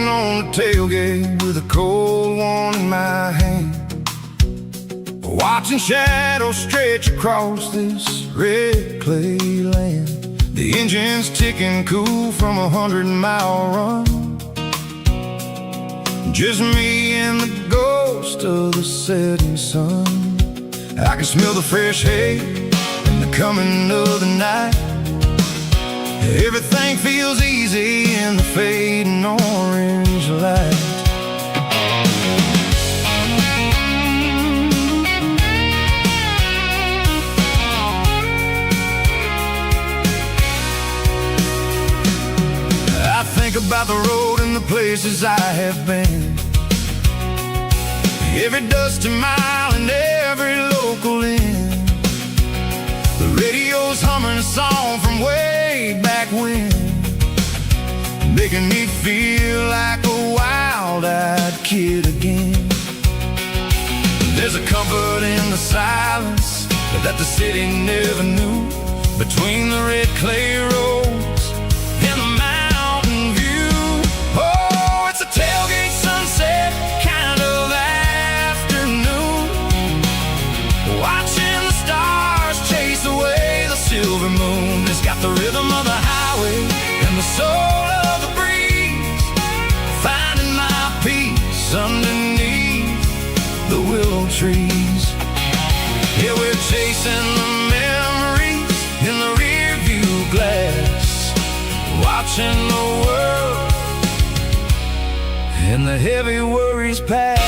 sitting on the tailgate with a cold one in my hand, watching shadows stretch across this red clay land. The engine's ticking cool from 100-mile run. Just me and the ghost of the setting sun. I can smell the fresh hay and the coming of the night. Everything feels easy in the fading orange light. I think about the road and the places I have been, every dusty mile and every local inn. The radio's humming a song from way back when, making me feel like a wild-eyed kid again. There's a comfort in the silence that the city never knew, between the red clay roads and the mountain view. Oh, it's a tailgate sunset kind of afternoon, watching the stars chase away the silver moon. It's got the rhythm of the highway and the soul of the breeze, finding my peace underneath the willow trees. Yeah, we're chasing the memories in the rear view glass, watching the world and the heavy worries pass.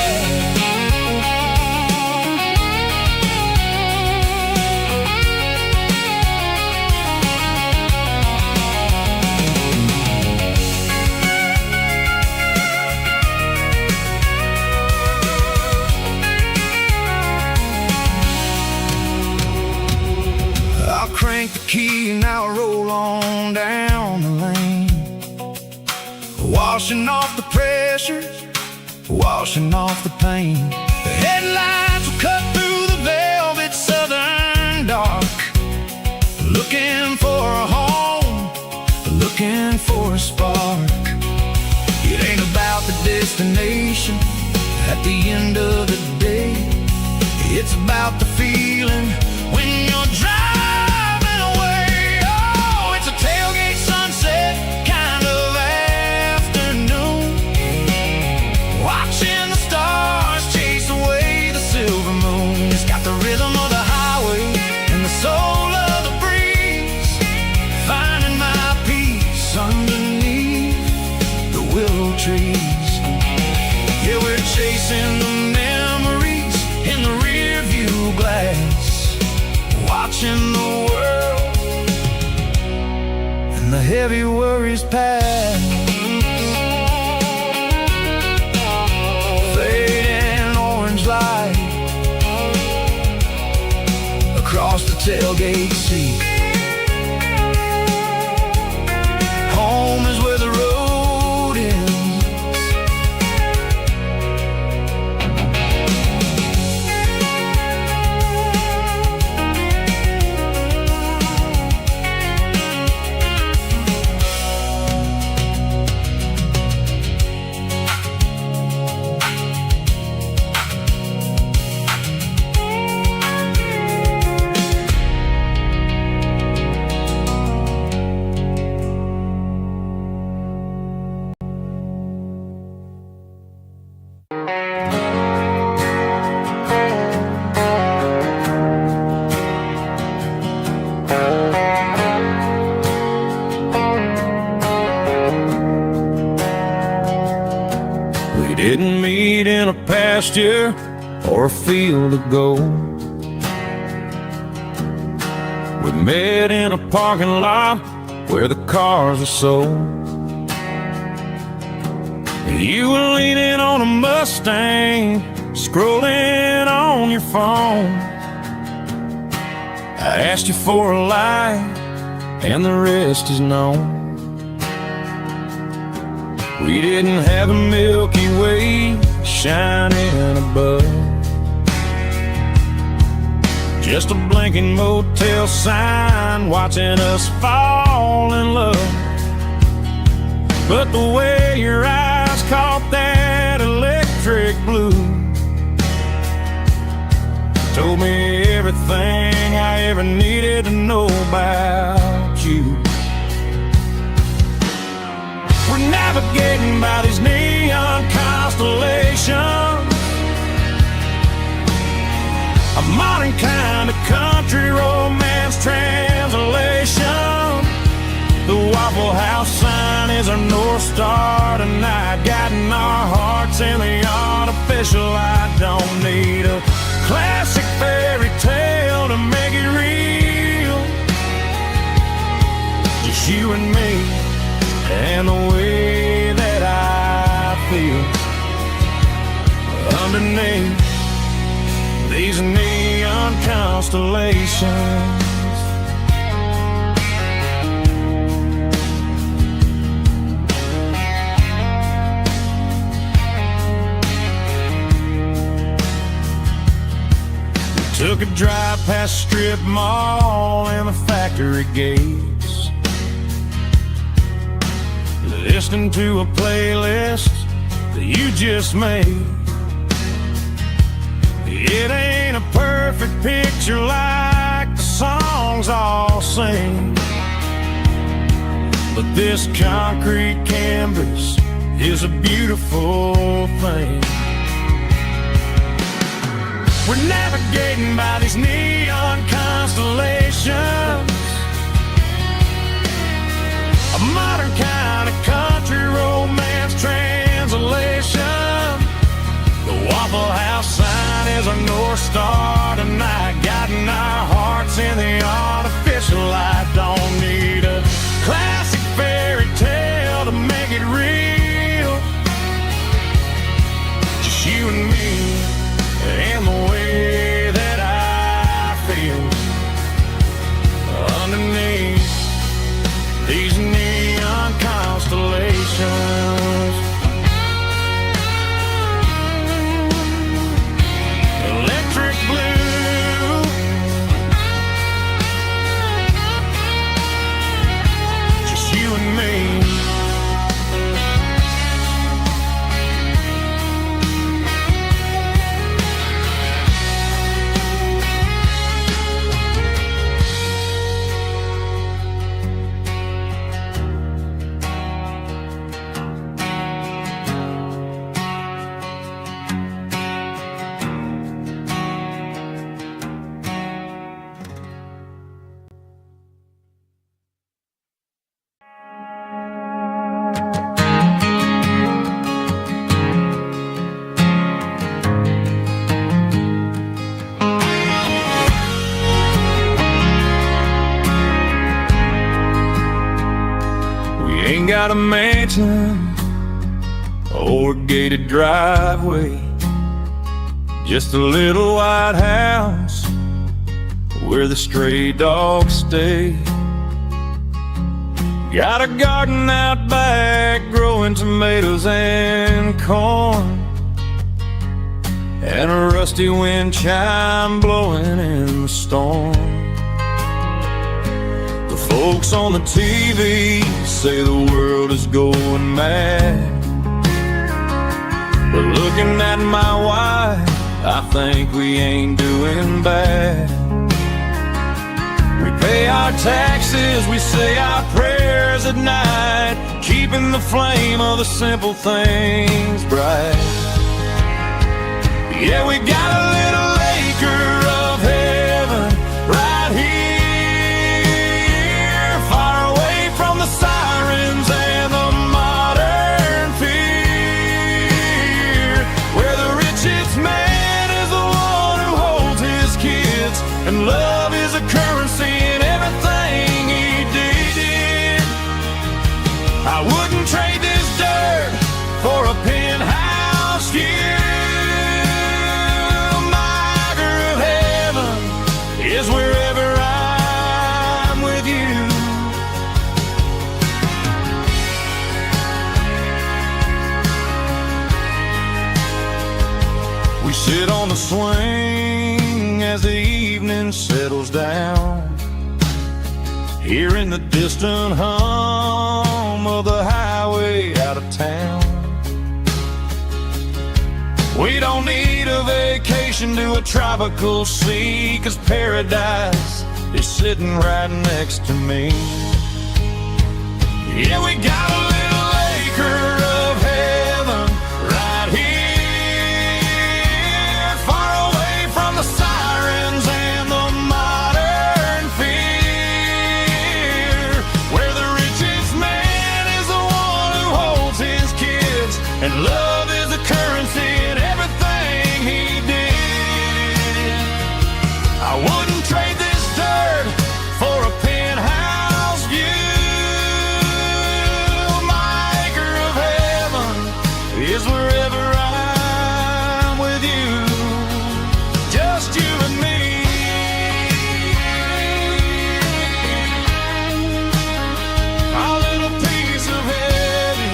Crank the key and now roll on down the lane, washing off the pressure, washing off the pain. The headlights will cut through the velvet southern dark, looking for a home, looking for a spark. It ain't about the destination at the end of the day, it's about the feeling when you're driving. Tailgate sunset kind of afternoon, watching the stars chase away the silver moon. It's got the rhythm of the highway and the soul of the breeze, finding my peace underneath the willow trees. Yeah, we're chasing the memories in the rear view glass, watching the world the heavy worries pass. Fading orange light across the tailgate seat. Home is where the road ends. Didn't meet in a pasture or a field of gold. We met in a parking lot where the cars were sold. You were leaning on a Mustang, scrolling on your phone. I asked you for a light, and the rest is known. We didn't have a Milky Way shining above, just a blinking motel sign watching us fall in love. But the way your eyes everything I ever needed to know about you. We're navigating by these neon constellations, a modern kind of country romance translation. The Waffle House sign is our North Star tonight, guiding our hearts in the artificial light. Don't need a classic fairy tale to make it real, just you and me and the way that I feel underneath these neon constellations. Took a drive past strip mall and the factory gates, listening to a playlist that you just made. It ain't a perfect picture like the songs all sing, but this concrete canvas is a beautiful thing. We're navigating by these neon constellations, a modern kind of country romance translation. The Waffle House sign is our North Star tonight, guiding our hearts in the artificial light. Don't need a classic fairy tale to make it real, just you and me and the way that I feel underneath these neon constellations. Electric blue, just you and me. Got a mansion or a gated driveway, just a little white house where the stray dogs stay. Got a garden out back growing tomatoes and corn, and a rusty wind chime blowing in the storm. The folks on the TV say the world is going mad, but looking at my wife, I think we ain't doing bad. We pay our taxes, we say our prayers at night, keeping the flame of the simple things bright. Yeah, we got a little acre of heaven right here, far away from the sirens and the modern fear, where the richest man is the one who holds his kids, and love is a currency in everything he did. I wouldn't trade this dirt for a penthouse view. Is wherever I'm with you. We sit on the swing as the evening settles down, hearing the distant hum of the highway out of town. We don't need a vacation to a tropical sea, 'cause paradise is sitting right next to me. Yeah, we got a little acre of heaven right here, far away from the sirens and the modern fear, where the richest man is the one who holds his kids, and love is the currency in everything he did. I wouldn't trade this dirt for a penthouse view. My acre of heaven is wherever I'm with you, just you and me. Our little piece of heaven.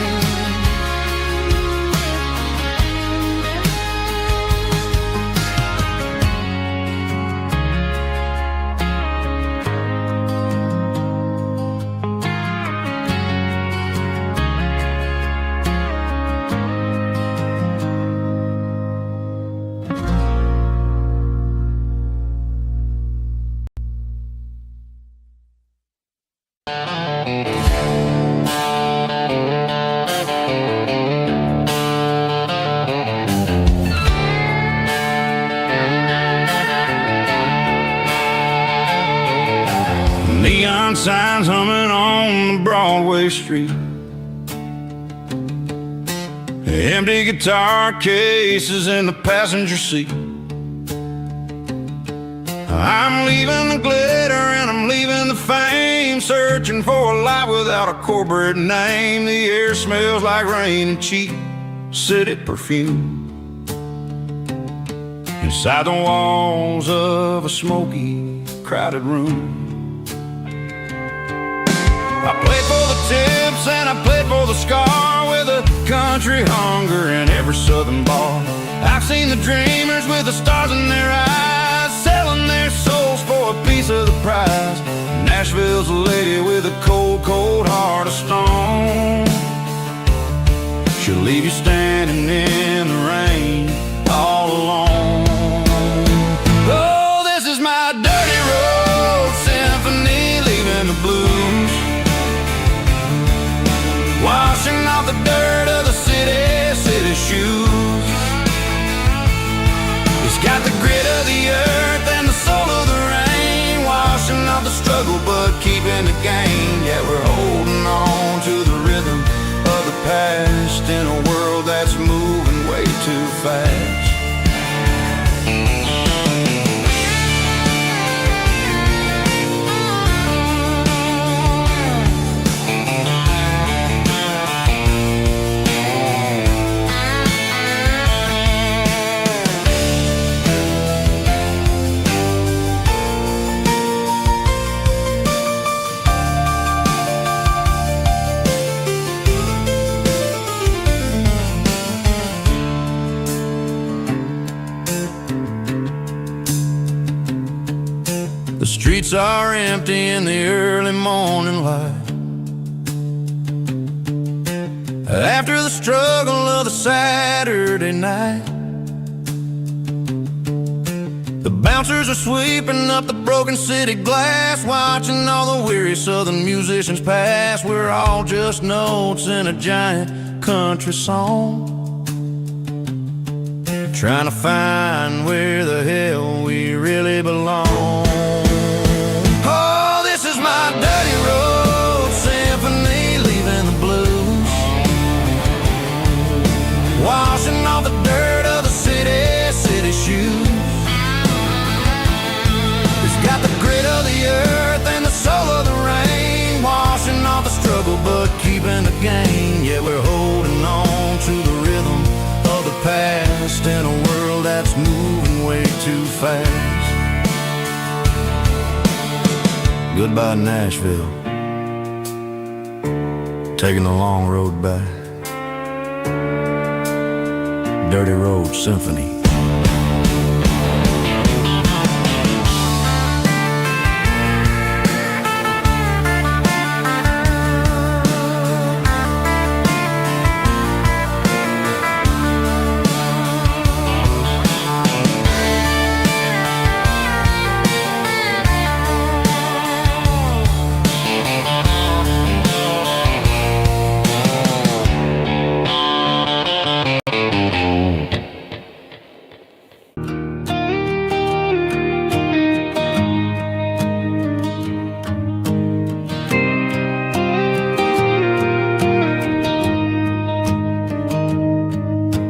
Neon signs humming on the Broadway street, empty guitar cases in the passenger seat. I'm leaving the glitter and I'm leaving the fame, searching for a life without a corporate name. The air smells like rain and cheap city perfume inside the walls of a smoky, crowded room. I played for the tips and I played for the scar, with a country hunger in every southern bar. I've seen the dreamers with the stars in their eyes, selling their souls for a piece of the prize. Nashville's a lady with a cold, cold heart of stone. She'll leave you standing in the rain all alone. Oh, this is my dirty road symphony, leaving the blues, washing off the dirt of the city shoes. It's got the grit of the earth and the soul of the rain, washing off the struggle but keeping the gain. Yeah, we're holding on to the rhythm of the past in a world that's moving way too fast. The streets are empty in the early morning light, after the struggle of the Saturday night. The bouncers are sweeping up the broken city glass, watching all the weary southern musicians pass. We're all just notes in a giant country song, trying to find where the hell we really belong. My dirty road symphony, leaving the blues, washing off the dirt of the city shoes. It's got the grit of the earth and the soul of the rain, washing off the struggle but keeping the gain. Yeah, we're holding on to the rhythm of the past in a world that's moving way too fast. Goodbye, Nashville, taking the long road back. Dirty Road Symphony.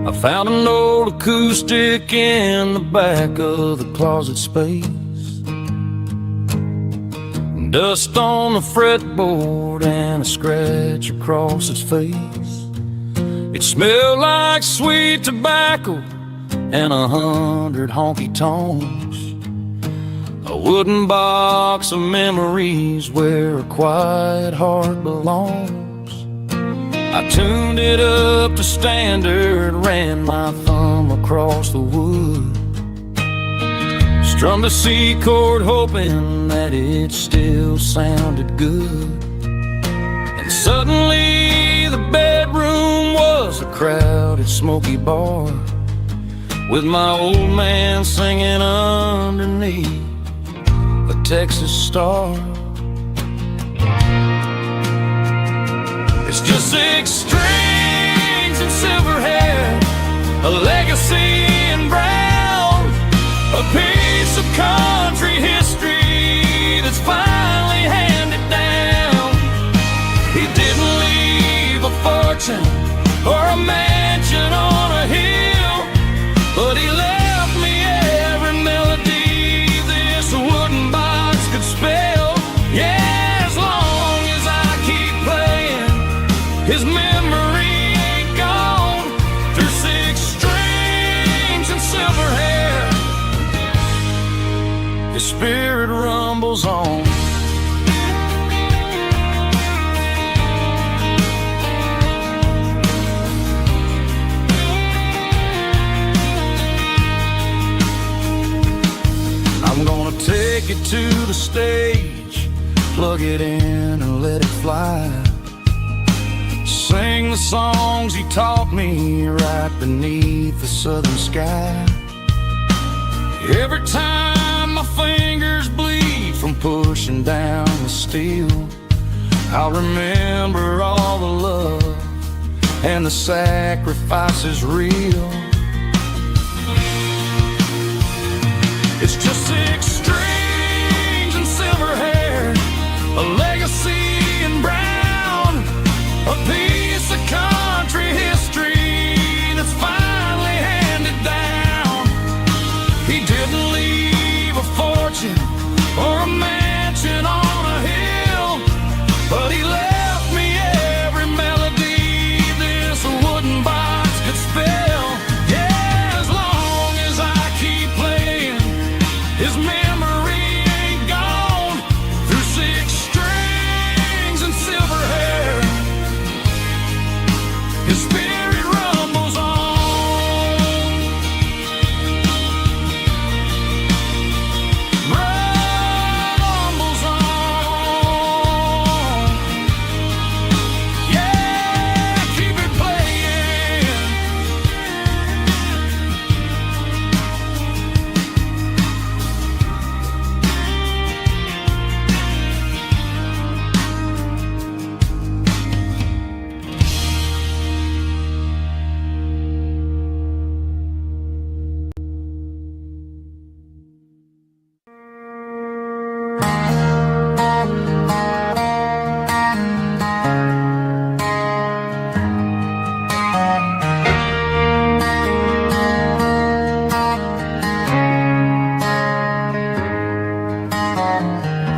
I found an old acoustic in the back of the closet space. Dust on the fretboard and a scratch across its face. It smelled like sweet tobacco and 100 honky-tonks. A wooden box of memories where a quiet heart belongs. I tuned it up to standard, ran my thumb across the wood. Strummed a C chord hoping that it still sounded good. And suddenly the bedroom was a crowded smoky bar, with my old man singing underneath a Texas star. It's just 6 strings and silver hair, a legacy in brown, a piece of country history that's finally handed down. He didn't leave a fortune or a mansion on a hill, but he left me every melody this wooden box could spell. Yeah, as long as I keep playing, his memory ain't gone. Through 6 strings and silver hair, his spirit rumbles on. I'm gonna take it to the stage, plug it in and let it fly. Sing the songs he taught me right beneath the southern sky. Every time my fingers bleed from pushing down the steel, I'll remember all the love and the sacrifices real. It's just 6 strings and silver hair, a legacy in brown, a piece of country history that's finally handed down. He didn't leave a fortune or a mansion on a hill, but he left me every melody this wooden box could spell. Yeah, as long as I keep playing, his memory ain't gone. Through 6 strings and silver hair, his spirit rumbles on. Rumbles on. Yeah, keep it playing.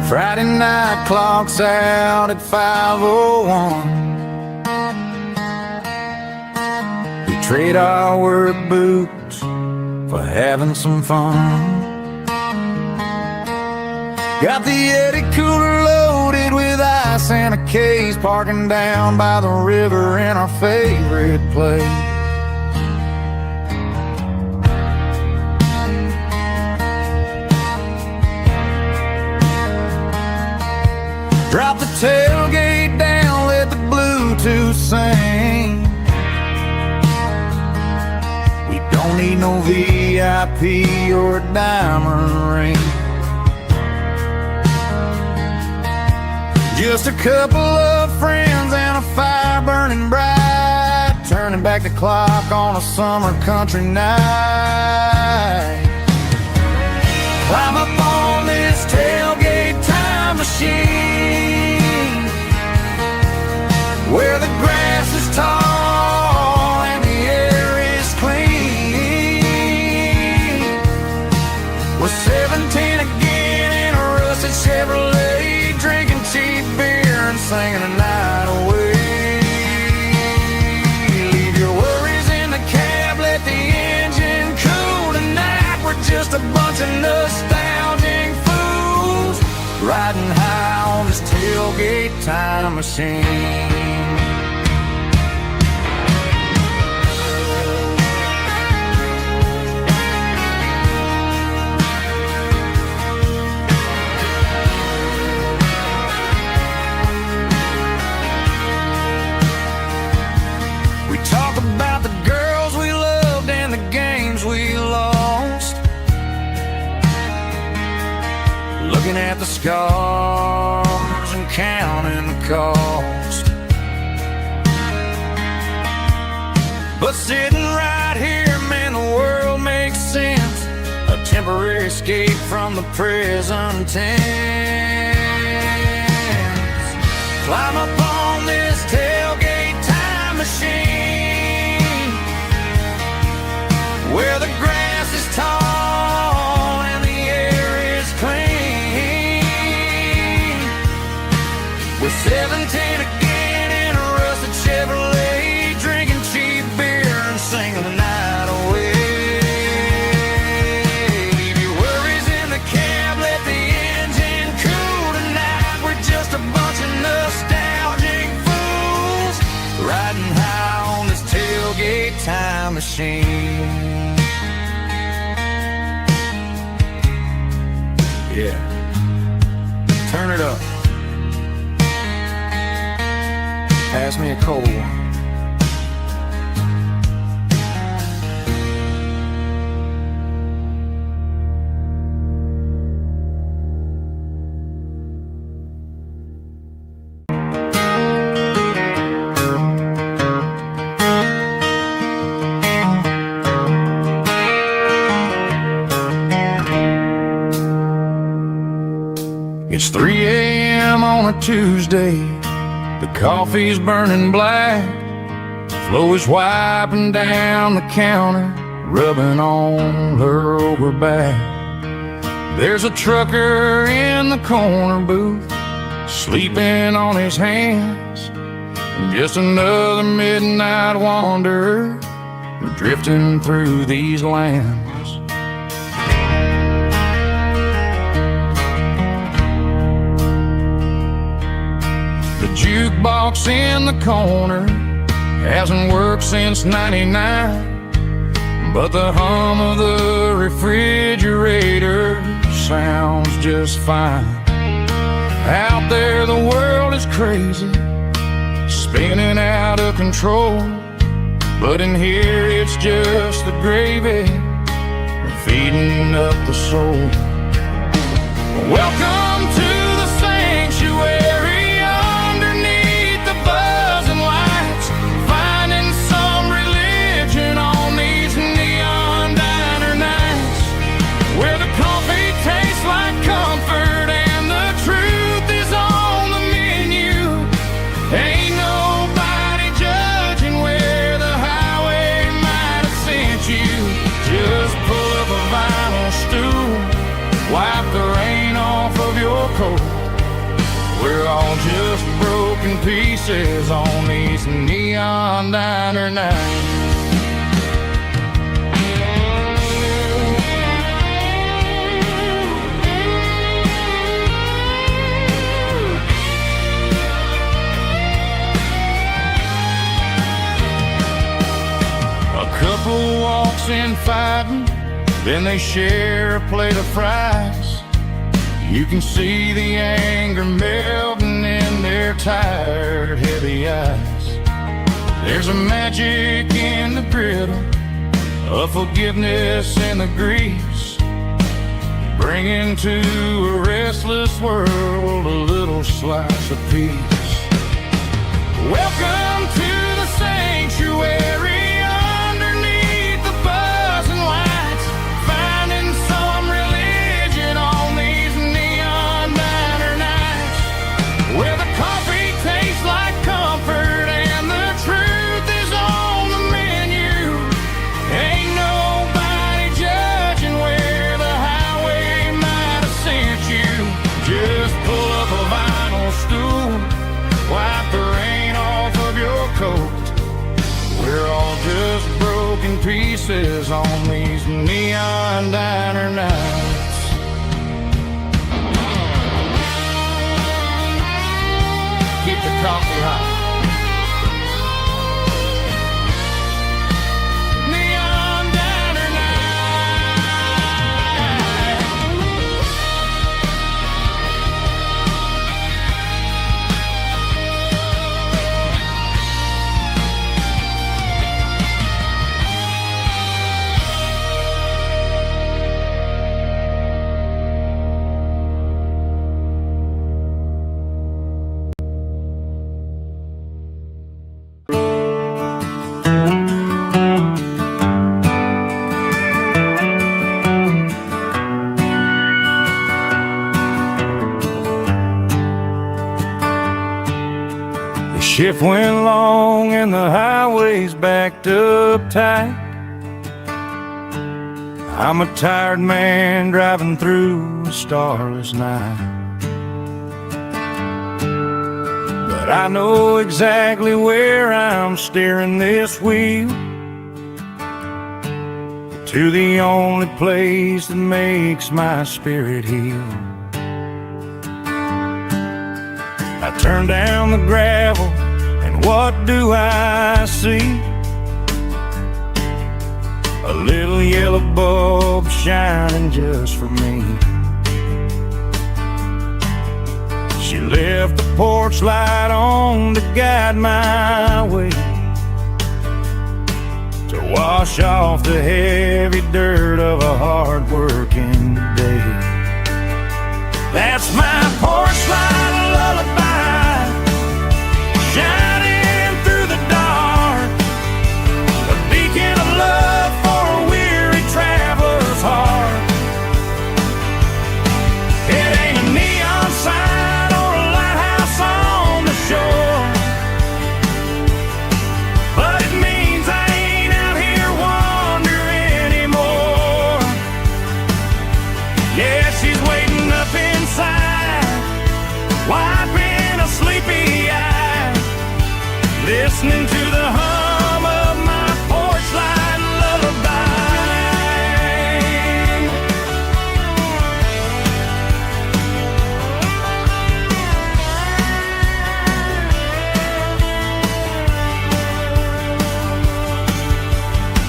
Friday night clock's out at 5:01. We trade our work boots for having some fun. Got the Yeti cooler loaded with ice and a case, parking down by the river in our favorite place. Drop the tailgate down, let the Bluetooth sing. We don't need no VIP or a diamond ring. Just a couple of friends and a fire burning bright, turning back the clock on a summer country night. Climb up on this tailgate time machine, where the grass is tall and the air is clean. singing the night away. Leave your worries in the cab, let the engine cool. Tonight we're just a bunch of nostalgic fools riding high on this tailgate time machine. Talk about the girls we loved and the games we lost, looking at the scars and counting the cost. But sitting right here, man, the world makes sense. A temporary escape from the present tense. Climb up on this tailgate time machine, where the grass is tall and the air is clean. We're 17 again in a rusted Chevrolet, drinking cheap beer and singing the night away. Leave your worries in the cab, let the engine cool. Tonight we're just a bunch of nostalgic fools riding high on this tailgate time machine. Yeah, turn it up. Pass me a cold one. It's 3 a.m. on a Tuesday. The coffee's burning black. Flo is wiping down the counter, rubbing on her over back. There's a trucker in the corner booth, sleeping on his hands. Just another midnight wanderer, drifting through these lands. The jukebox in the corner hasn't worked since '99, but the hum of the refrigerator sounds just fine. Out there the world is crazy, spinning out of control, but in here it's just the gravy feeding up the soul. Welcome to the sanctuary, underneath the buzzing lights, finding some religion on these neon diner nights, where the coffee tastes like comfort and the truth is on the menu. Ain't nobody judging where the highway might have sent you. Just pull up a vinyl stool, wipe the rain off of your coat. We're all just broken pieces on these neon diner nights. A couple walks in fighting, then they share a plate of fries. You can see the anger melting in their tired, heavy eyes. There's a magic in the griddle, a forgiveness in the grease, bringing to a restless world a little slice of peace. Welcome to the sanctuary, underneath the buzzing lights, finding some religion on these neon diner nights, where the coffee tastes like comfort and the truth is on the menu. Ain't nobody judging where the highway might have sent you. Just pull up a vinyl stool, faces on these neon diner nights. Keep the coffee hot. Neon diner night. The shift went long and the highway's backed up tight. I'm a tired man driving through a starless night. But I know exactly where I'm steering this wheel, to the only place that makes my spirit heal. I turn down the gravel, and what do I see? A little yellow bulb shining just for me. She left the porch light on to guide my way, to wash off the heavy dirt of a hard-working day. That's my porch light lullaby, shining through the dark, a beacon of love for a weary traveler's heart. It ain't a neon sign or a lighthouse on the shore, but it means I ain't out here wandering anymore. Yeah, she's waiting up inside, wiping a sleepy eye, listening to the hum of my porch light lullaby.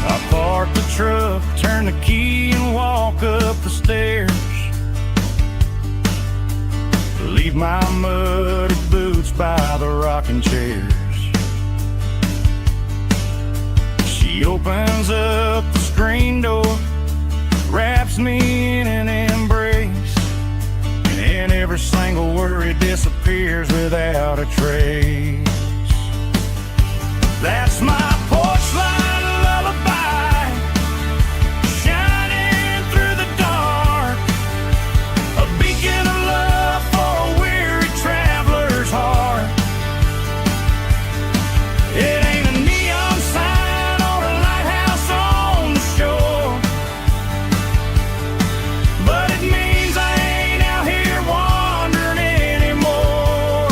I park the truck, turn the key and walk up the stairs, leave my muddy boots by the rocking chairs. She opens up the screen door, wraps me in an embrace, and every single worry disappears without a trace. That's my porch light lullaby, shining through the dark, a beacon of love for a weary traveler's heart. It ain't a neon sign or a lighthouse on the shore, but it means I ain't out here wandering anymore.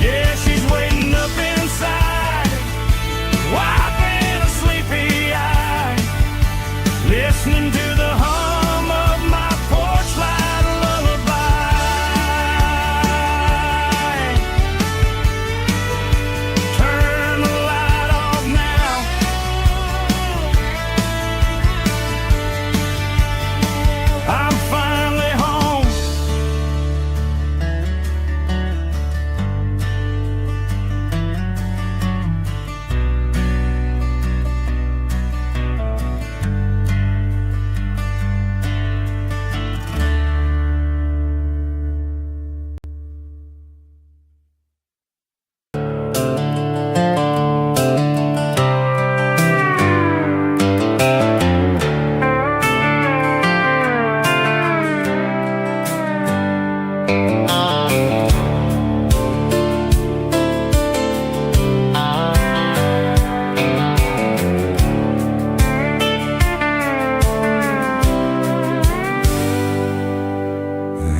Yeah, she's waiting up inside, wiping a sleepy eye, listening to the hum of my porch light lullaby. Turn the light off now, I'm finally home.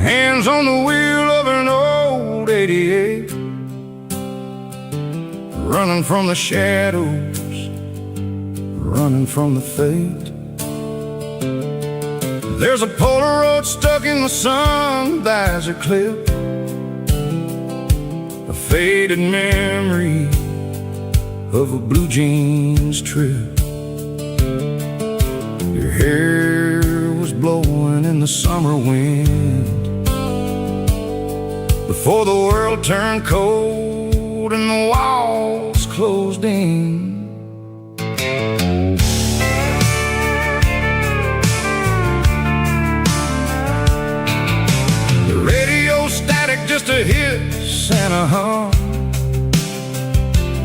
Hands on the wheel of an old 88, running from the shadows, running from the fate. There's a Polaroid stuck in the sun, there's a clip, a faded memory of a blue jeans trip. Your hair was blowing in the summer wind before the world turned cold and the walls closed in. The radio static, just a hiss and a hum,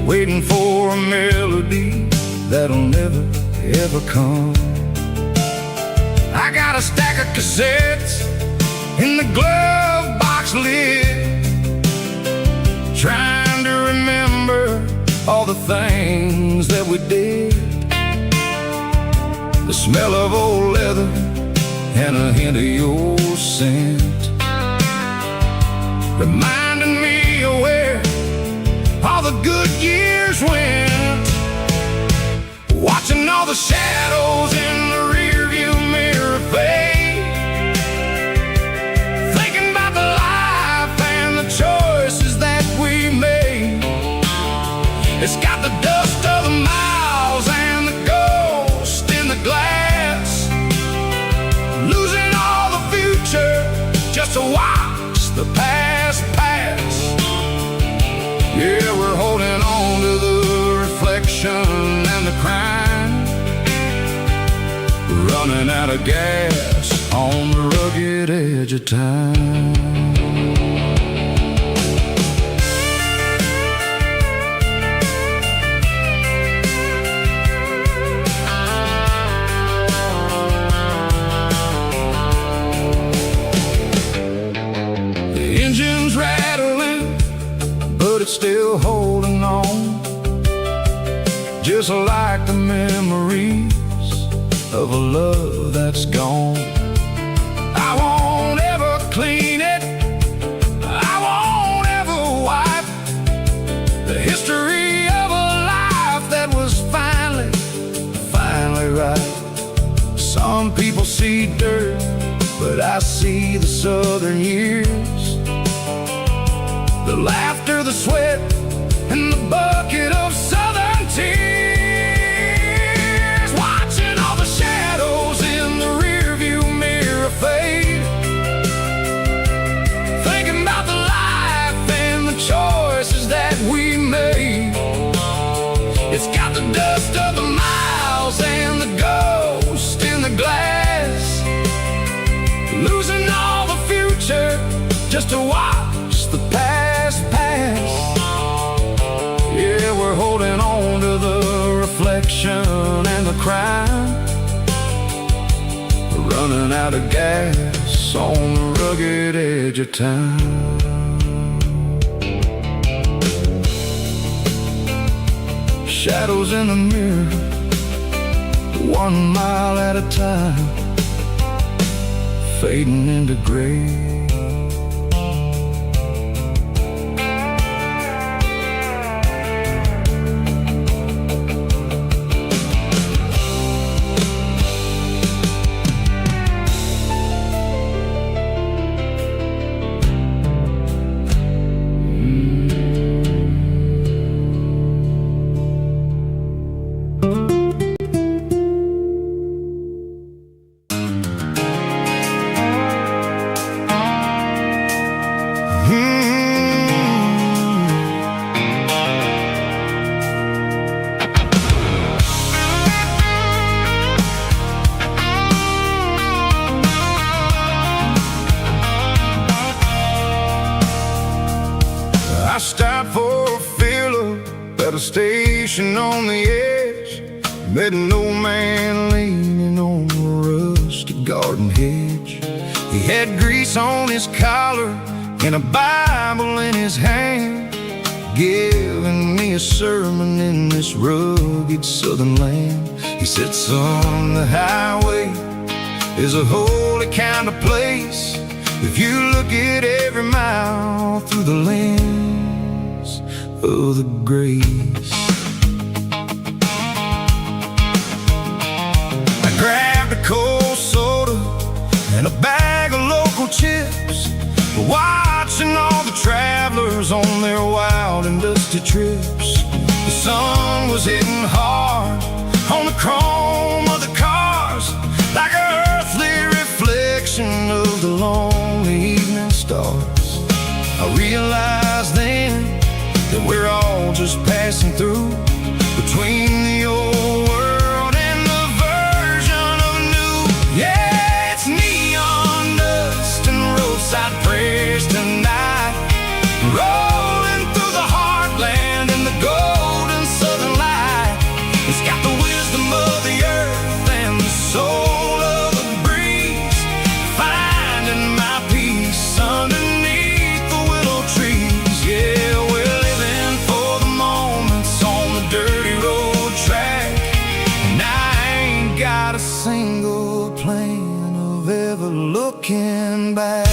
waiting for a melody that'll never ever come. I got a stack of cassettes in the glove box lid, trying to remember all the things that we did. The smell of old leather and a hint of your scent, reminding me of where all the good years went. Watching all the shadows in the rearview mirror fade, thinking about the life and the choices that we made. It's got the dust of the miles and the ghost in the glass, losing all the future just to watch the past pass. Yeah, we're holding on to the reflection and the crime, running out of gas on the rugged edge of time. The engine's rattling, but it's still holding on, just like the memories of a love that's gone. I won't ever clean it, I won't ever wipe the history of a life that was finally right. Some people see dirt, but I see the southern years, the laughter, the sweat, and the bucket of southern tears. Watching all the shadows in the rearview mirror fade, thinking about the life and the choices that we made. It's got the dust of the miles and the ghost in the glass, losing all the future just to watch the past pass. Yeah, we're holding on to the reflection and the crime, running out of gas on the rugged edge of time. Shadows in the mirror, 1 mile at a time, fading into gray. I stopped for a fill-up at a station on the edge, met an old man leaning on a rusty garden hedge. He had grease on his collar and a Bible in his hand, giving me a sermon in this rugged southern land. He said, son, the highway is a holy kind of place if you look at every mile through the lens of the grace. watching all the travelers on their wild and dusty trips. The sun was hitting hard on the chrome of the cars, like an earthly reflection of the lonely evening stars. I realized then that we're all just passing through, between the old world and the version of new. Yeah, it's neon dust and roadside prayers tonight, rolling through the heartland in the golden southern light. It's got the wisdom of the earth and the soul of the breeze, finding my peace underneath the willow trees. Yeah, we're living for the moments on the dirty road track, and I ain't got a single plan of ever looking back.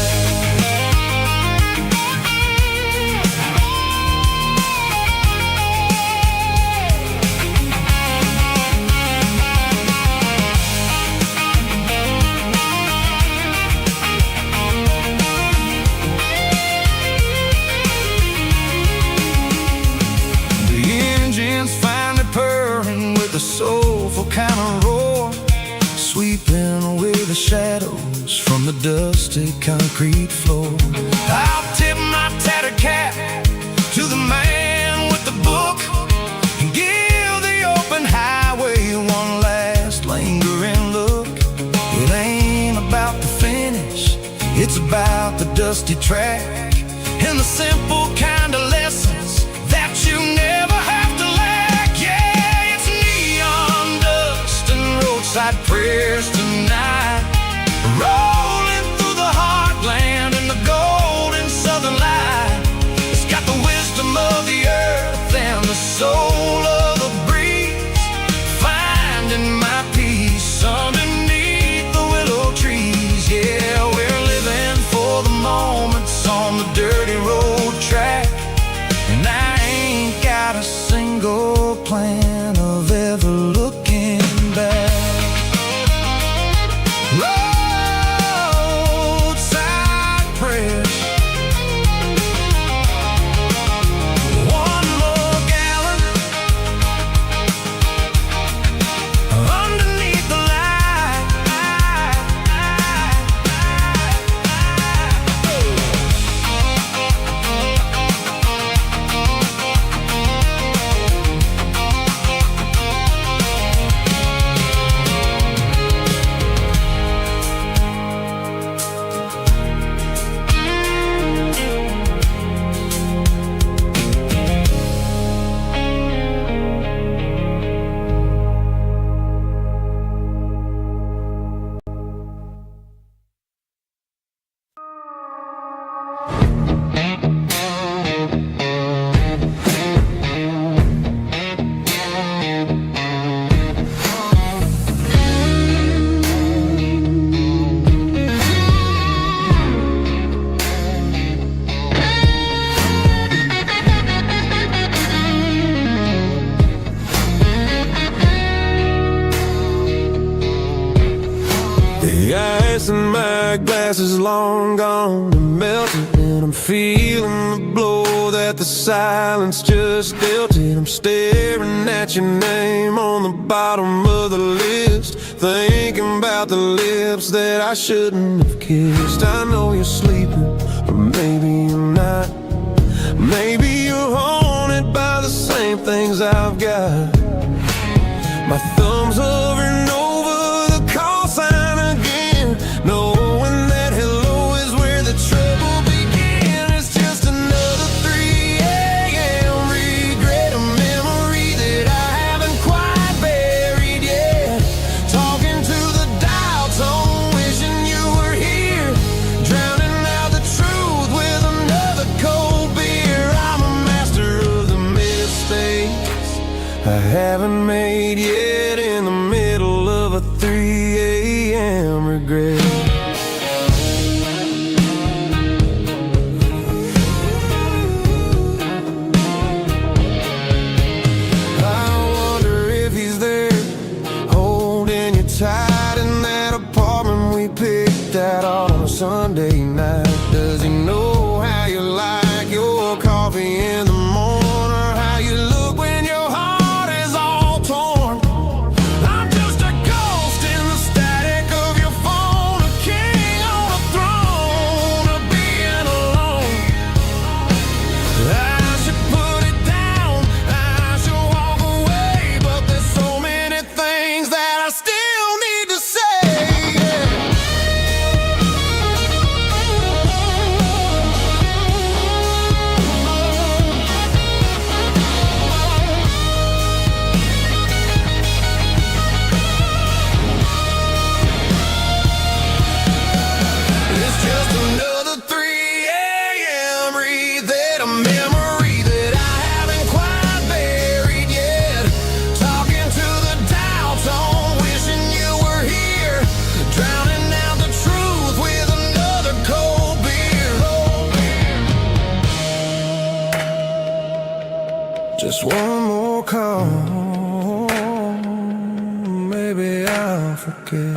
Finally purring with a soulful kind of roar, sweeping away the shadows from the dusty concrete floor. I'll tip my tattered cap to the man with the book and give the open highway one last lingering look. It ain't about the finish, it's about the dusty track and the simple kind of lessons that you never have to lack. Yeah, it's neon dust and roadside prayers tonight, rolling through the heartland in the golden southern light. It's got the wisdom of the earth and the soul of the breeze, finding my peace underneath the willow trees. Yeah, we're living for the moments on the dirty road track, and I ain't got a single plan of ever looking back. Roadside prayers, one more gallon underneath the light. The ice in my glass is long gone and melted, and I'm feeling the blow that the silence just dealt it. I'm staring at your name on the bottom of the list, thinking about the lips that I shouldn't have kissed. I know you're sleeping, or maybe you're not. Maybe you're haunted by the same things I've got. My thumb's hovering over the call sign again, knowing that hello is where the trouble began. It's just another 3 a.m. regret, a memory that I haven't quite buried yet. Talking to the dial tone, wishing you were here, drowning out the truth with another cold beer. I'm a master of the mistakes I haven't made yet, in the middle of a 3 a.m. regret. I wonder if he's there, holding you tight in that apartment we picked out on a Sunday night. Does he know forget.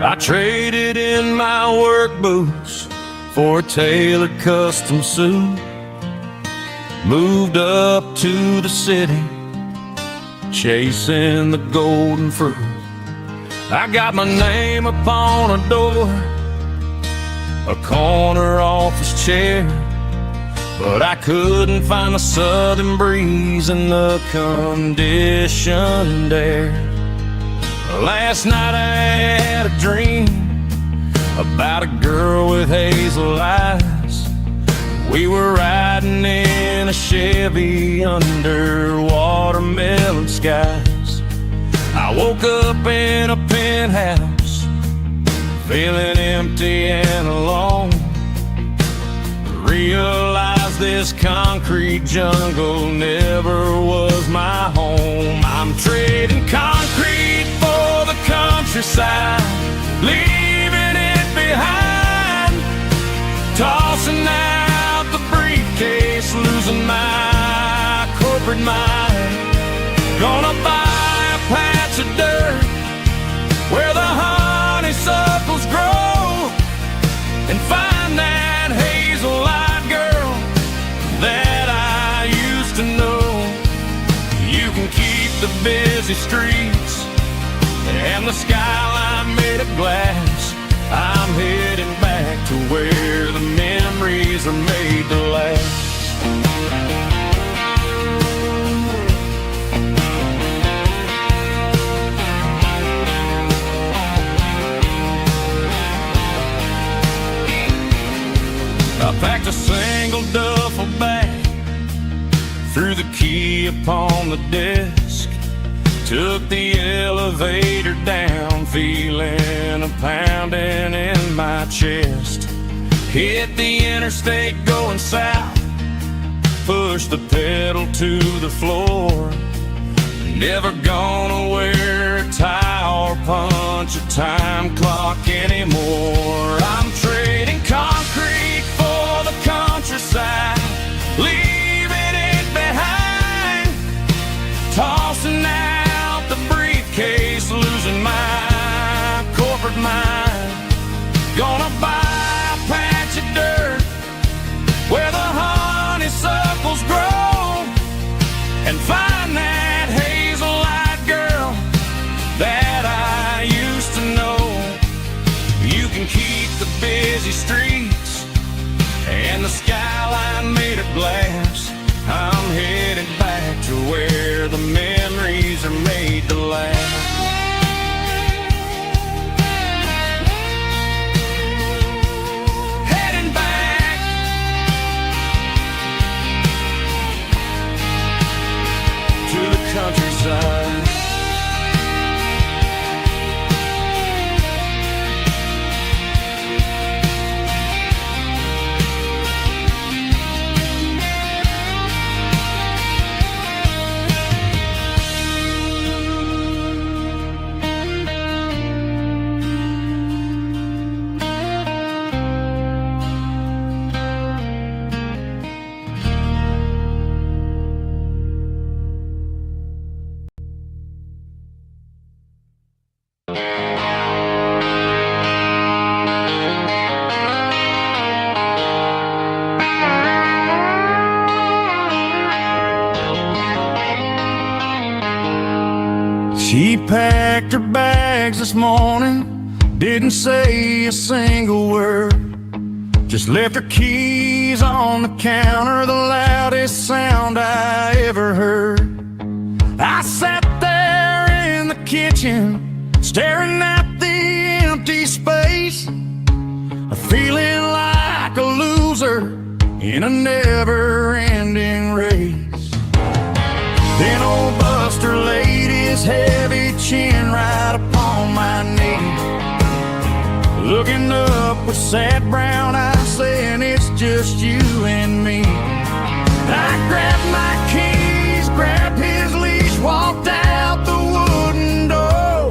I traded in my work boots for a tailored custom suit. Moved up to the city, chasing the golden fruit. I got my name upon a door, a corner office chair, but I couldn't find the southern breeze in the conditioned air. Last night I had a dream about a girl with hazel eyes. We were riding in a Chevy under watermelon skies. I woke up in a penthouse, feeling empty and alone. Realized this concrete jungle never was my home. I'm trading concrete for the countryside, leaving it behind. Tossing out the briefcase, losing my corporate mind. Gonna buy a patch of dirt where the honeysuckles grow, and find that hazel-eyed girl that I used to know. You can keep the busy streets and the skyline made of glass. I'm heading back to where the memories are made to last. I packed a single duffel bag, threw the key upon the desk, took the elevator down, feeling a pounding in my chest. Hit the interstate going south, pushed the pedal to the floor. Never gonna wear a tie or punch a time clock anymore. I'm trading concrete for the countryside, leaving it behind. Tossing out the briefcase, losing my corporate mind. Gonna buy a patch of dirt where the honeysuckles grow, and find that hazel-eyed girl that I used to know. You can keep the busy streets and the skyline made of glass. I'm headed back to where the memories are made to last. Heading back to the countryside. She packed her bags this morning, didn't say a single word, just left her keys on the counter the last loudest sound I ever heard. I sat there in the kitchen, staring at the empty space, feeling like a loser in a never-ending race. Then old Buster laid his heavy chin right upon my knee, looking up with sad brown eyes, saying it's just you and me. I grabbed my keys, grabbed his leash, walked out the wooden door.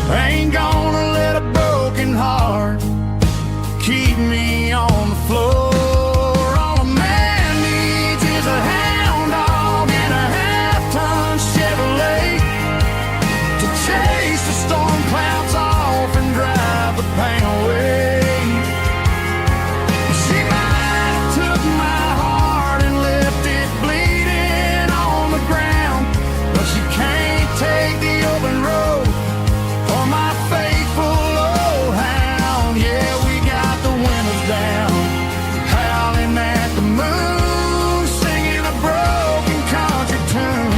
I ain't gonna let a broken heart keep me on the floor. All a man needs is a hound dog and a half-ton Chevrolet to chase the storm clouds off and drive the pain away. She might have took my heart and left it bleeding on the ground, but she can't take the open road or my faithful old hound. Yeah, we got the windows down, howling at the moon, singing a broken country tune.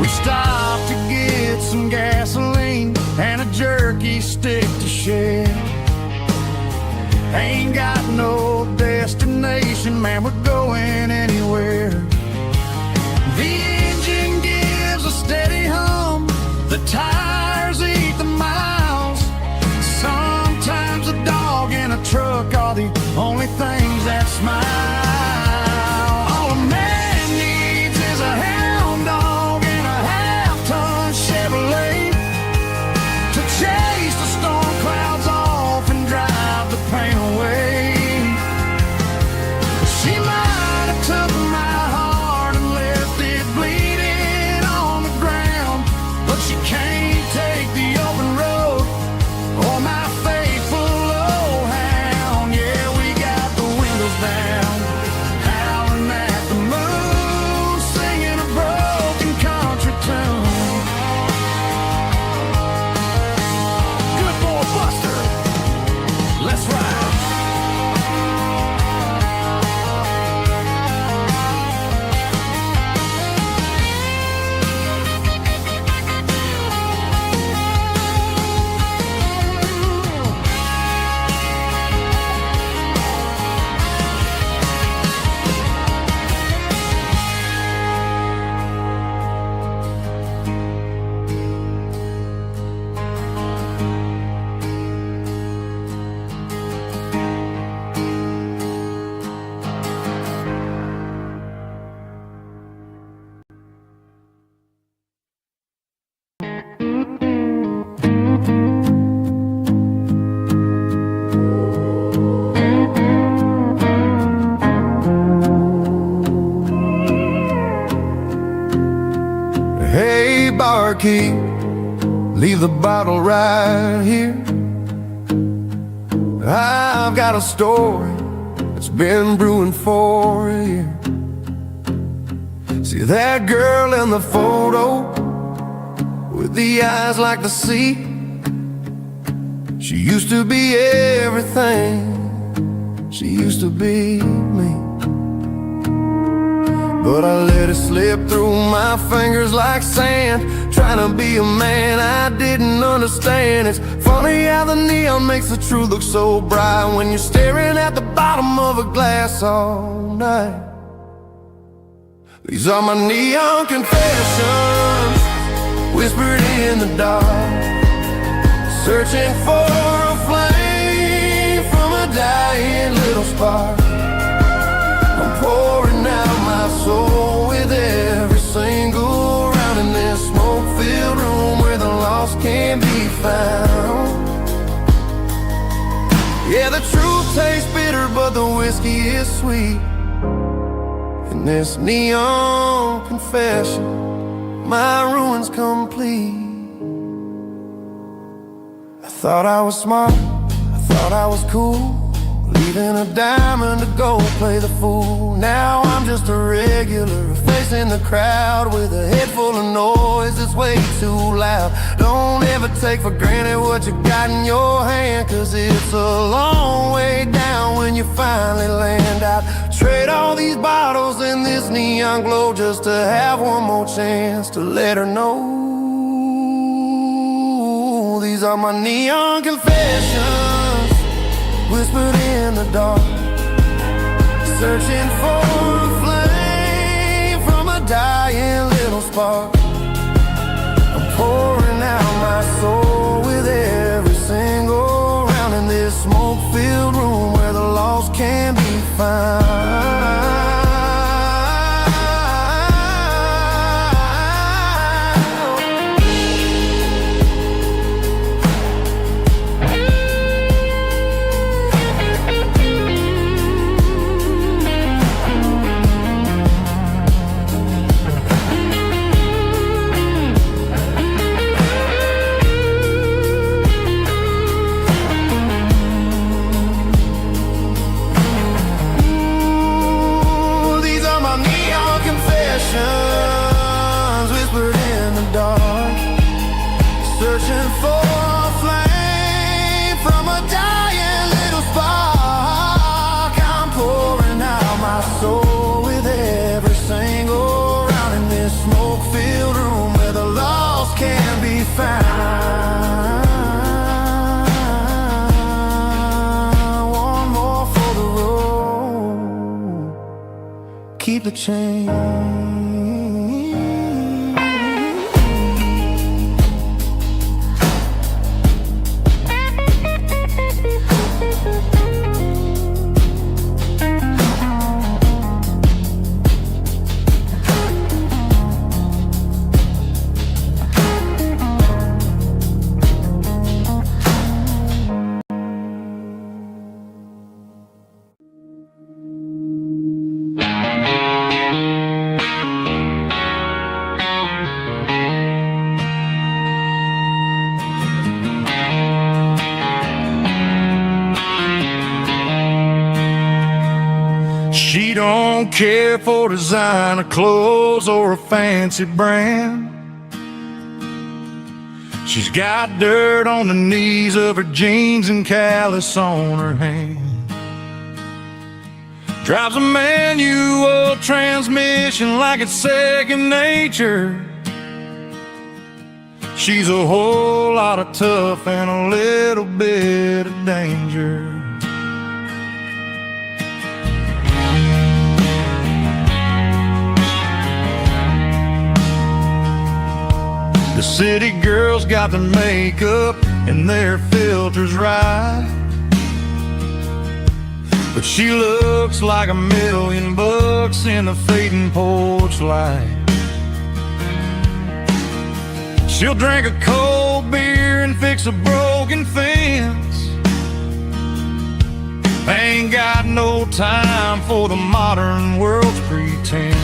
We stopped to get some gasoline and a jerky stick to share. Ain't got no destination, man, we're going anywhere. The engine gives a steady hum, the tires eat the miles. Sometimes a dog and a truck are the only things that smile. All a man needs is a hound dog and a half-ton Chevrolet to chase the storm clouds off and drive the pain away. She might have took my heart and left it bleeding on the ground, but she can't take the open road or my faithful old hound. Yeah, we got the windows down, howling at the moon, singing a broken country tune. Good boy, Buster, let's ride. Hey, barkeep, leave the bottle right here. I've got a story that's been brewing for a year. See that girl in the photo with the eyes like the sea? She used to be everything, she used to be me. But I let it slip through my fingers like sand, trying to be a man I didn't understand. It's funny how the neon makes the truth look so bright when you're staring at the bottom of a glass all night. These are my neon confessions, whispered in the dark, searching for a flame from a dying little spark. I'm pouring out my soul with every single round in this smoke-filled room where the lost can't be found. Yeah, the truth tastes bitter, but the whiskey is sweet. In this neon confession, my ruin's complete. I thought I was smart, I thought I was cool, leaving a diamond to go play the fool. Now I'm just a regular, facing the crowd with a head full of noise that's way too loud. Don't ever take for granted what you got in your hand, cause it's a long way down when you finally land out. Trade all these bottles and this neon glow just to have one more chance to let her know. These are my neon confessions, whispered in the dark, searching for a flame from a dying little spark. I'm pouring out my soul with every single round in this smoke-filled room where the lost can be found. Whispered in the dark, searching for a flame from a dying little spark. I'm pouring out my soul with every single round in this smoke-filled room where the lost can be found. One more for the road, keep the change. She don't care for designer clothes or a fancy brand. She's got dirt on the knees of her jeans and callus on her hand. Drives a manual transmission like it's second nature. She's a whole lot of tough and a little bit of danger. The city girls got their makeup and their filters right, but she looks like $1,000,000 in the fading porch light. She'll drink a cold beer and fix a broken fence. Ain't got no time for the modern world's pretense.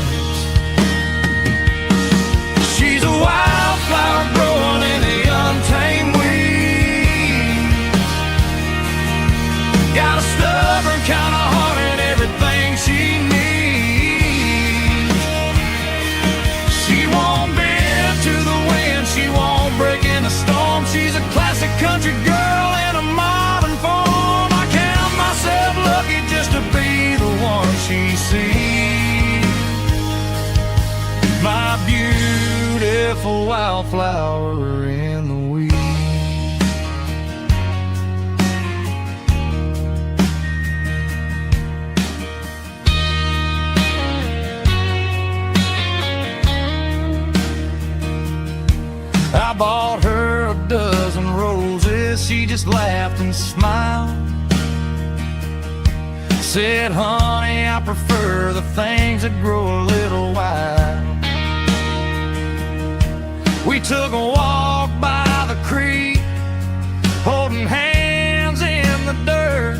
She's a wildflower growing in the untamed weeds. Got a stubborn kind of heart and everything she needs. She won't bend to the wind, she won't break in the storm. She's a classic country girl in a modern form. I count myself lucky just to be the one she sees. My beautiful wildflower in the weeds. I bought her a dozen roses, she just laughed and smiled. Said, honey, I prefer the things that grow a little wild. We took a walk by the creek, holding hands in the dirt.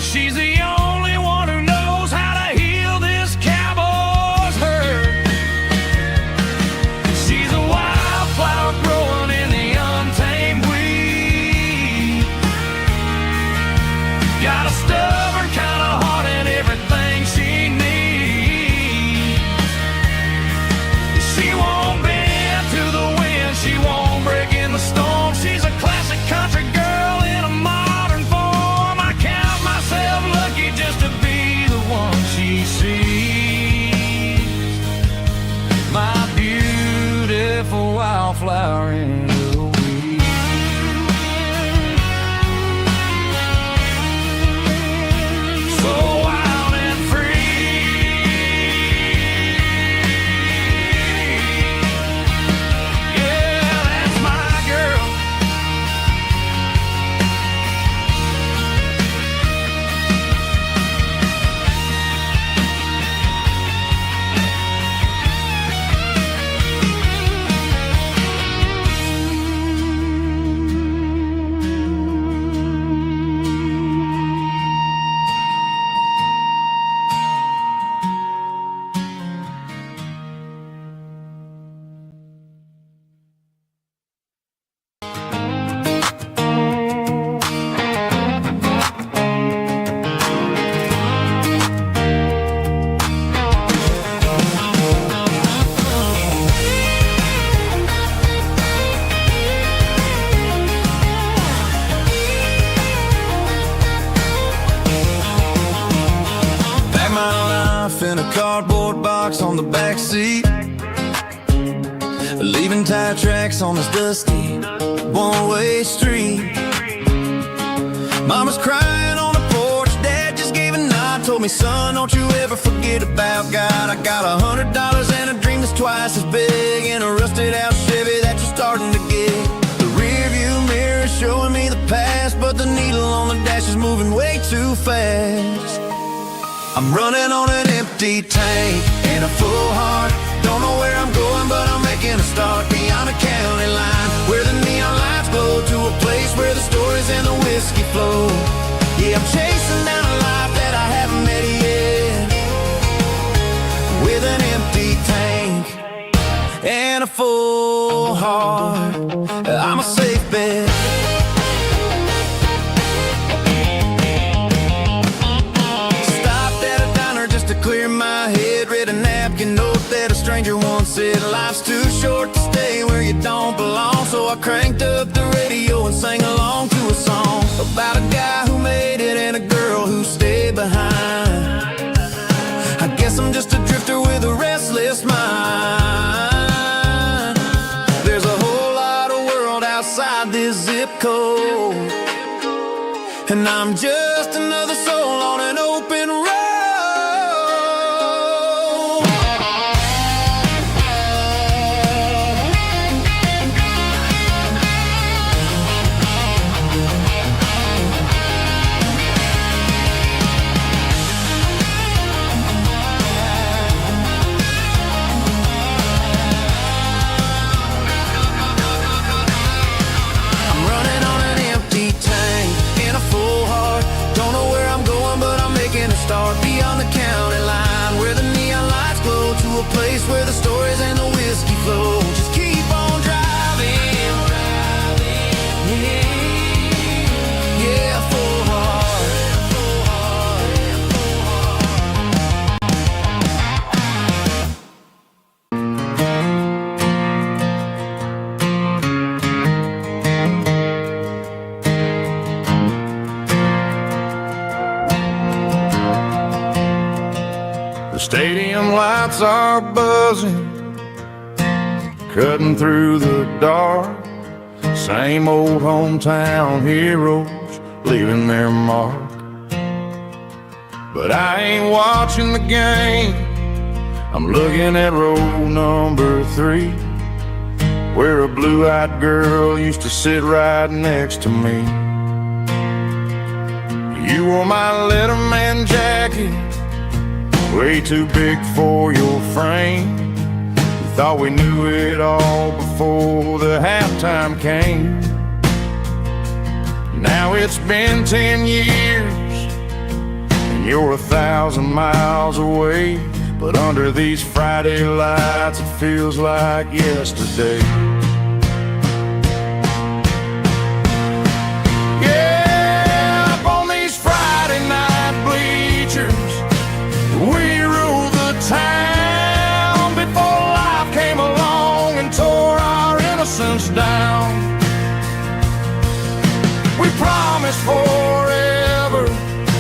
She's the only one who knows how to heal this cowboy's hurt. She's a wildflower growing in the untamed weed. Got a stuff in a cardboard box on the back seat, leaving tire tracks on this dusty one-way street. Mama's crying on the porch, Dad just gave a nod, told me, son, don't you ever forget about God. I got $100 and a dream that's twice as big, and a rusted out Chevy that you're starting to get. The rear view mirror is showing me the past, but the needle on the dash is moving way too fast. I'm running on an empty tank and a full heart. Don't know where I'm going, but I'm making a start beyond the county line, where the neon lights glow, to a place where the stories and the whiskey flow. Yeah, I'm chasing down a life that I haven't met yet, with an empty tank and a full heart. I'm a safe bet. Clear my head, read a napkin note that a stranger once said, life's too short to stay where you don't belong. So I cranked up the radio and sang along to a song about a guy who made it and a girl who stayed behind. I guess I'm just a drifter with a restless mind. There's a whole lot of world outside this zip code, and I'm just another soul on an open road. Start beyond the county line, where the neon lights glow, to a place where the stories and the whiskey flow. Just keep on driving, yeah, full heart, full The stadium lights are buzzing, cutting through the dark. Same old hometown heroes leaving their mark. But I ain't watching the game, I'm looking at row number 3, where a blue-eyed girl used to sit right next to me. You wore my Letterman jacket, way too big for your frame. We thought we knew it all before the halftime came. Now it's been 10 years and you're 1,000 miles away, but under these Friday lights it feels like yesterday. Yeah, up on these Friday night bleachers, we ruled the town before life came along and tore our innocence down. We promised forever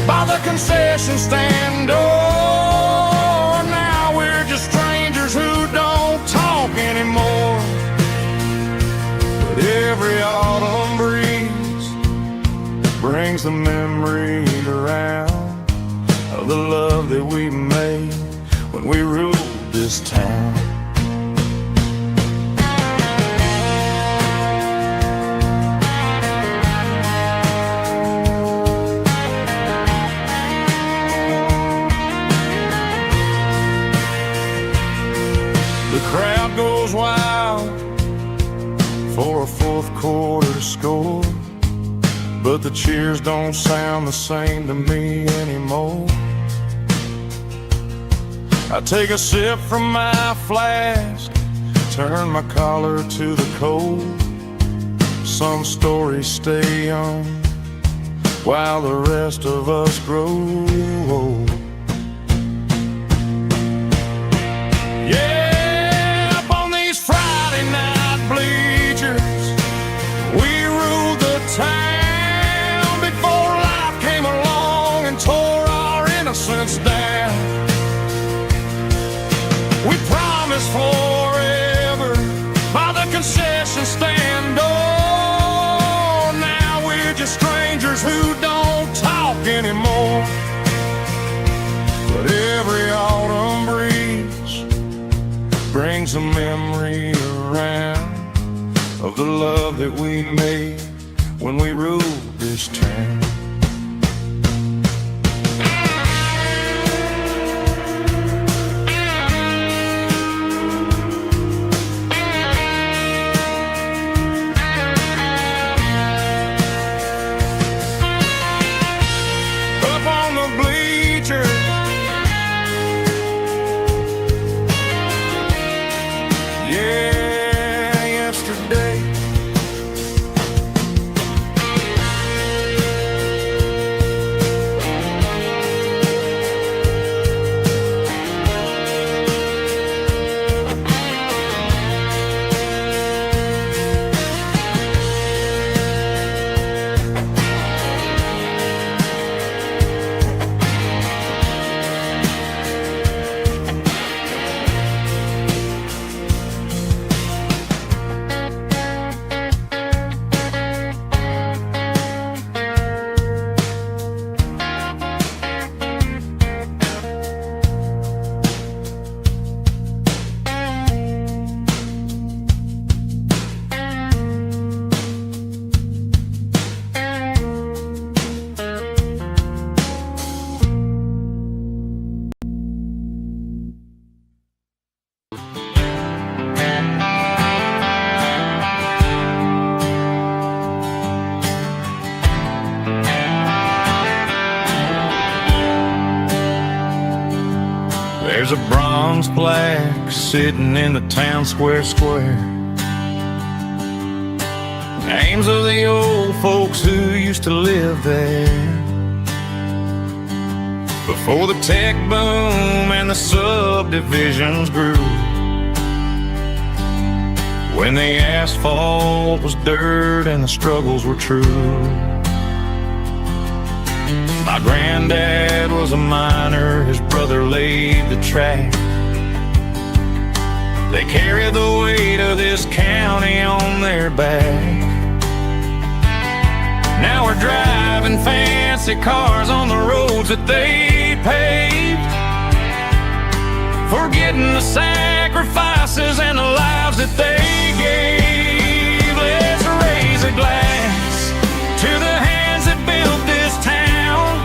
by the concession stand door. Now we're just strangers who don't talk anymore. But every autumn breeze brings the memories around of the love that we made when we ruled this town. The crowd goes wild for a fourth quarter score, but the cheers don't sound the same to me anymore. I take a sip from my flask, turn my collar to the cold. Some stories stay young while the rest of us grow old. Yeah, up on these Friday night bleachers, we ruled the town before life came along and tore our innocence down. us forever by the concession stand door. Now we're just strangers who don't talk anymore. But every autumn breeze brings a memory around of the love that we made when we ruled this town. Up on the bleachers, yeah, yesterday. There's a bronze plaque sitting in the town square. Names of the old folks who used to live there before the tech boom and the subdivisions grew. When the asphalt was dirt and the struggles were true. My granddad was a miner, his brother laid the track. They carried the weight of this county on their back. Now we're driving fancy cars on the roads that they paved, forgetting the sacrifices and the lives that they gave. Let's raise a glass to the hands that built this town,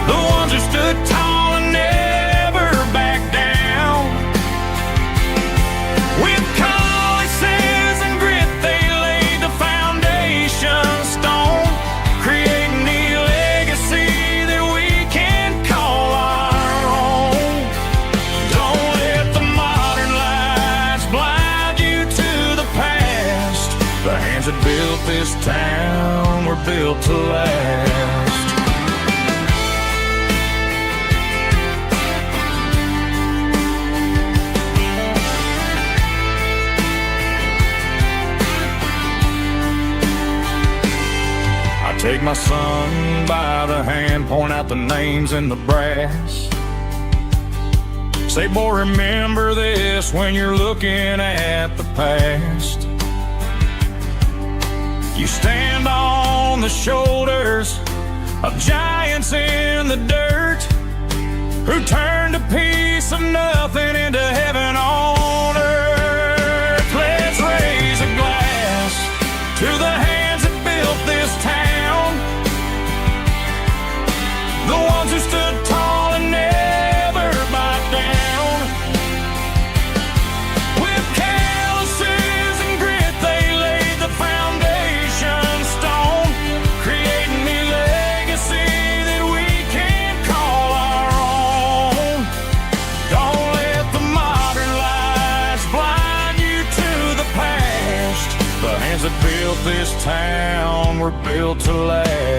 the ones who stood tall and never backed down. With calluses and grit they laid the foundation stone, creating the legacy that we can call our own. Don't let the modern lights blind you to the past. The hands that built this town were built to last. Take my son by the hand, point out the names in the brass. Say, boy, remember this when you're looking at the past. You stand on the shoulders of giants in the dirt, who turned a piece of nothing into heaven on earth. Let's raise a glass to the hands that built this town, the ones who stood tall and never backed down. With calluses and grit they laid the foundation stone, creating the legacy that we can call our own. Don't let the modern lights blind you to the past. The hands that built this town were built to last.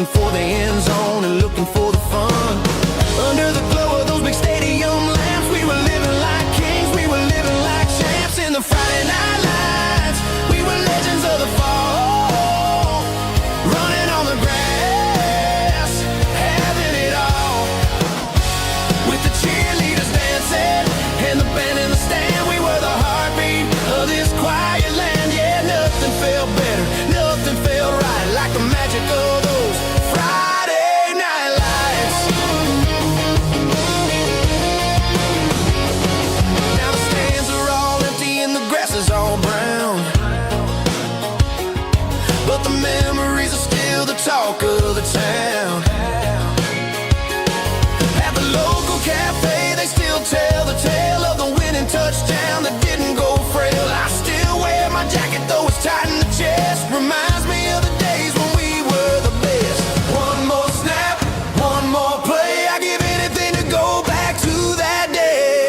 looking for the end zone and looking for the fun. Under the glow of those big stadium lamps, we were living like kings, we were living like champs. In the Friday night lights, we were legends of the fall, running on the grass, having it all. With the cheerleaders dancing and the band in the stand, we were the heartbeat of this quiet land. Yeah, nothing felt better, nothing felt right like the magic of those Friday night lights. Now the stands are all empty and the grass is all brown, but the memories are still the talk of the town. At the local cafe, they still tell the tale of the winning touchdown that didn't go frail. I still wear my jacket though it's tight in the chest. Reminds me of the days when we were the best. One more snap, one more play. I give anything to go back to that day.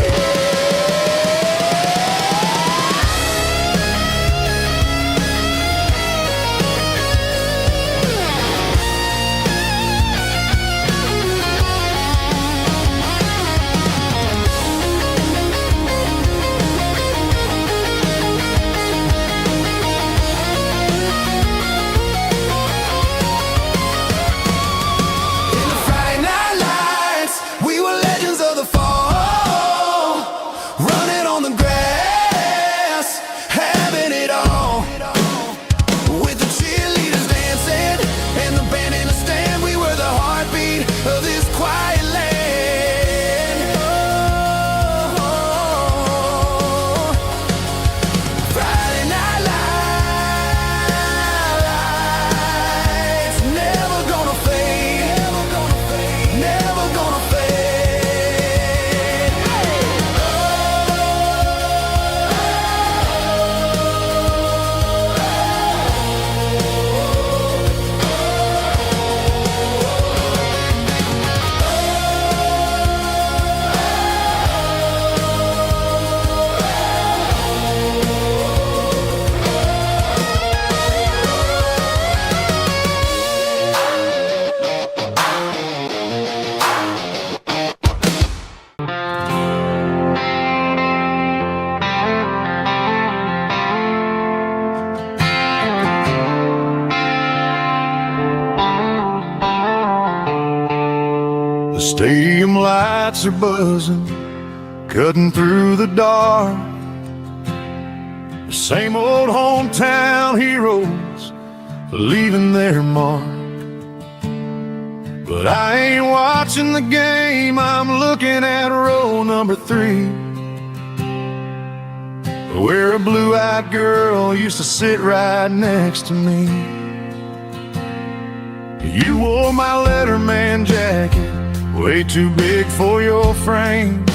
In the Friday night lights, we were legends of the fall, running on the grass, having it all. With the cheerleaders dancing and the band in the stand, we were the heartbeat of this quiet land. Oh, Friday night lights, never gonna fade, never gonna fade. The stadium lights are buzzing, cutting through the dark. The same old hometown heroes leaving their mark. But I ain't watching the game, I'm looking at row number 3, where a blue-eyed girl used to sit right next to me. You wore my Letterman jacket, way too big for your frame.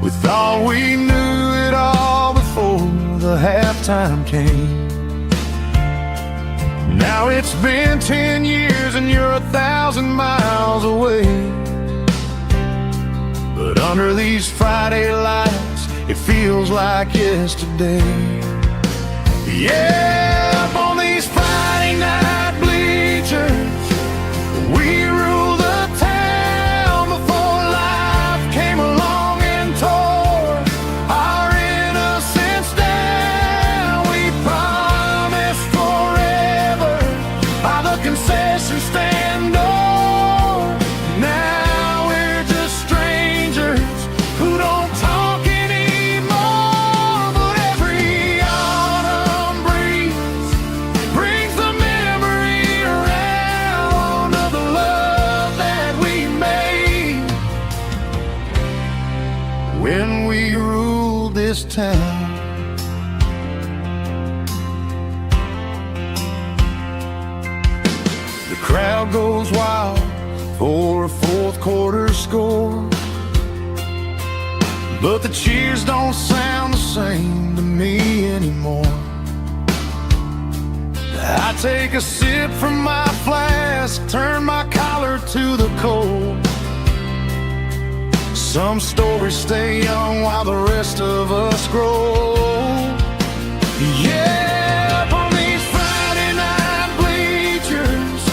We thought we knew it all before the halftime came. Now it's been 10 years and you're 1,000 miles away. But under these Friday lights, it feels like yesterday. Yeah, up on these Friday night bleachers, we rule the town before life came along and tore our innocence down. We promised forever by the concession stand door. Now we're just strangers who don't talk anymore. But every autumn breeze brings the memory around of the love that we made when we ruled this town. The crowd goes wild for a fourth quarter score, but the cheers don't sound the same to me anymore. I take a sip from my flask, turn my collar to the cold. Some stories stay young while the rest of us grow. Yeah, up on these Friday night bleachers,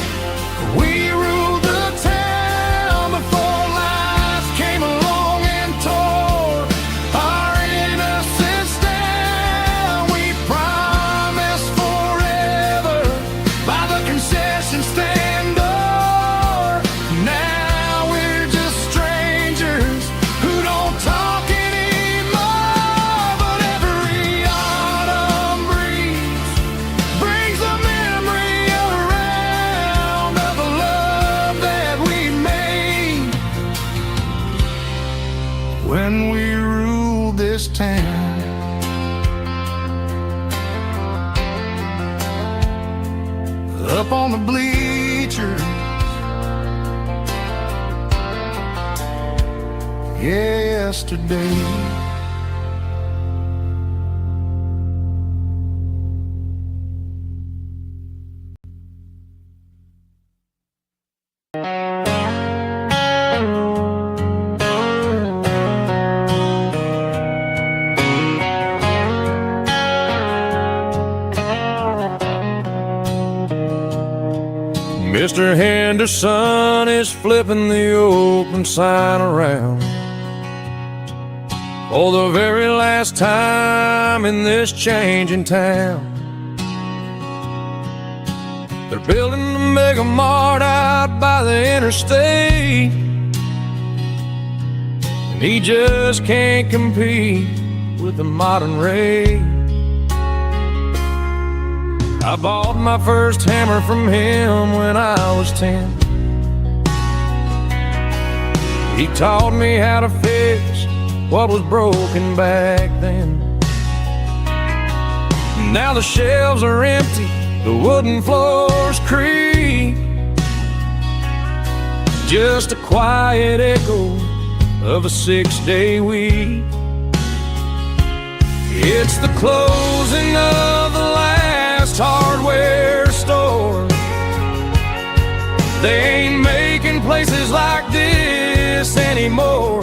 up on the bleachers. Yesterday. Mr. Henderson is flipping the open sign around for the very last time in this changing town. They're building a mega mart out by the interstate, and he just can't compete with the modern rate. I bought my first hammer from him when I was 10. He taught me how to fix what was broken back then. Now the shelves are empty, the wooden floors creak, just a quiet echo of a 6-day week. It's the closing of the last hardware store. They ain't making places like this anymore,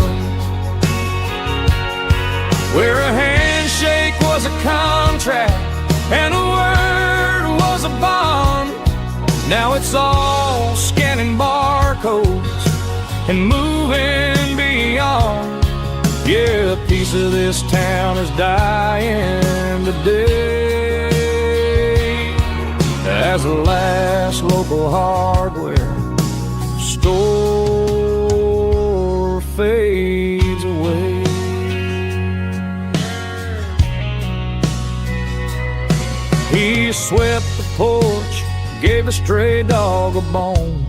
where a handshake was a contract and a word was a bond. Now it's all scanning barcodes and moving beyond. Yeah, a piece of this town is dying today as the last local hardware store fades away. He swept the porch, gave a stray dog a bone,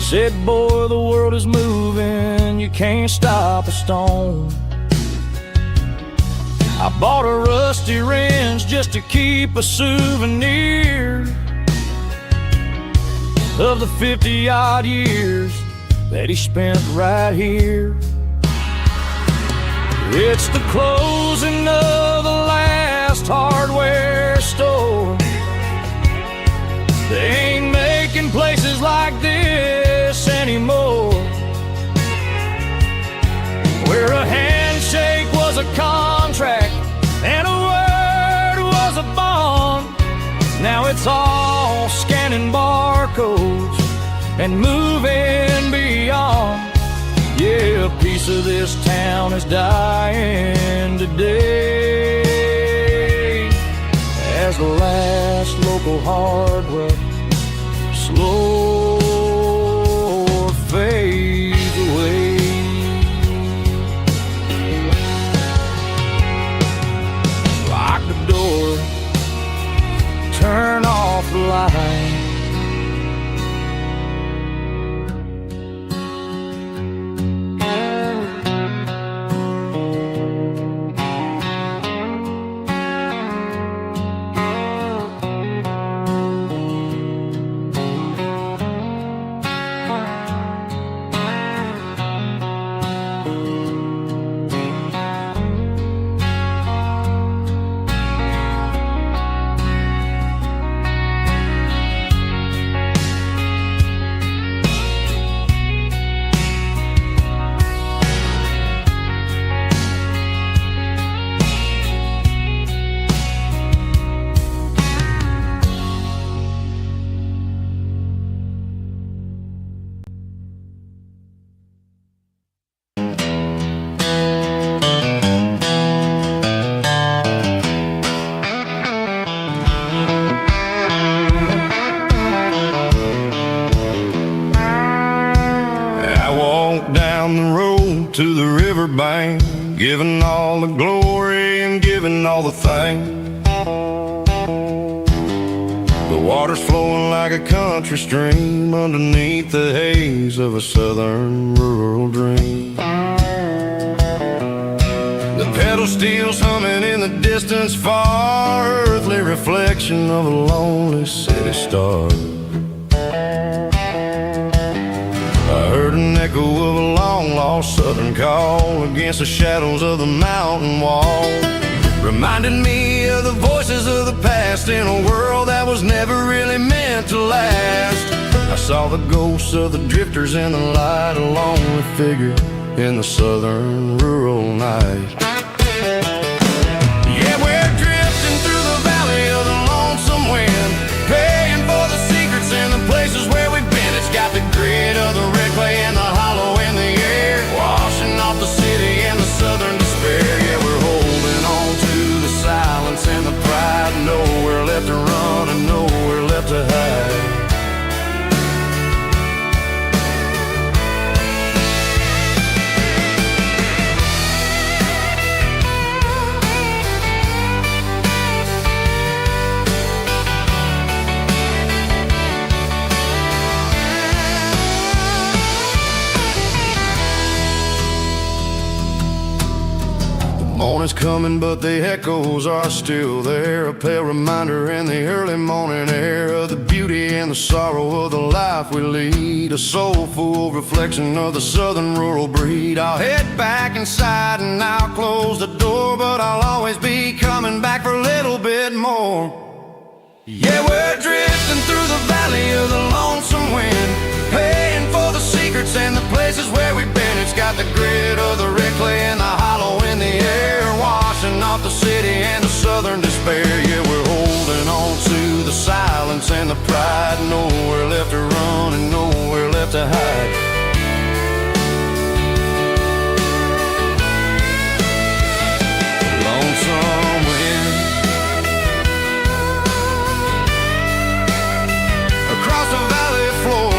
said, boy, the world is moving, you can't stop a stone. I bought a rusty wrench just to keep a souvenir of the 50-odd years that he spent right here. It's the closing of the last hardware store. They ain't making places like this anymore, where a handshake was a contract and a word was a bond. Now it's all scanning barcodes and moving beyond. Yeah, a piece of this town is dying today as the last local hardware slow fades away. Lock the door, turn off the light. To the riverbank, giving all the glory and giving all the thanks. The water's flowing like a country stream underneath the haze of a southern rural dream. The pedal steel's humming in the distance far, earthly reflection of a lonely city star. I heard an echo of a long-lost southern call against the shadows of the mountain wall, reminded me of the voices of the past in a world that was never really meant to last. I saw the ghosts of the drifters in the light, a lonely figure in the southern rural night. Yeah, we're drifting through the valley of the lonesome wind, paying for the secrets and the places where we've been. It's got the grit of the red clay and the hollow in the air, washing off the city and the southern despair. Yeah, we're holding on to the silence and the pride, nowhere left to run and nowhere left to hide. Morning's coming, but the echoes are still there, a pale reminder in the early morning air of the beauty and the sorrow of the life we lead, a soulful reflection of the southern rural breed. I'll head back inside and I'll close the door, but I'll always be coming back for a little bit more. Yeah, we're drifting through the valley of the lonesome wind, paying for the secrets and the places where we've been. It's got the grit of the red clay and the hollow in the air, washing off the city and the southern despair. Yeah, we're holding on to the silence and the pride, nowhere left to run and nowhere left to hide. Lonesome wind across the valley floor,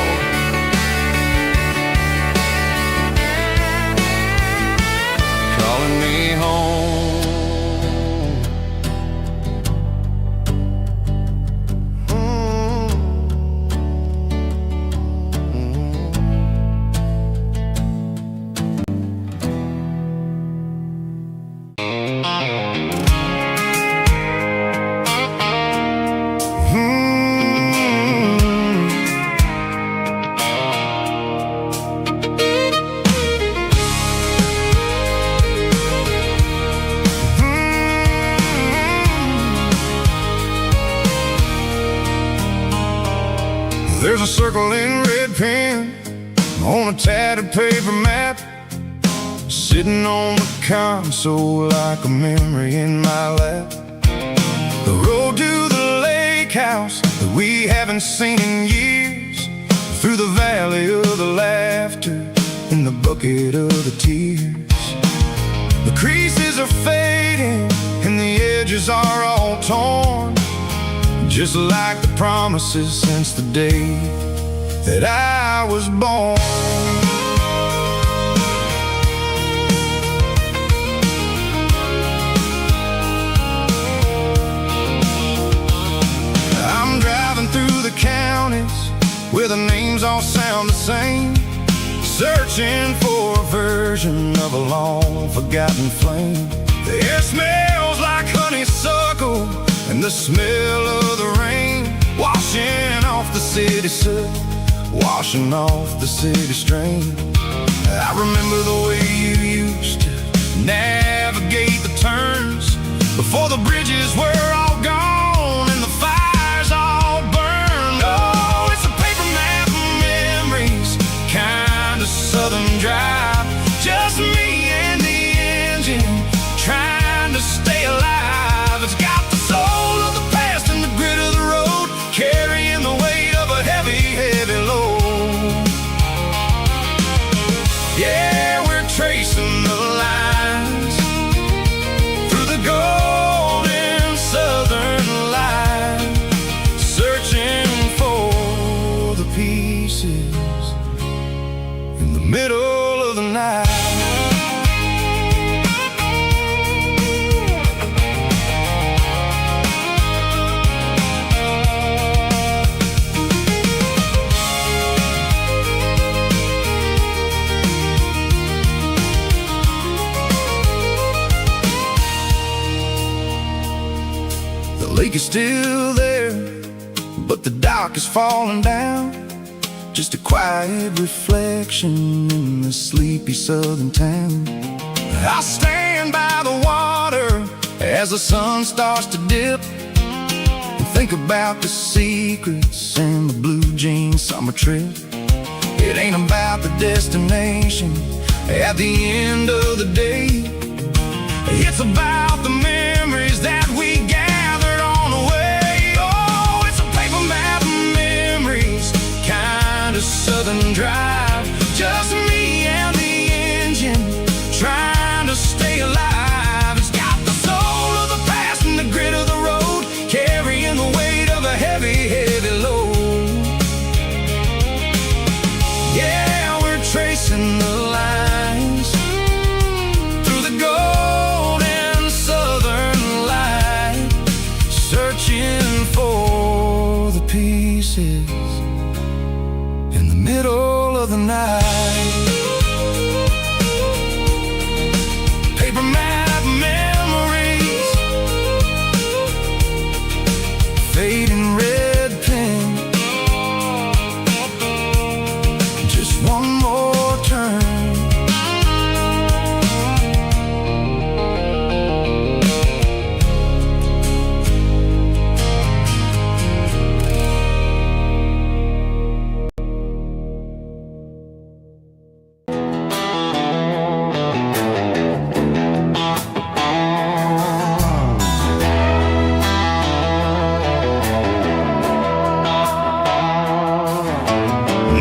calling me home. There's a circle in red pen on a tattered paper map, sitting on the console like a memory in my lap. The road to the lake house that we haven't seen in years, through the valley of the laughter and the bucket of the tears. The creases are fading and the edges are all torn, just like the promises since the day that I was born. I'm driving through the counties where the names all sound the same, searching for a version of a long forgotten flame. The air smells like honeysuckle and the smell of the rain, washing off the city soot, washing off the city strain. I remember the way you used to navigate the turns before the bridges were all gone and the fires all burned. Oh, it's a paper map of memories, kind of southern drive, just me and the engine trying to stay alive. It's got the soul of the past and the grit of the road, carrying the weight of a heavy, heavy load. Yeah, we're tracing the lines through the golden southern lake is still there, but the dock is falling down. Just a quiet reflection in the sleepy southern town. I stand by the water as the sun starts to dip, and think about the secrets and the blue jean summer trip. It ain't about the destination at the end of the day. It's about the memories that we gathered on the way. Oh, it's a paper map of memories, kind of southern drive. Just me and the engine, trying to stay alive. It's got the soul of the past and the grit of the road, carrying the weight of a heavy, heavy load. Yeah, we're tracing the lines through the golden southern light, searching for the pieces in the middle of the night. Paper map memories, fading red pen, just one more turn.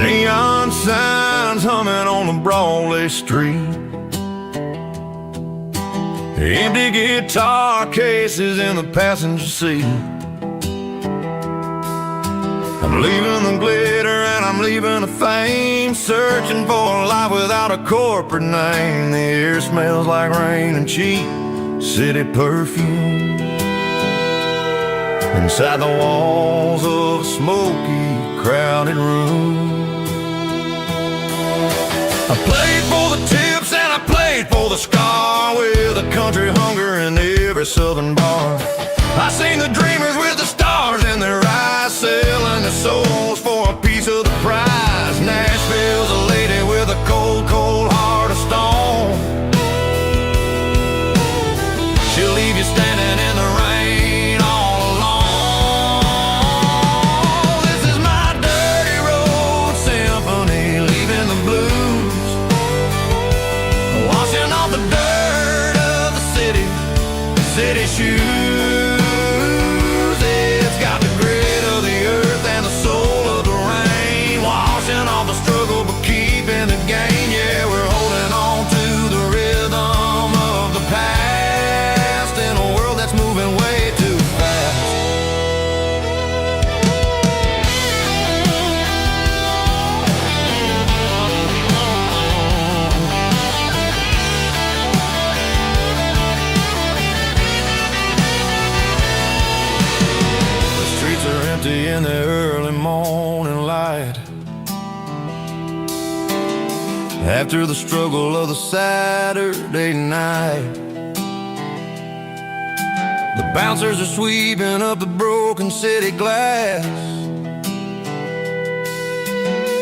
Neon signs humming on the Broadway street, empty guitar cases in the passenger seat. I'm leaving the glitter and I'm leaving the fame, searching for a life without a corporate name. The air smells like rain and cheap city perfume inside the walls of a smoky, crowded room. I played for the tips and I played for the scar, with a country hunger in every southern bar. I seen the dreamers with the stars in their eyes, selling their souls for a piece of the prize. Nashville's a lady with a cold, cold heart of stone. She'll leave you standing in the rain all alone. This is my dirty road symphony, leaving the blues, washing off the dirt of the city, city shoes. It's got the grit of the earth and the soul of the rain, washing off the struggle but keeping the gain. Yeah, we're holding on to the rhythm of the past in a world that's moving way too fast. The streets are empty in the early morning light, after the struggle of the Saturday night. The bouncers are sweeping up the broken city glass,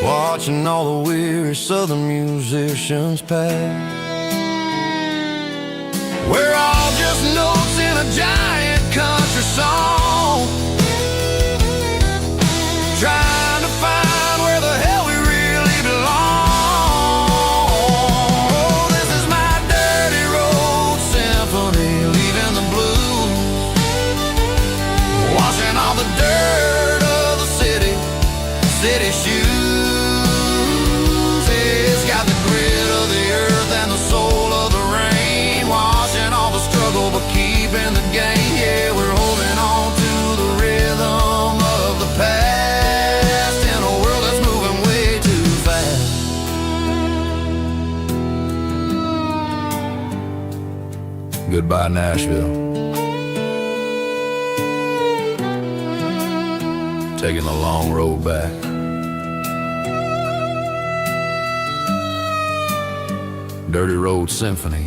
watching all the weary southern musicians pass. We're all just notes in a giant country song, trying to find where the hell we really belong. Oh, this is my dirty road symphony, leaving the blues, washing all the dirt of the city, city shoes. It's got the grit of the earth and the soul of the rain, washing all the struggle but keeping the gain. Yeah, we're holding on to the rhythm of the past in a world that's moving way too fast. Goodbye, Nashville. Taking the long road back. Dirty Road Symphony.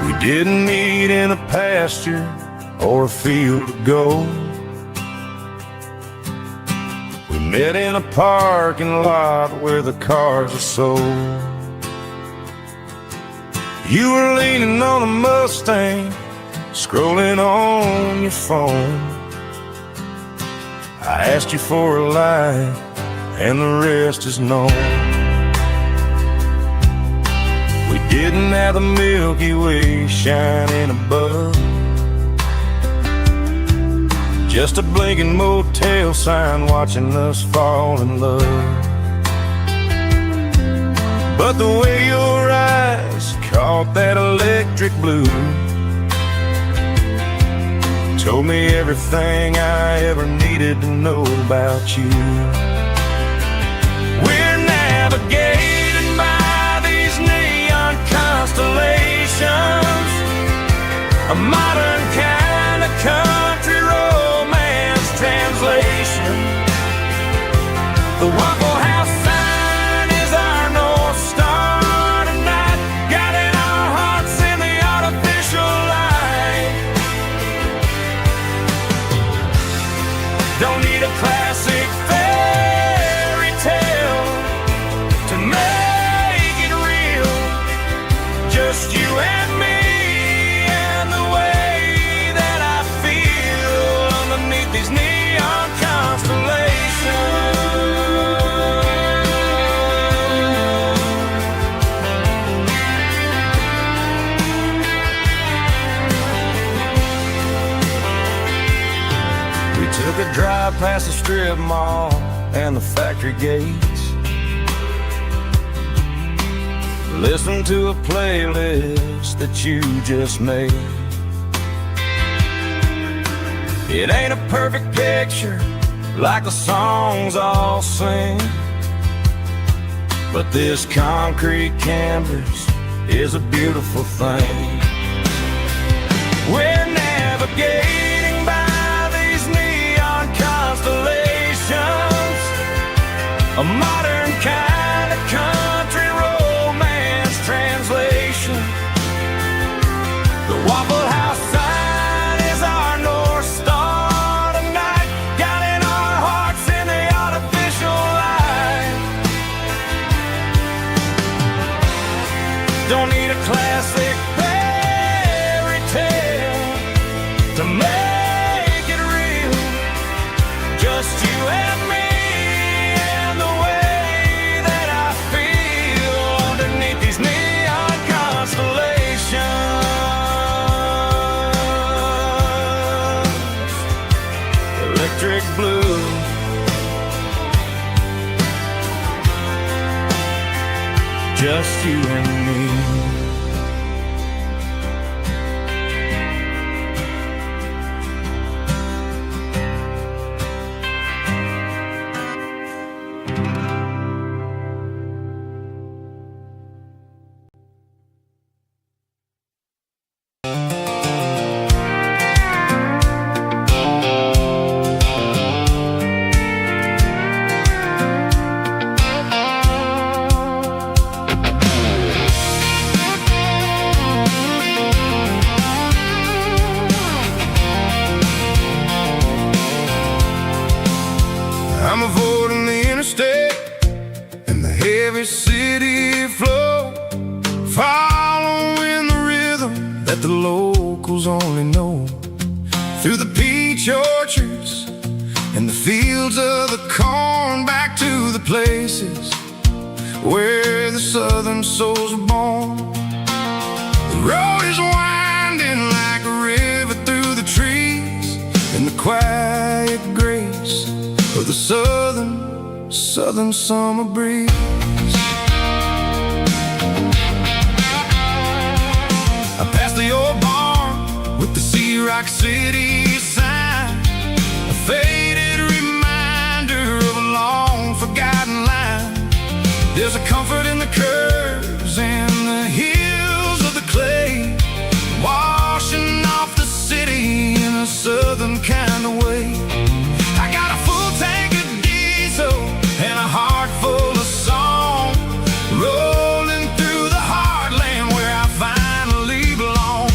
We didn't meet in a pasture or a field of gold. We met in a parking lot where the cars are sold. You were leaning on a Mustang, scrolling on your phone. I asked you for a light, and the rest is known. We didn't have the Milky Way shining above, just a blinking motel sign watching us fall in love. But the way your eyes caught that electric blue told me everything I ever needed to know about you. We're navigated by these neon constellations, a modern kind of country romance translation. The Waffle House sign is our North Star tonight, guiding our hearts in the artificial light. Don't need a classic fairy tale to make it real. Just you and me and the way that I feel underneath these neon constellations. We took a drive past the strip mall and the factory gates, listened to a playlist that you just made. It ain't a perfect picture like the songs all sing, but this concrete canvas is a beautiful thing. We're navigating by these neon constellations, a modern kind of country romance translation. The Waffle House sign is our North Star tonight, guiding our hearts in the artificial light. Don't need a classic fairy tale to make it real. Just you and me and the way that I feel underneath these neon constellations. Electric blue, just you and me. I'm avoiding the interstate and the heavy city flow, following the rhythm that the locals only know. Through the peach orchards and the fields of the corn, back to the places where the southern souls were born. The road is winding like a river through the trees, and the quiet grace of the southern summer breeze. I passed the old barn with the Sea Rock City sign, a faded reminder of a long forgotten line. There's a comfort in the curves and the hills of the clay, washing off the city in a southern kind of way. I got a full tank of diesel and a heart full of song, rolling through the heartland where I finally belong.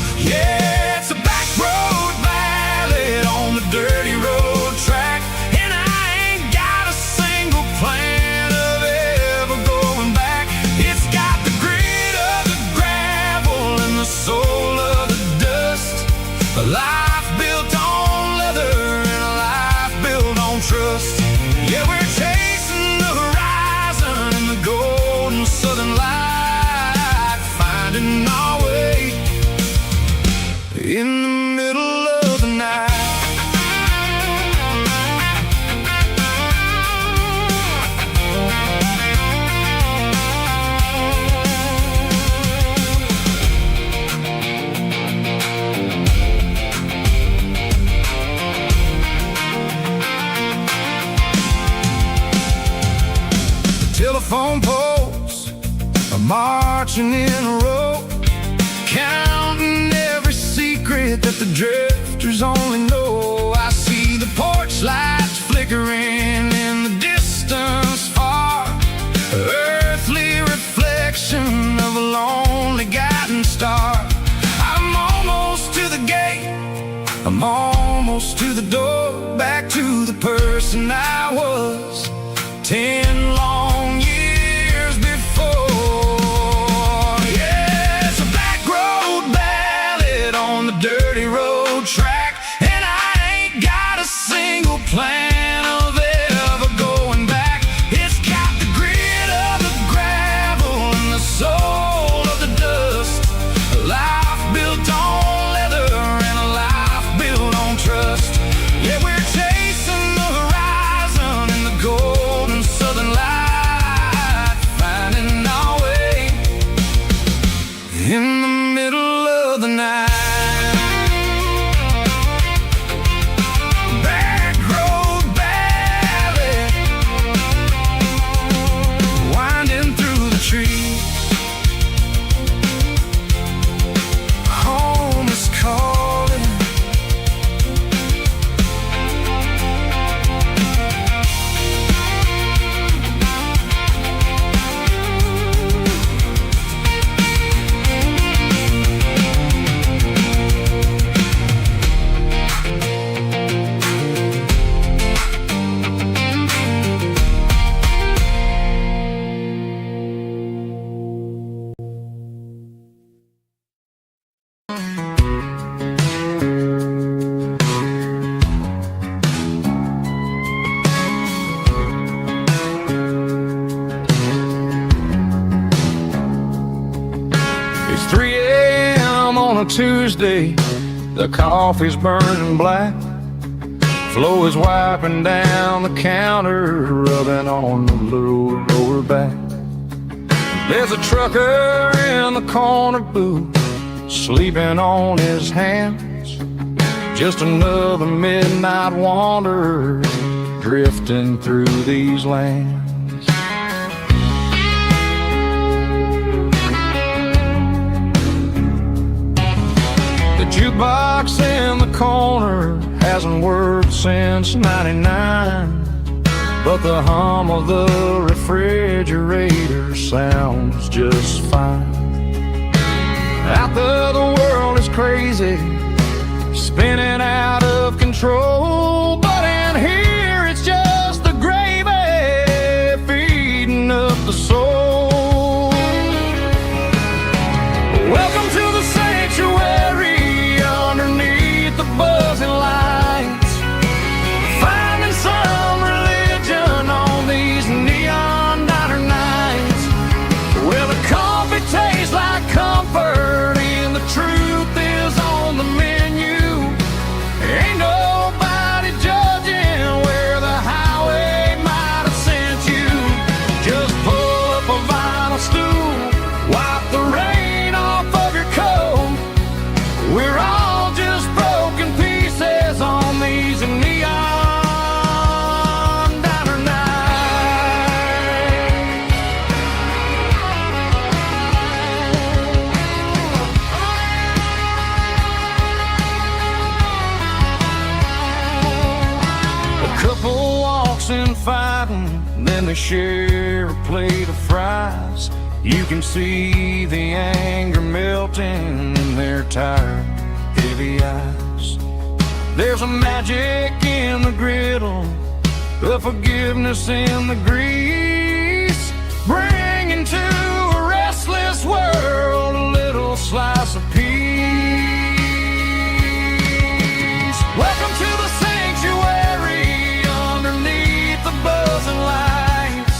A life built on leather and a life built on trust. Yeah, we're chasing the horizon and the golden southern light, finding our way in the middle of the night. Telephone poles are marching in a row, counting every secret that the drifters only know. I see the porch lights flickering in the distance far, earthly reflection of a lonely guiding star. I'm almost to the gate, I'm almost to the door, back to the person I was 10 long years before. Yeah, it's a back road ballad on the dirty road track, and I ain't got a single plan of ever going back. It's got the grit of the gravel and the soul of the dust. A life built on leather and a life built on trust. Yeah, we're chasing the horizon and the golden southern light, finding our way in the middle of the night. Back road ballad, winding through the trees. Home is calling. It's 3 a.m. on a Tuesday, the coffee's burning black. Flo is wiping down the counter, rubbing on the little lower back. There's a trucker in the corner booth, sleeping on his hands. Just another midnight wanderer, drifting through these lands. The jukebox in the corner hasn't worked since '99, but the hum of the refrigerator sounds just fine. Out there the world is crazy, spinning out of control, but in here it's just the gravy feeding up the soul. Welcome to the sanctuary underneath the buzzing lights, finding some religion on these neon diner nights. Well, the coffee tastes like comfort and the truth is on the menu. Ain't nobody judging where the highway might have sent you. Just pull up a vinyl stool, wipe the rain off of your coat. We're all just broken pieces on these neon diner nights. A couple walks in fighting, then they share a plate of fries. You can see the anger melting in their tired, heavy eyes. There's a magic in the griddle, a forgiveness in the grease, bringing to a restless world a little slice of peace. Welcome to the sanctuary underneath the buzzing lights.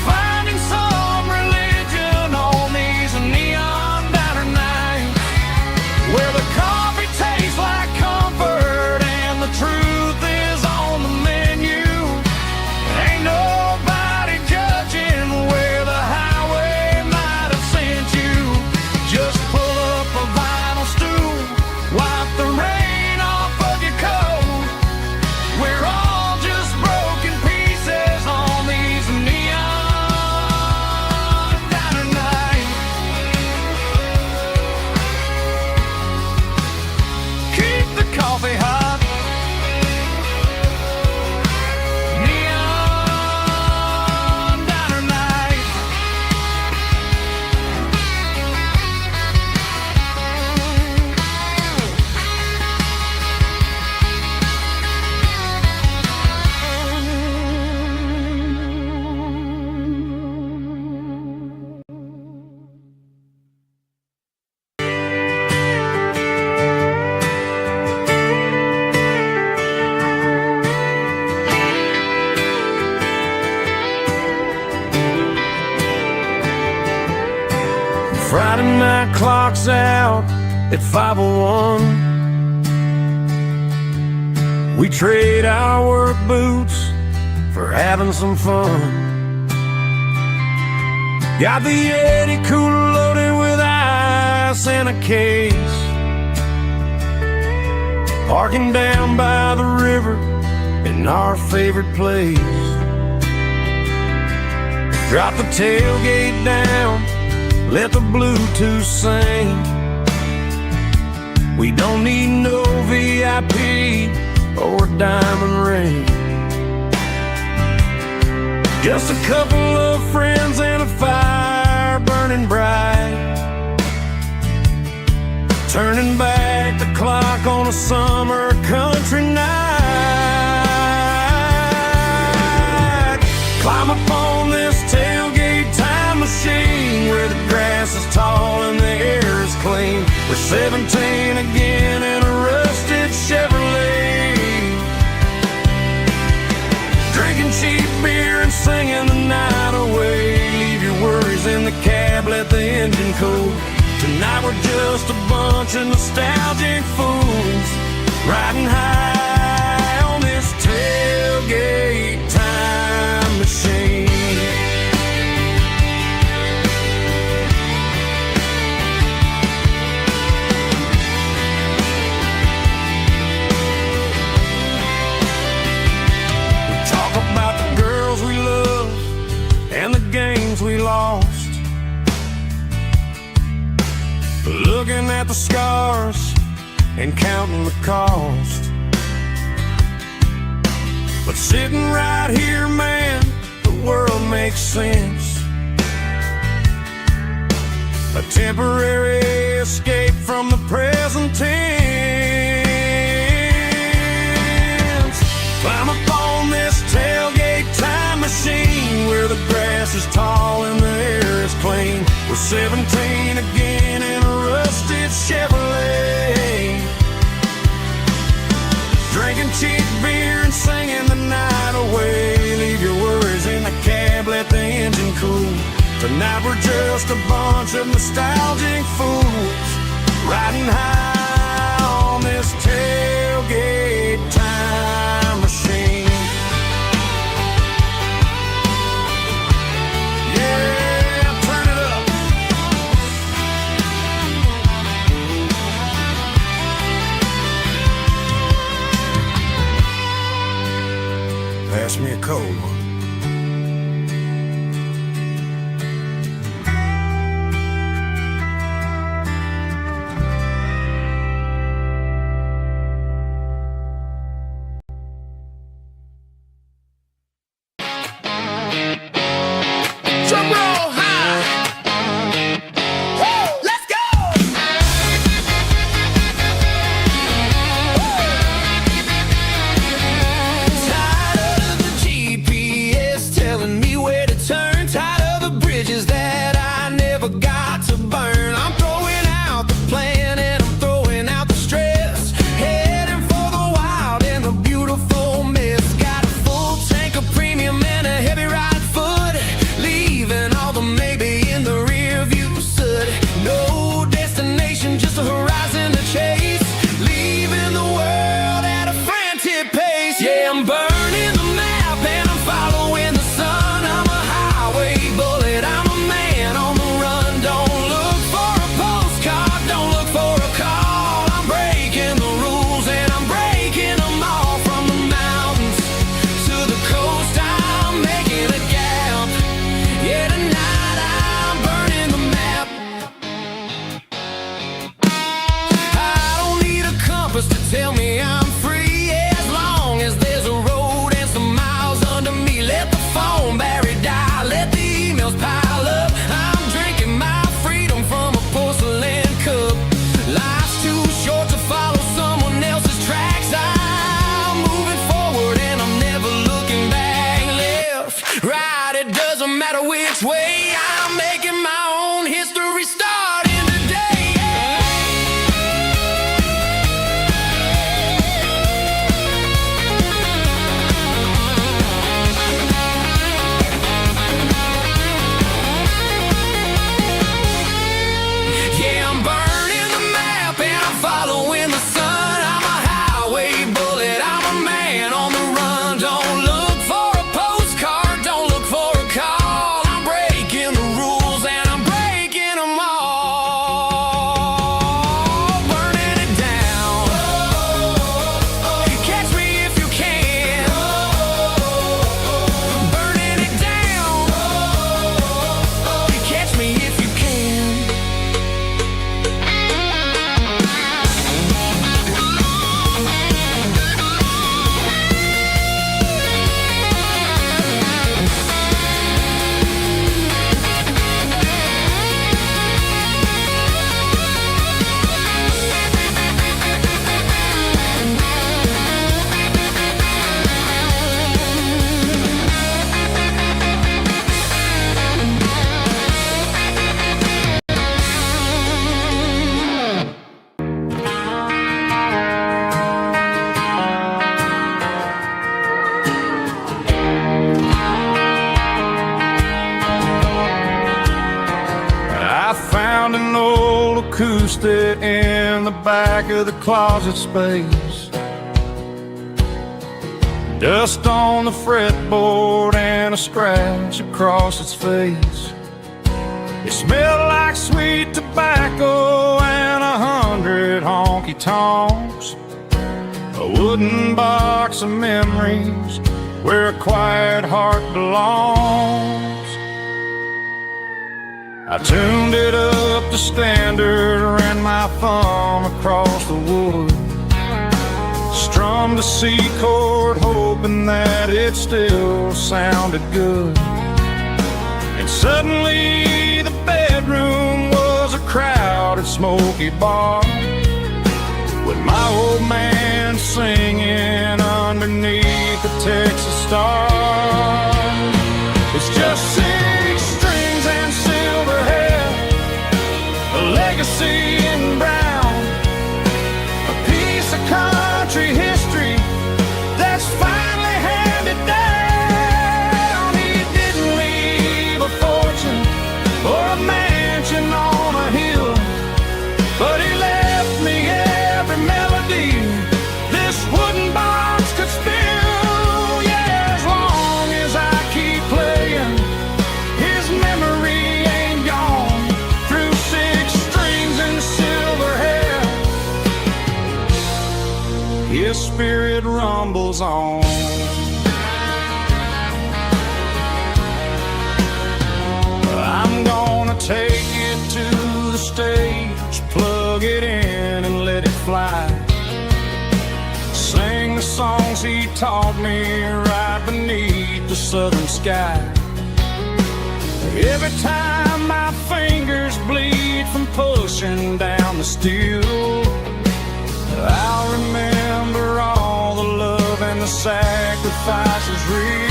Finding some religion on these neon diner nights, where the coffee tastes like comfort and the truth is on the menu. Ain't nobody judging where the highway might have sent you. Just pull up a vinyl stool, wipe the rain off of your coat. We're all just broken pieces on these neon diner nights. Keep the coffee hot. Neon diner night. Friday night clock's out at 5:01. We trade our work boots for having some fun. Got the Yeti cooler loaded with ice and a case. Parking down by the river in our favorite place. Drop the tailgate down, let the Bluetooth sing. We don't need no VIP or a diamond ring. Just a couple of friends and a fire burning bright, turning back the clock on a summer country night. Climb up on this tailgate time machine where the grass is tall and the air is clean. We're 17 again in a rusted Chevrolet, drinking cheap beer and singing the night away. Leave your worries in the cab, let the engine cool. Tonight we're just a bunch of nostalgic fools, riding high on this tailgate time machine. We talk about the girls we love and the games we lost, looking at the scars and counting the cost. But sitting right here, man, the world makes sense. A temporary escape from the present tense. Climb up on this tailgate time machine where the grass is tall and the air is clean. We're 17 again in a rusted Chevrolet, drinking cheap beer and singing the night away. Leave your worries in the cab, let the engine cool. Tonight we're just a bunch of nostalgic fools, riding high on this tailgate time machine. Yeah, turn it up. Pass me a cold one. Drum roll high. Woo, let's go. Tired of the GPS a horizon to chase, leaving the world at a frantic pace. Yeah, I'm burning the map and I'm following the sun. I'm a highway bullet, I'm a man on the run. Don't look for a postcard, don't look for a call. I'm breaking the rules and I'm breaking them all. From the mountains to the coast, I'm making a gap. Yeah, tonight I'm burning the map. I don't need a compass to tell me I'm free, yeah, as long as there's a road and some miles under me. Let the phone battery die, let the emails pile up. I'm drinking my freedom from a porcelain cup. Life's too short to follow someone else's tracks. I'm moving forward and I'm never looking back. Left, right, it doesn't matter which way. I'm making my own history starting today. Yeah, I'm burning the map and I'm following the sun. I'm a highway bullet, I'm a man on the run. Don't look for a postcard, don't look for a call. I'm breaking the rules and I'm breaking them all. Burning it down. Catch me if you can. Burning it down. Catch me if you can. I found an old acoustic in the back of the closet space. Dust on the fretboard and a scratch across its face. It smelled like sweet tobacco and 100 honky tonks. A wooden box of memories where a quiet heart belongs. I tuned it up to standard, ran my thumb across the wood, strummed a C chord, hoping that it still sounded good. And suddenly the bedroom was a crowded, smoky bar, with my old man singing underneath the Texas star. It's just 6 strings and silver hair, a legacy in brown, a piece of country history that's finally handed down. He didn't leave a fortune or a mansion on a hill, but he left me every melody this wooden box could spill. Yeah, as long as I keep playing, his memory ain't gone. Through 6 strings and silver hair, his spirit rumbles on. I'm gonna take it to the stage, plug it in and let it fly. Sing the songs he taught me right beneath the southern sky. Every time my fingers bleed from pushing down the steel, I'll remember all the love and the sacrifices real.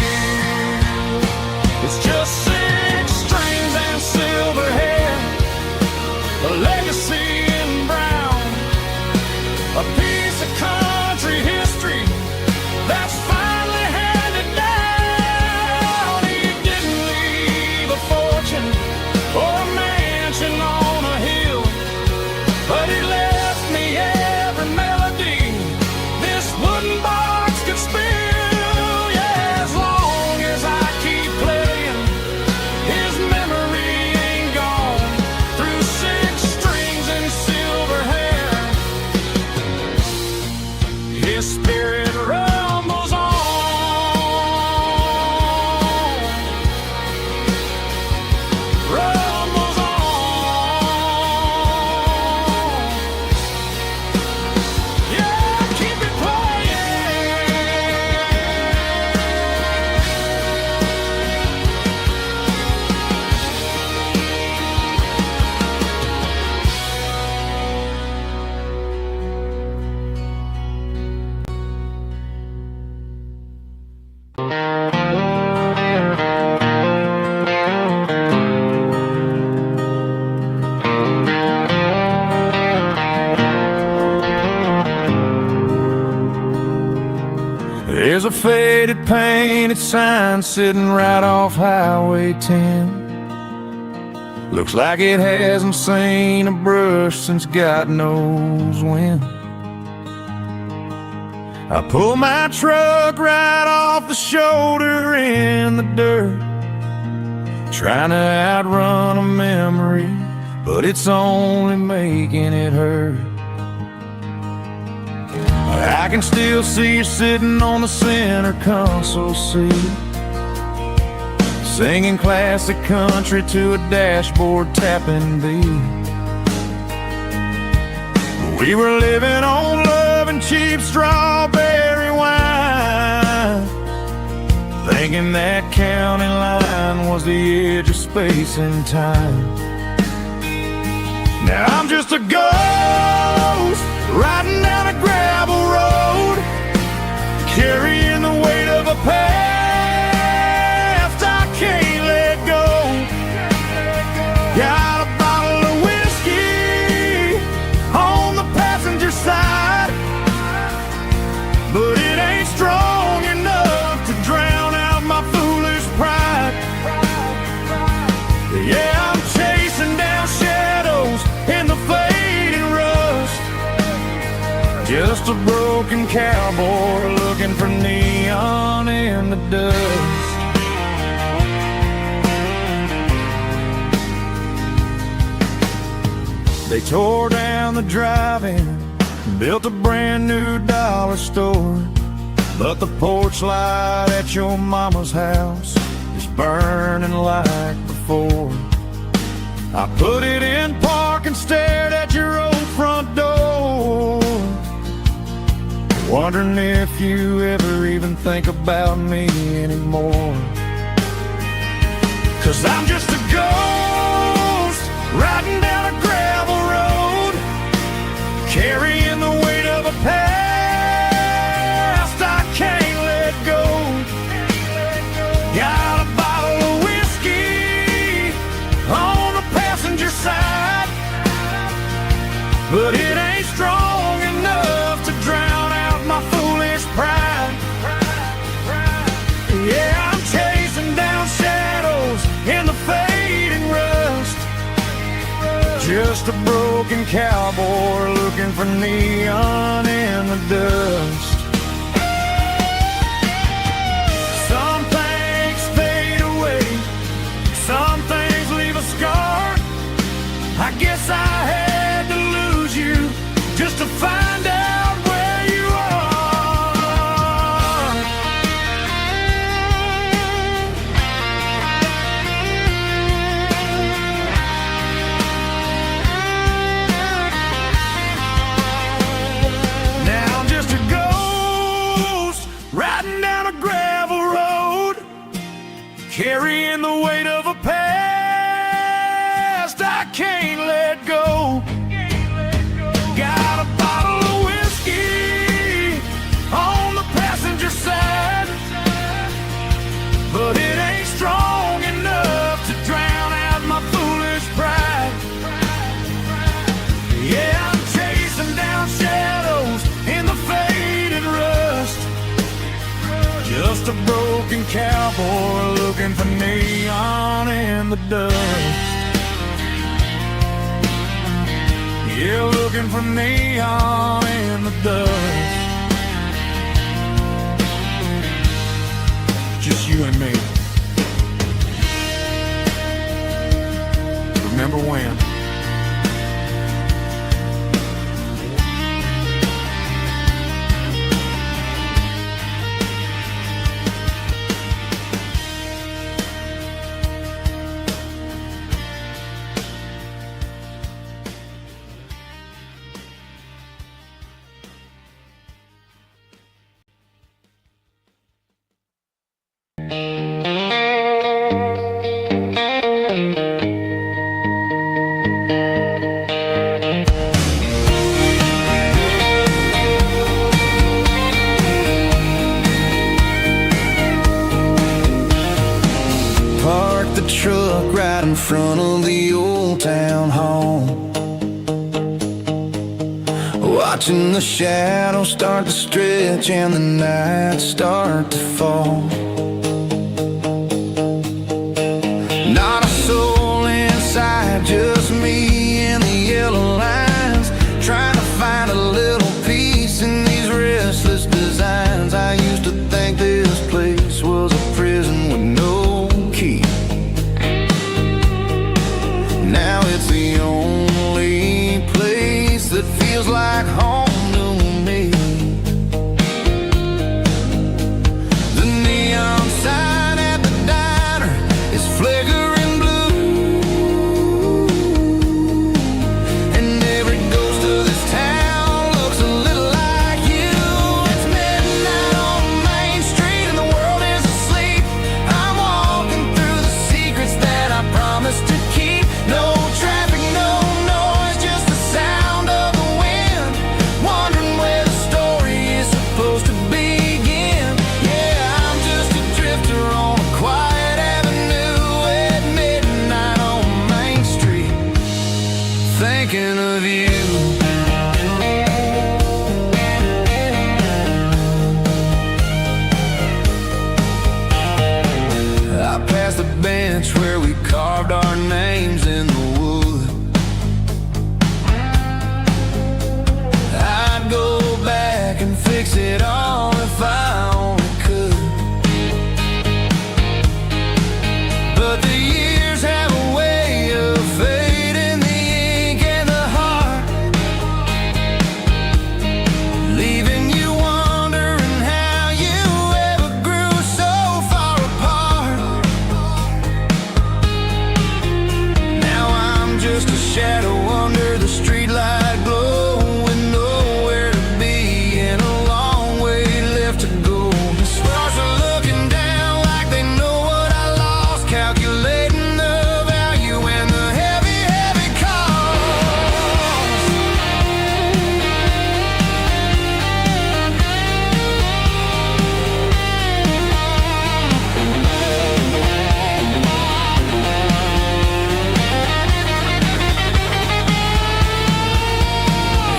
It's just 6 strings and silver hair, a legacy in brown, a piece of country history that's finally handed down. He didn't leave a fortune or a mansion on a hill, but he left There's a faded painted sign sitting right off Highway 10. Looks like it hasn't seen a brush since God knows when. I pull my truck right off the shoulder in the dirt, trying to outrun a memory, but it's only making it hurt. I can still see you sitting on the center console seat, singing classic country to a dashboard tapping beat. We were living on love and cheap strawberry wine, thinking that county line was the edge of space and time. Now I'm just a ghost riding down a gravel road, carrying the weight of a past I can't let go. Got a bottle of whiskey on the passenger side, but it ain't strong enough to drown out my foolish pride. Yeah, I'm chasing down shadows in the fading rust, just a broken cowboy looking for neon in the dust. They tore down the drive-in, built a brand new dollar store, but the porch light at your mama's house is burning like before. I put it in park and stared at your old front door, wondering if you ever even think about me anymore. 'Cause I'm just a ghost riding down a gravel road, carrying the weight of a past I can't let go. Got a bottle of whiskey on the passenger side, but it ain't strong enough to drown out my foolish pride. Yeah, I'm chasing down shadows in the fading rust, just a broken cowboy looking for neon in the dust. Some things fade away, some things leave a scar. I guess I had to lose you just to find out where you are. Now I'm just a ghost riding down a gravel road, carrying the weight of a past I can't let go. Got a bottle of whiskey on the passenger side, but it ain't strong enough to drown out my foolish pride. Yeah, I'm chasing down shadows in the faded rust, just a broken cowboy looking for neon in the dust. Yeah, looking for neon in the dust. Just you and me. Remember when? Watching the shadows start to stretch and the nights start to fall. Not a soul inside, just me and the yellow lines, trying to find a little peace in these restless designs. I used to think this place was a prison with no key. Now it's the only place that feels like home to me. The neon sign at the diner is flickering blue, and every ghost of this town looks a little like you. It's midnight on Main Street and the world is asleep. I'm walking through the secrets that I promised to keep. No traffic, no noise, just the sound of the wind, wondering where the story is supposed to begin. Yeah, I'm just a drifter on a quiet avenue at midnight on Main Street, thinking of you. I passed the bench where we carved our names in the wood. I'd go back and fix it all if I only could. But the years have a way of fading the ink and the heart, leaving you wondering how you ever grew so far apart. Now I'm just a shadow under the streetlight glow, with nowhere to be and a long way left to go. The stars are looking down like they know what I lost, calculating the value and the heavy, heavy cost.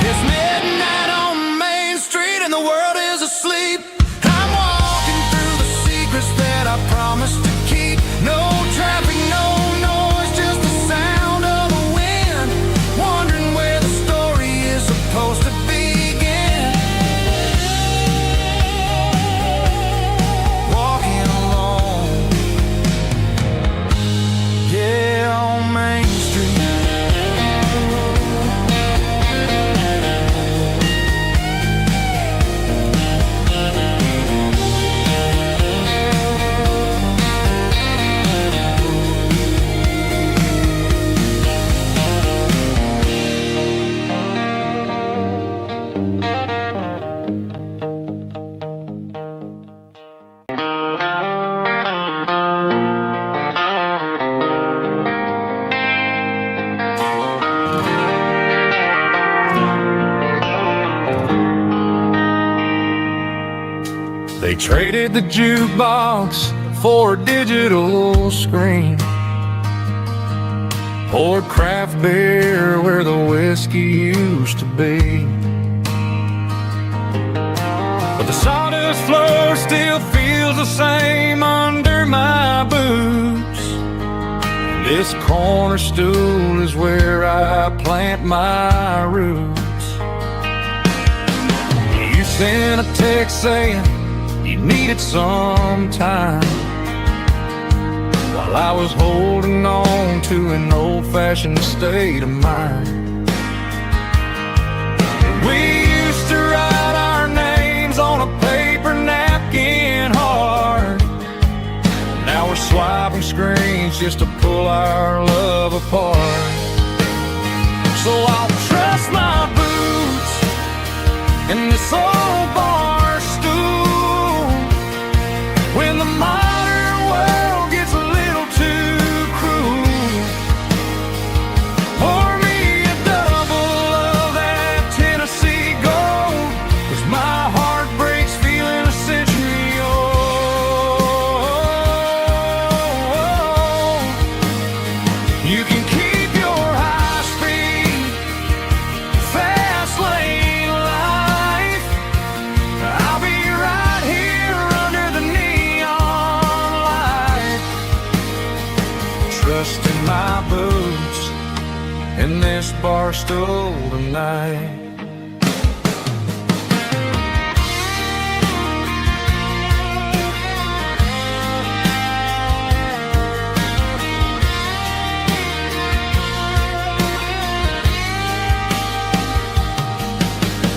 It's midnight on Main Street and the world is asleep. I'm walking through the secrets that I promised to keep. No traffic, no noise, just the sound of the wind, wondering where the story is supposed to begin. Walking alone, yeah, on Main Street. They traded the jukebox for a digital screen, poured craft beer where the whiskey used to be. But the sawdust floor still feels the same under my boots. This corner stool is where I plant my roots. You sent a text saying you needed some time, while I was holding on to an old-fashioned state of mind. We used to write our names on a paper napkin hard. Now we're swiping screens just to pull our love apart. So I'll trust my boots and this old bar stool when the modern world gets a little too cruel. Pour me a double of that Tennessee Gold, 'cause my heart breaks feeling a century old. You can keep your high speed fast lane bar stool tonight.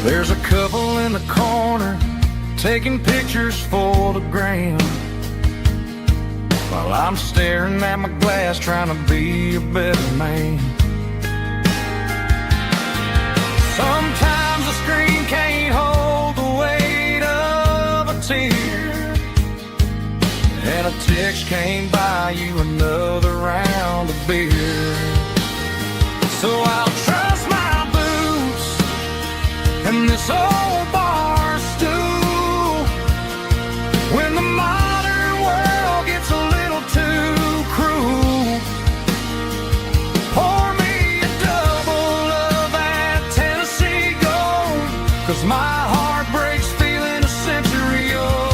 There's a couple in the corner taking pictures for the gram, while I'm staring at my glass trying to be a better man. Sometimes the screen can't hold the weight of a tear, and a text can't buy you another round of beer. So I'll trust my boots and this old bar stool when the modern world gets a little too cruel. Pour me a double of that Tennessee Gold, 'cause my heart breaks feeling a century old.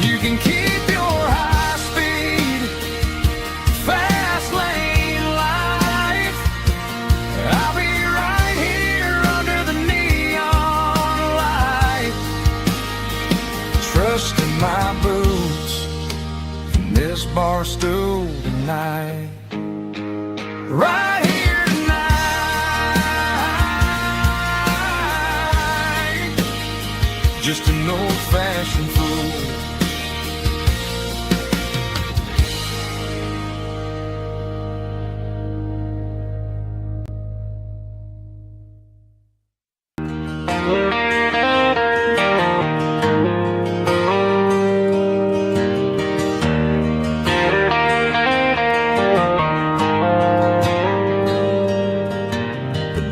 You can keep your high speed, fast lane life. I'll be right here under the neon light, trusting my boots in this bar stool tonight. Right here tonight, just an old-fashioned fool.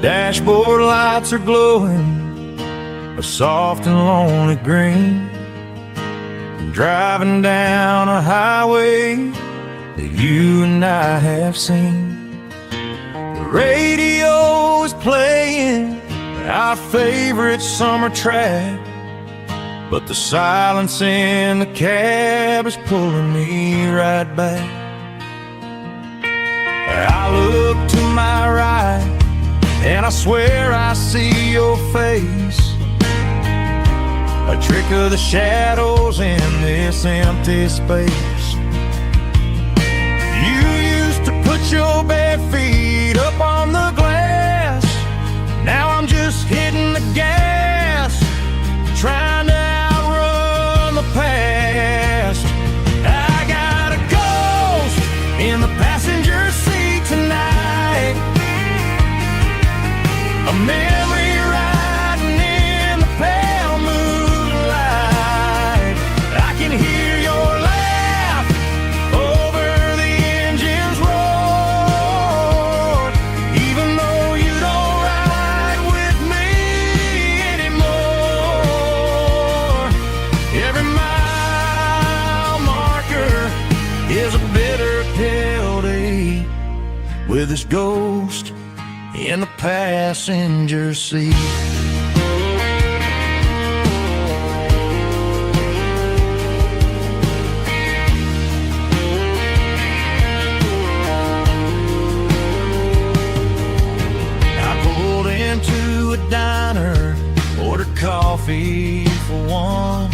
Dashboard lights are glowing a soft and lonely green. I'm driving down a highway that you and I have seen. The radio is playing our favorite summer track, but the silence in the cab is pulling me right back. I look to my right and I swear I see your face, a trick of the shadows in this empty space. You used to put your bare feet up on the glass. Now I'm just hitting the gas, trying to outrun the past. I got a ghost in the passenger seat tonight, a memory riding in the pale moonlight. I can hear your laugh over the engine's roar, even though you don't ride with me anymore. Every mile marker is a bitter pill to eat, with this ghost in the passenger seat. I pulled into a diner, ordered coffee for one,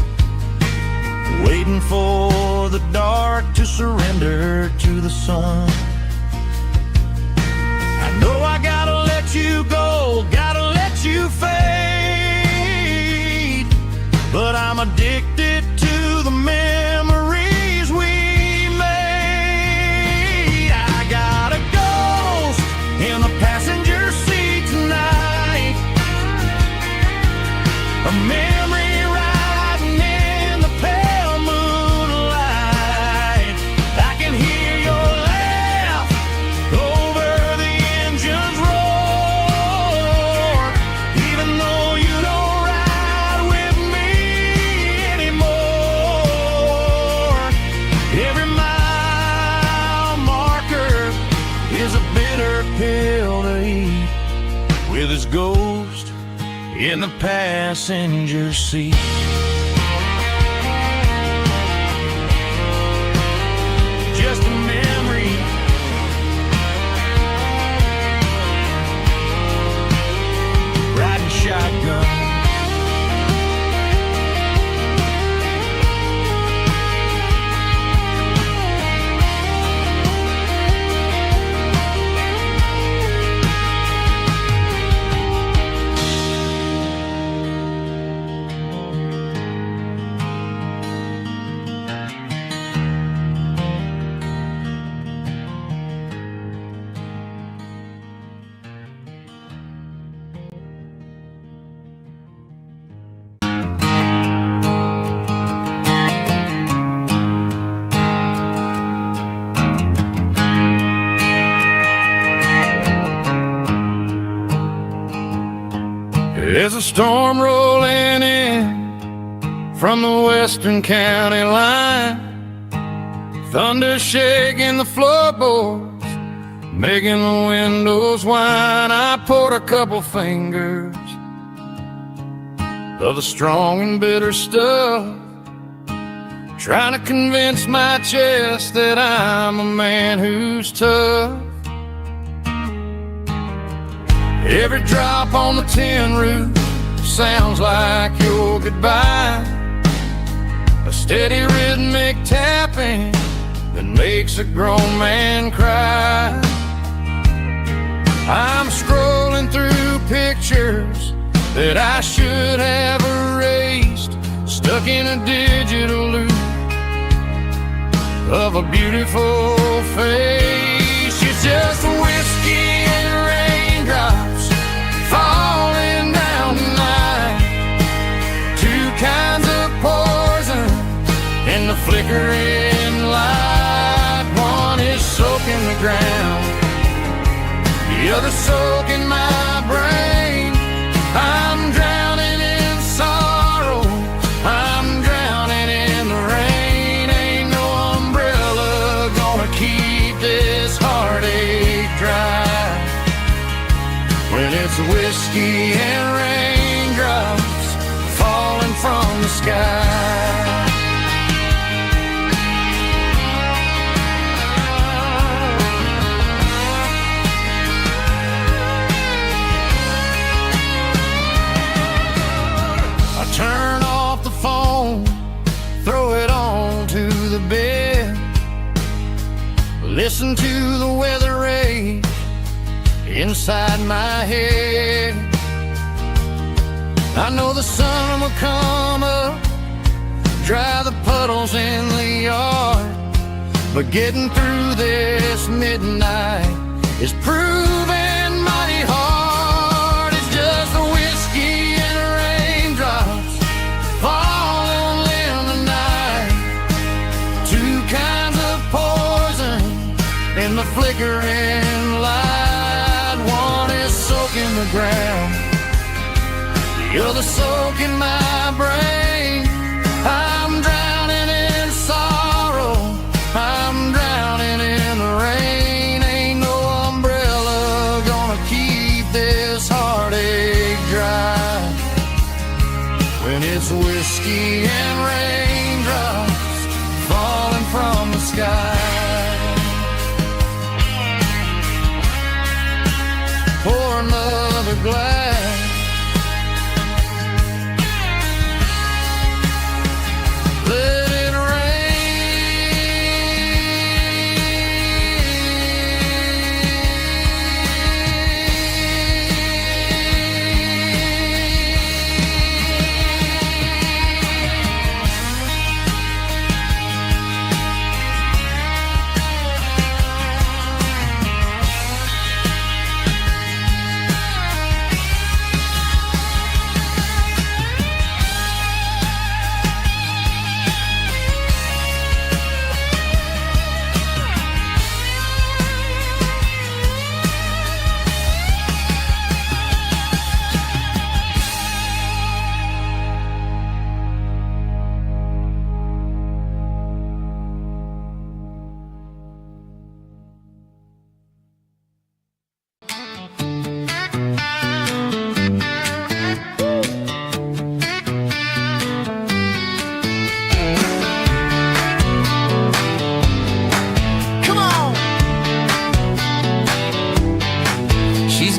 waiting for the dark to surrender to the sun. I know I gotta let you go, gotta let you fade, but I'm addicted to the memories we made. I got a ghost in the passenger seat tonight, a memory riding in the pale moonlight. I can hear your laugh over the engine's roar, even though you don't ride with me anymore. Every mile marker is a bitter pill to eat, with his ghost in the passenger seat. Just a memory begun. There's a storm rolling in from the western county line, thunder shaking the floorboards, making the windows whine. I poured a couple fingers of the strong and bitter stuff, trying to convince my chest that I'm a man who's tough. Every drop on the tin roof sounds like your goodbye, a steady rhythmic tapping that makes a grown man cry. I'm scrolling through pictures that I should have erased, stuck in a digital loop of a beautiful face. It's just whiskey and raindrops falling down tonight, two kinds of poison in the flickering light. One is soaking the ground, the other soaking my brain. I'm drowning in sorrow, I'm drowning in the rain. Ain't no umbrella gonna keep this heartache dry when it's whiskey and raindrops falling from the sky. I turn off the phone, throw it on to the bed, listen to the weather rage inside my head. I know the sun will come up, dry the puddles in the yard, but getting through this midnight is proving mighty hard. It's just the whiskey and raindrops falling in the night, two kinds of poison in the flickering light. One is soaking the ground, the other soaking my brain. I'm drowning in sorrow, I'm drowning in the rain. Ain't no umbrella gonna keep this heartache dry when it's whiskey and raindrops falling from the sky. Pour another glass, let it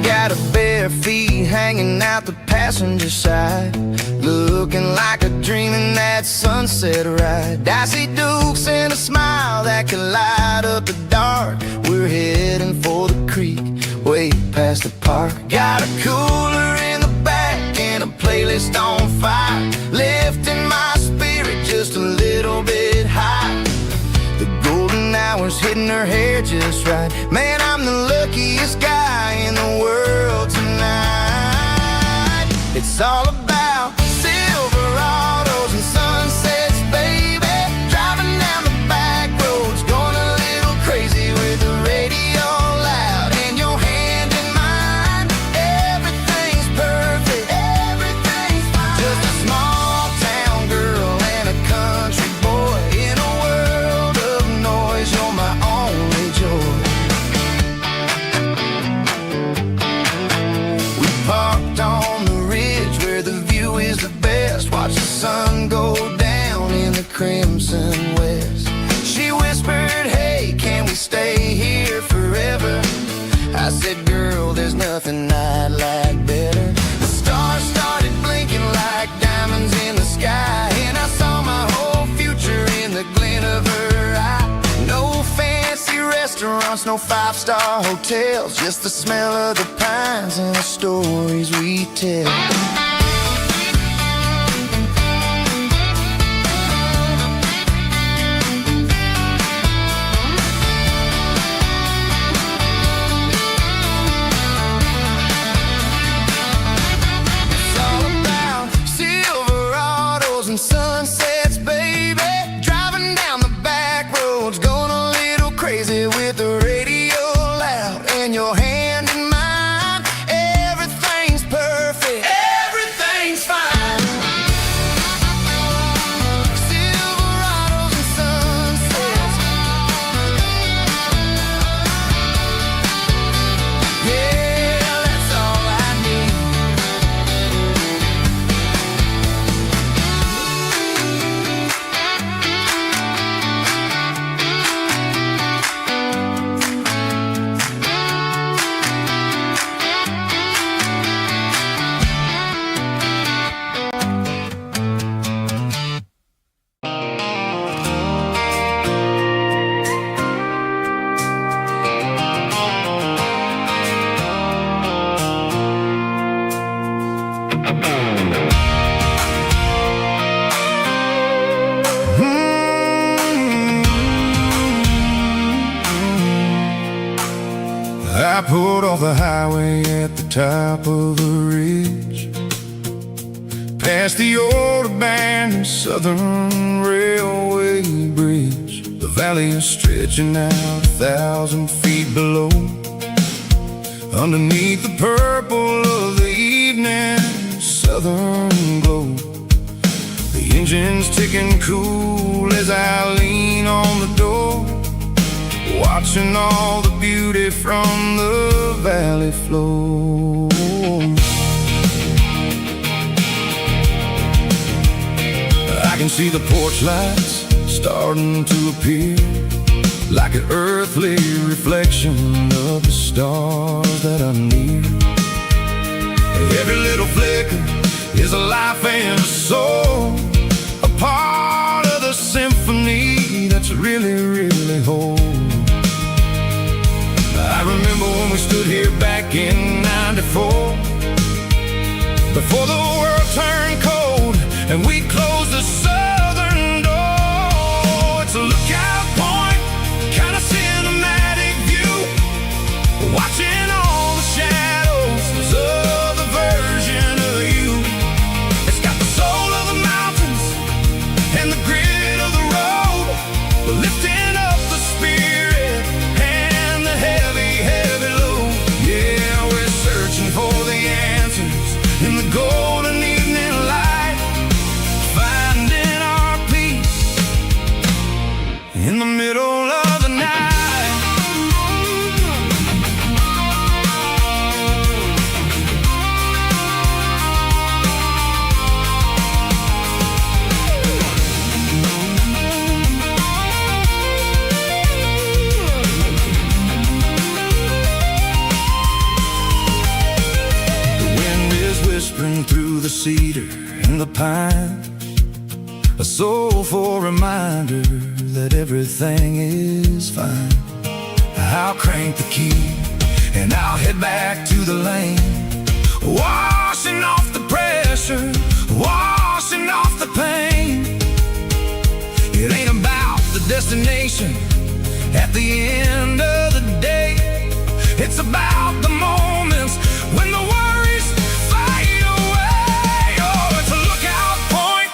got her bare feet hanging out the passenger side, looking like a dream in that sunset ride. I see Dukes and a smile that can light up the dark. We're heading for the creek, way past the park. Got a cooler in the back and a playlist on fire, lifting my spirit just a little bit high. The golden hours hitting her hair just right. Man, I'm the luckiest guy in the world tonight. It's all about Silverados and sunsets, baby. Driving down the back roads, going a little crazy with the radio loud and your hand in mine. Everything's perfect, everything's fine. Just a small town girl and a country boy in a world of noise. You're my only joy. We parked on the ridge where the view is the best. Watch the sun go down in the crimson west. She whispered, hey, can we stay here forever? I said, girl, there's nothing I'd like better. The stars started blinking like diamonds in the sky, and I saw my whole future in the glint of her eye. No fancy restaurants, no five-star hotels, just the smell of the pines and the stories we tell. It's all about Silverados and sunsets, baby. Driving down the back roads, going a little crazy with the radio loud and your hand in mine. Everything's perfect, everything's fine. Silverados and sunsets, yeah, that's all I need. I pulled off the highway at the top of the ridge, past the old abandoned Southern Railway bridge. The valley is stretching out 1,000 feet below, underneath the purple of the evening southern glow. The engine's ticking cool as I lean on the door, watching all the beauty from the valley flow. I can see the porch lights starting to appear, like an earthly reflection of the stars that are near. Every little flicker is a life and a soul, a part of the symphony that's really, really whole. I remember when we stood here back in '94, before the world turned cold and we closed the southern door. It's a lookout point, kind of cinematic view, watching all the shadows of the version of you. It's got the soul of the mountains and the grit of the road, lifting up the spirit and the heavy, heavy load. Yeah, we're searching for the answers in the golden evening cedar and the pine, a soulful reminder that everything is fine. I'll crank the key and I'll head back to the lane, washing off the pressure, washing off the pain. It ain't about the destination at the end of the day. It's about the moments when the worries fade away. Oh, it's a lookout point,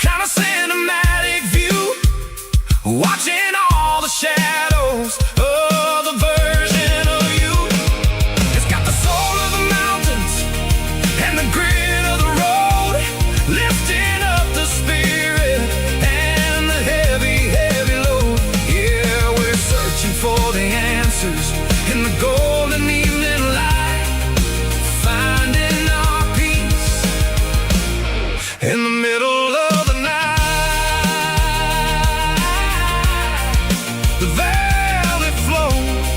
kind of cinematic view, watching all the shadows of the version of you. It's got the soul of the mountains and the grit of the road, lifting up the spirit and the heavy, heavy load. Yeah, we're searching for the answers in the golden evening light, finding our peace in the middle of the night. The valley flows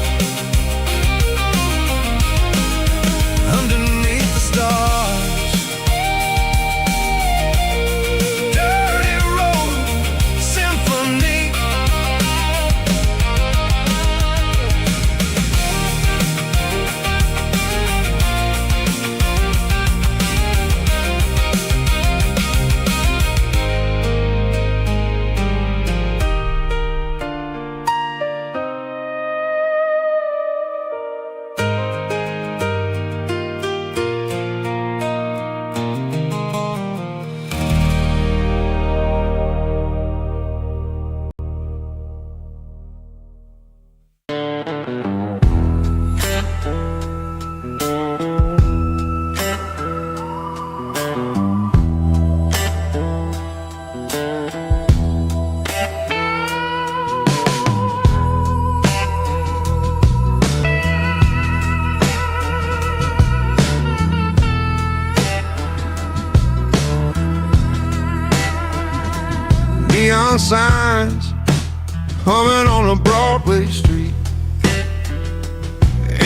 underneath the stars. Dirty road symphony. Neon signs humming on a Broadway street,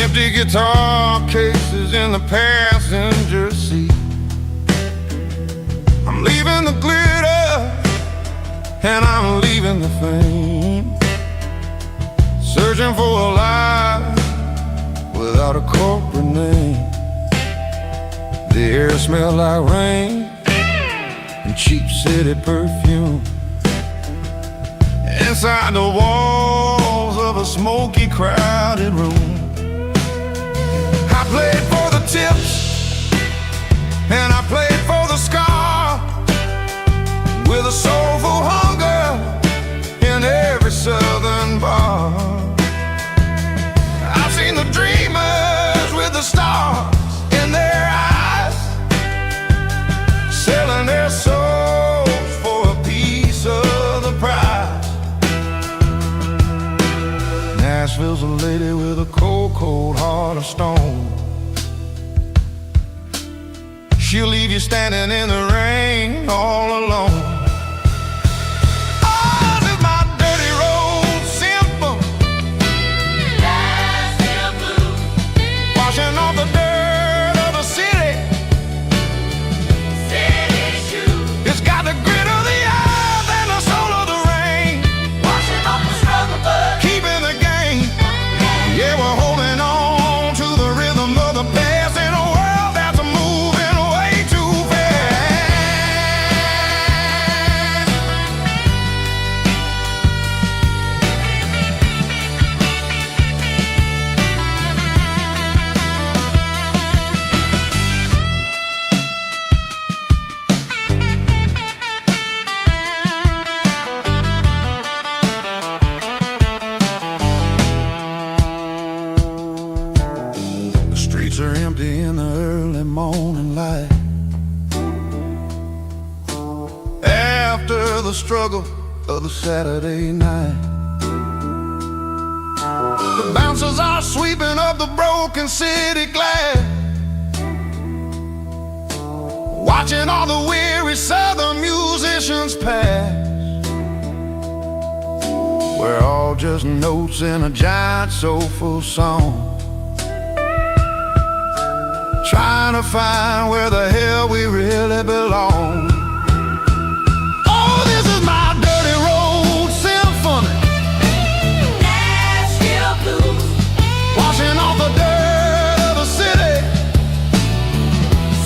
empty guitar cases in the passenger seat. I'm leaving the glitter and I'm leaving the fame, searching for a life without a corporate name. The air smells like rain and cheap city perfume. Inside the walls of a smoky, crowded room, I played for the tips and I played for the scar, with a soulful hunger in every southern bar. I've seen the dreamers with the stars in their eyes, selling their souls for a piece of the prize. Nashville's a lady with a cold, cold heart of stone. She'll leave you standing in the rain all alone. Oh, this is my dirty road simple, washing off the dirt of the city. It's got the grit of the earth and the soul of the rain, washing off the struggle, but keeping the game. Yeah, we're holding on to the rhythm of the past in a world that's moving way too fast. The streets are empty in the early morning light, after the struggle of the Saturday night. The bouncers are sweeping up the broken city glass, watching all the weary southern musicians pass. We're all just notes in a giant soulful song, trying to find where the hell we really belong. Oh, this is my dirty road symphony, Nashville blues, washing off the dirt of the city.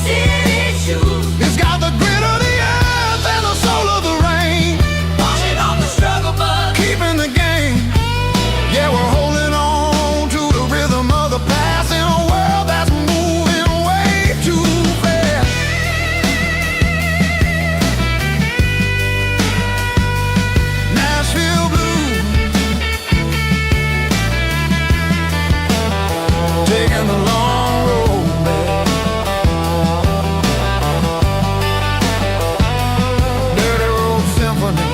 city shoes, It's got the grit of the earth and the soul of the rain, washing off the struggle bug. keeping the game. Yeah, we're holding on to the rhythm of the past in a world that's moving way too fast. Nashville blues, taking the long road back. Dirty road symphony.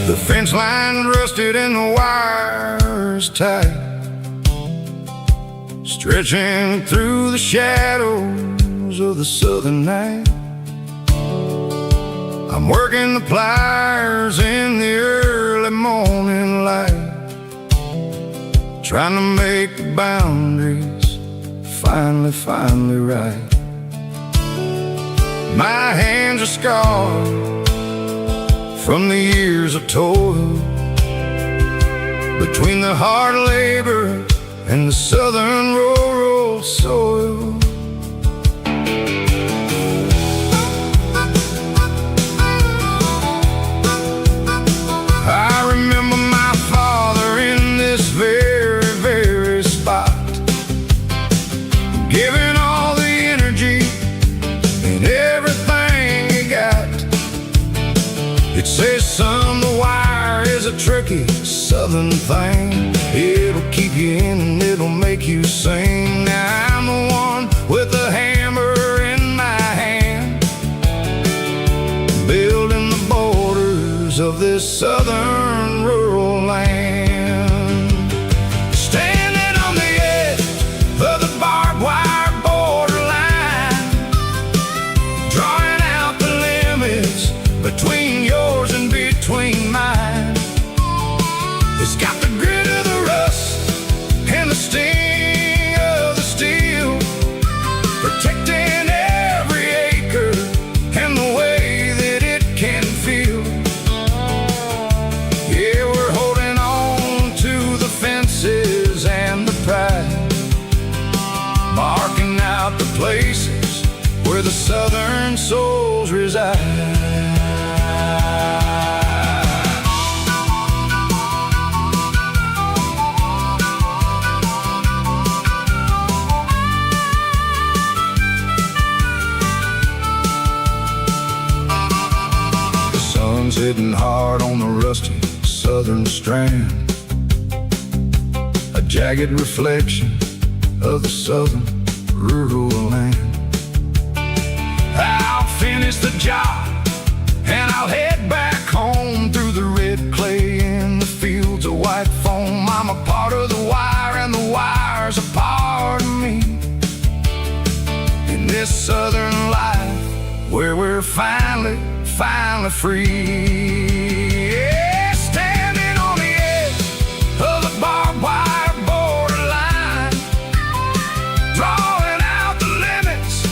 The fence line rusted and the wires tight, stretching through the shadows of the southern night. I'm working the pliers in the early morning light, trying to make the boundaries finally right. My hands are scarred from the years of toil, between the hard labor and the southern rural soil. I remember my father in this very spot, giving all the energy and everything he got. It says, son, the wire is a tricky southern thing. It'll keep you in and it'll make you sing. Now I'm the one with the hammer in my hand, building the borders of this southern rural land. Standing on the edge of the barbed wire borderline, drawing out the limits between yours and between mine. It's got the grit of the rust and the sting of the steel, protecting every acre and the way that it can feel. Yeah, we're holding on to the fences and the pride, marking out the places where the southern souls reside. Hitting hard on the rusty southern strand, a jagged reflection of the southern rural land. I'll finish the job and I'll head back home through the red clay in the fields of white foam. I'm a part of the wire and the wire's a part of me, in this southern life where we're finally free. Yeah, standing on the edge of the barbed wire borderline, drawing out the limits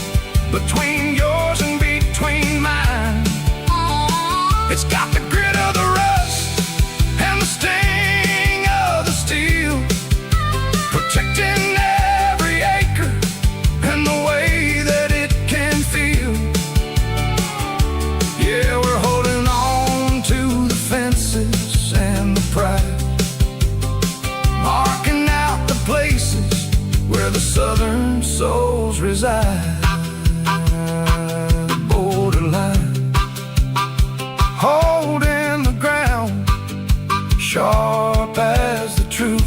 between yours and between mine. It's got the grit of the rust and the sting of the steel, protecting every acre and the way that it can feel. Yeah, we're holding on sharp as the truth.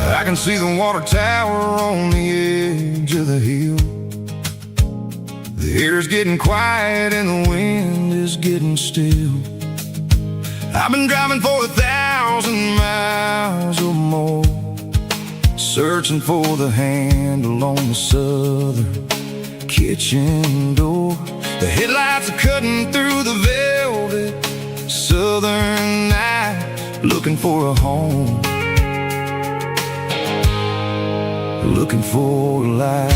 I can see the water tower on the edge of the hill. The air's getting quiet and the wind is getting still. I've been driving for 1,000 miles or more, searching for the handle on the southern kitchen door. The headlights are cutting through the velvet southern night, looking for a home, looking for a life.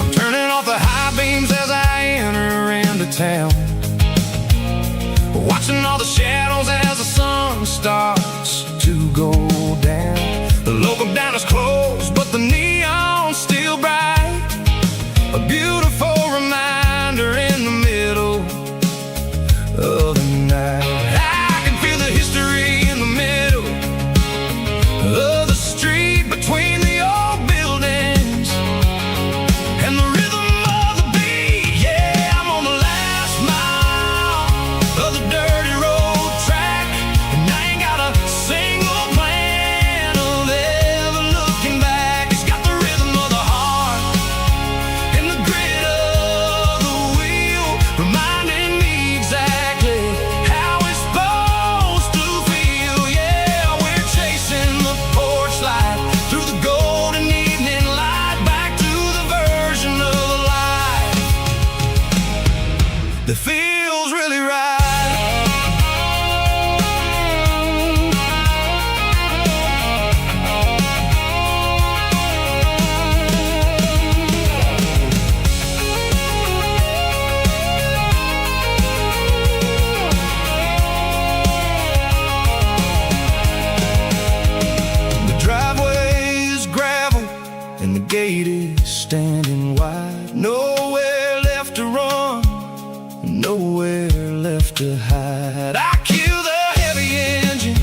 I'm turning off the high beams as I enter into town, watching all the shadows as the sun starts to go down. The local diner's closed, but the neon's still bright, a beautiful reminder in the middle of the night. I can feel the history in the middle of the street, between the old buildings and the rhythm of the beat. Yeah, I'm on the last mile of the dirty road track, and I ain't got a single plan of ever looking back. It's got the rhythm of the heart and the grit of the wheel, reminding me exactly how it's supposed to feel. Yeah, we're chasing the porch light through the golden evening light, back to the version of life that feels really right. The driveway is gravel and the gate is standing wide. Nowhere left to run, nowhere left to hide. I kill the heavy engine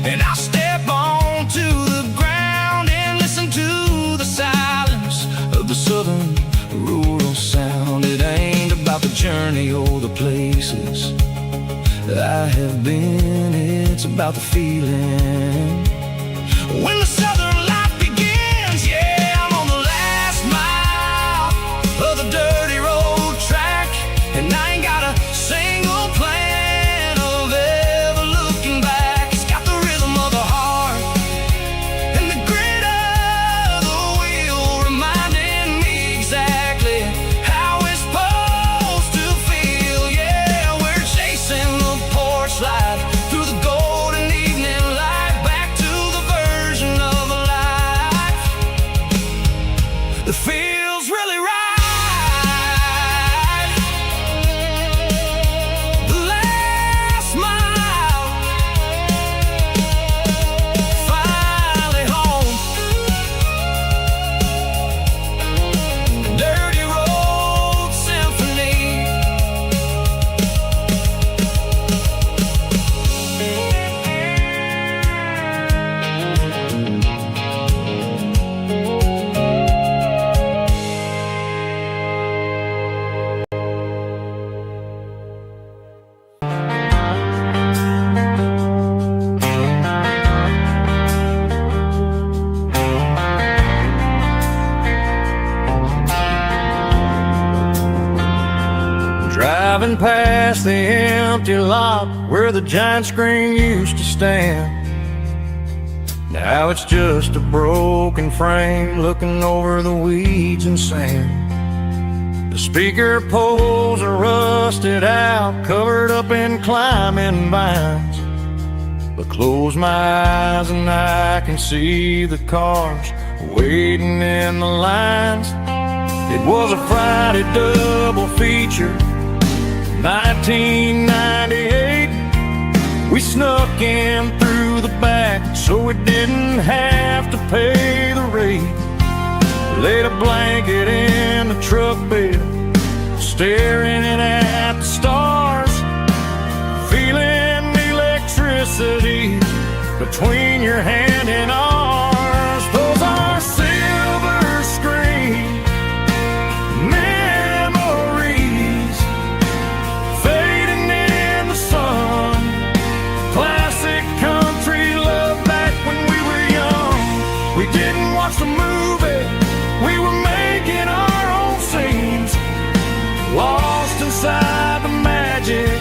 and I step onto the ground and listen to the silence of the southern rural sound. It ain't about the journey or the places I have been, it's about the feeling when the southern life begins. Yeah, I'm on the last mile of the dirty road track, and I ain't got a single plan of ever looking back. It's got the rhythm of the heart and the grit of the wheel, reminding me exactly how it's supposed to feel. Yeah, we're chasing the porch light through the golden evening light, back to the version of life that feels really right. The last mile, finally home. Dirty road symphony. Driving past the empty lot where the giant screen used to stand. Now it's just a broken frame looking over the weeds and sand. The speaker poles are rusted out, covered up in climbing vines. But close my eyes and I can see the cars waiting in the lines. It was a Friday double feature, 1998. We snuck in through the back so we didn't have to pay the rate. Laid a blanket in the truck bed, staring at the stars, feeling the electricity between your hand and ours. Those are silver screen memories fading in the sun. Classic country love back when we were young. We didn't watch the movie, we were making our own scenes, lost inside the magic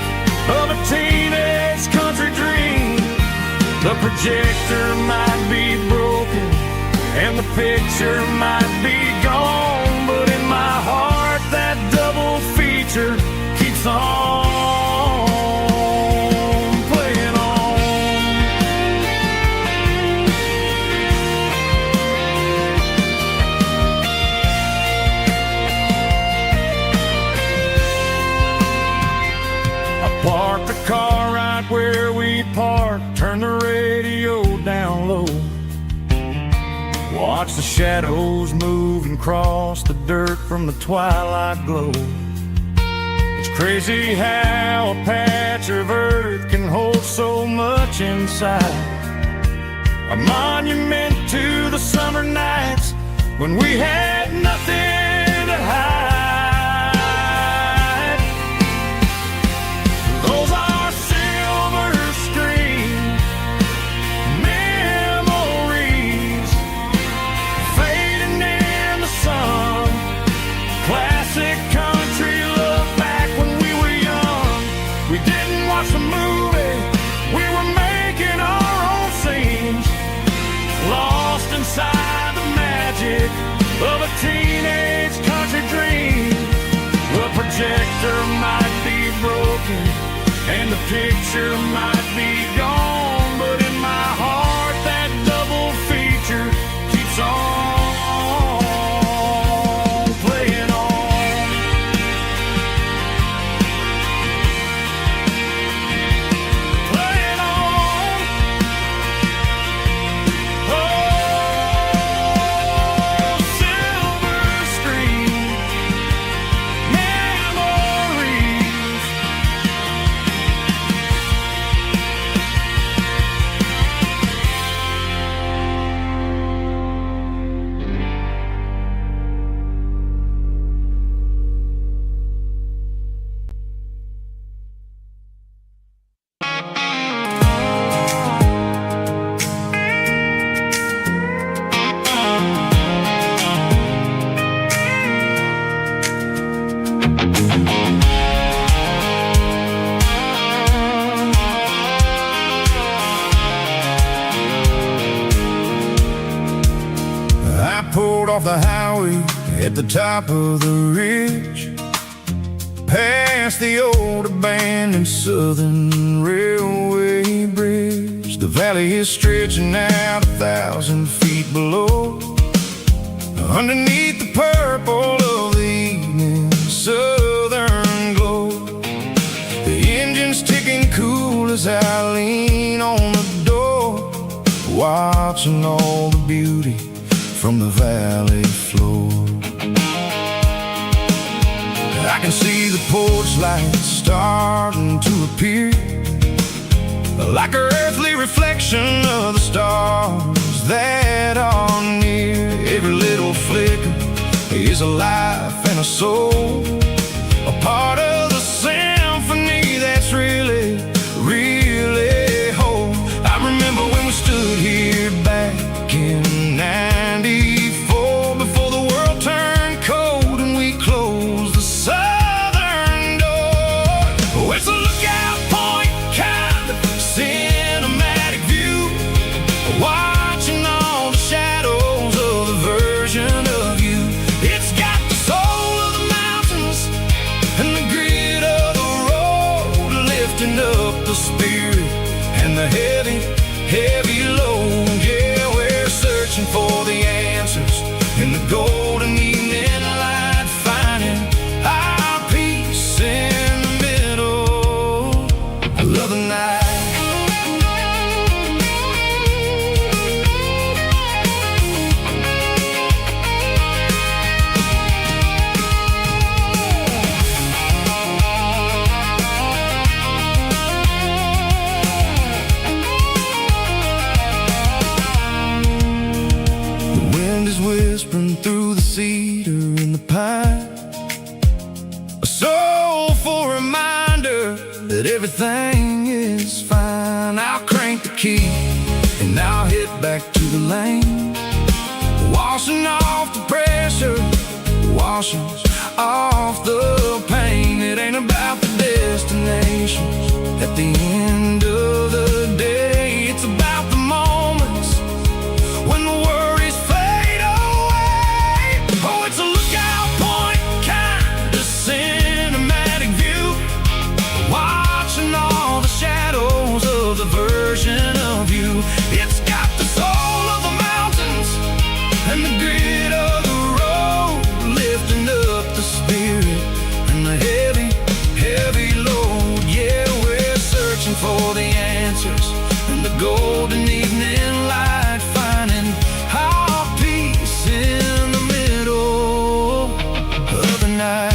of a teenage country dream. The projector might be broken and the picture might be gone, but in my heart that double feature keeps on playing on. I parked the car right where we parked, turned the radio down low, watch the shadows move and cross the dirt from the twilight glow. It's crazy how a patch of earth can hold so much inside. A monument to the summer nights when we had nothing to hide. Those are silver screen memories fading in the sun. Classic country love back when we were young. We didn't watch the movie, we were making our own scenes, lost inside the magic of a teenage country dream. The projector might be broken and the picture might be gone, but in my heart that double feature keeps on playing on. Playing on. Oh, silver screen memories. I pulled off the highway at the top of the ridge, past the old abandoned Southern Railway bridge. The valley is stretching out 1,000 feet below, underneath the purple of the evening southern glow. The engine's ticking cool as I lean on the door, watching all the beauty from the valley floor. I can see the porch lights starting to appear, like an earthly reflection of the stars that are near. Every little flicker is a life and a soul, a part of the symphony that's really, really whole. I remember when we stood here back in '94, before the world turned cold and we closed the southern door. Oh, it's a lookout point, kind of cinematic view, watching all the shadows of the version of you. It's got the soul of the mountains the spirit and the heavy, heavy load. Yeah, we're searching for the answers in the golden evening light, finding our peace in the middle of the night. Whispering through the cedar and the pine, a soulful reminder that everything is fine. I'll crank the key and I'll head back to the lane, washing off the pressure, washing off the pain. It ain't about the destinations at the end of the day. It's about the moments when the worries fade away. Oh, it's a lookout point, kind of cinematic view, watching all the shadows of the version of you. It's got the soul of the mountains and the grit of the road, lifting up the spirit and the heavy, heavy load. Yeah, we're searching for the answers in the golden evening light, finding our peace in the middle of the night.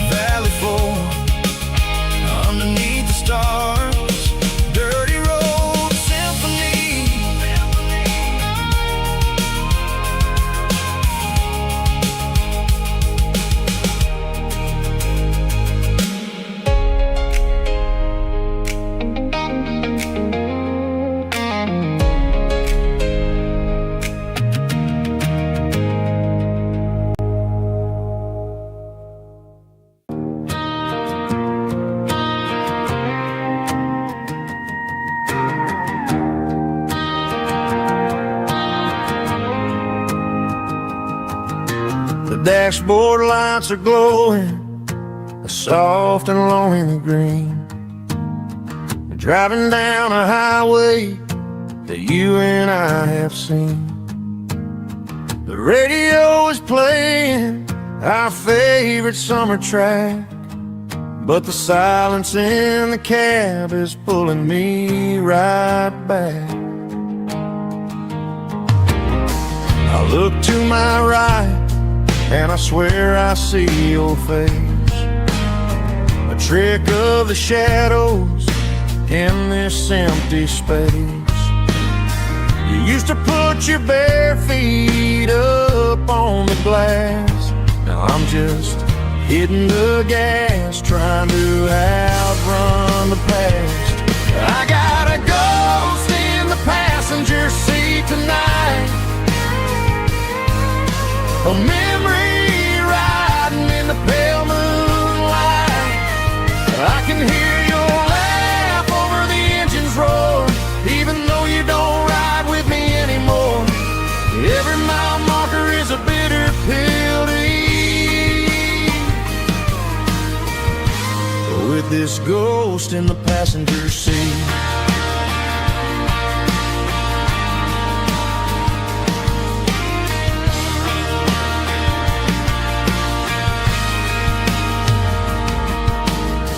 Valley floor, underneath the stars, dirty road symphony. The dashboard lights are glowing, a soft and lonely green. Driving down a highway that you and I have seen. The radio is playing our favorite summer track, but the silence in the cab is pulling me right back. I look to my right and I swear I see your face, a trick of the shadows in this empty space. You used to put your bare feet up on the glass. Now I'm just hitting the gas, trying to outrun the past. I got a ghost in the passenger seat tonight, a memory riding in the pale moonlight. I can hear your laugh over the engine's roar, even though you don't ride with me anymore. Every mile marker is a bitter pill to eat, with this ghost in the passenger seat.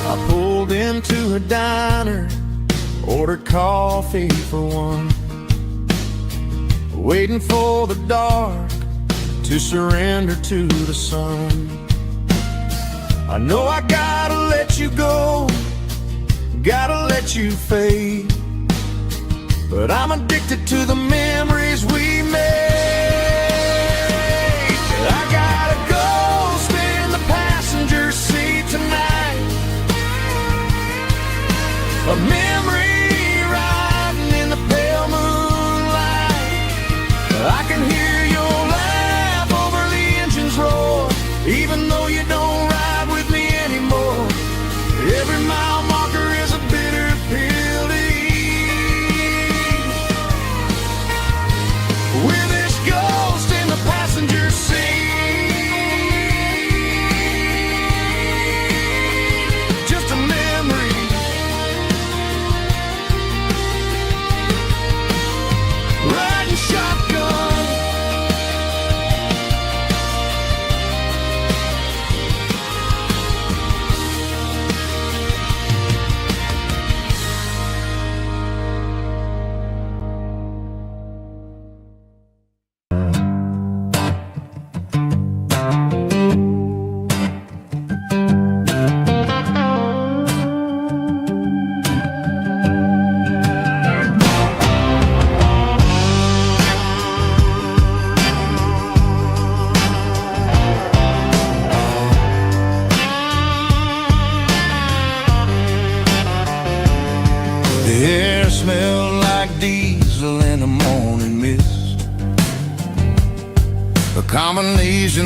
I pulled into a diner, ordered coffee for one, waiting for the dark to surrender to the sun. I know I gotta let you go, gotta let you fade, but I'm addicted to the memories we made. I got a ghost in the passenger seat tonight, a memory riding in the pale moonlight. I can hear your laugh over the engine's roar, even though you don't ride with me anymore. Every mile marker is a bitter pill to eat, with this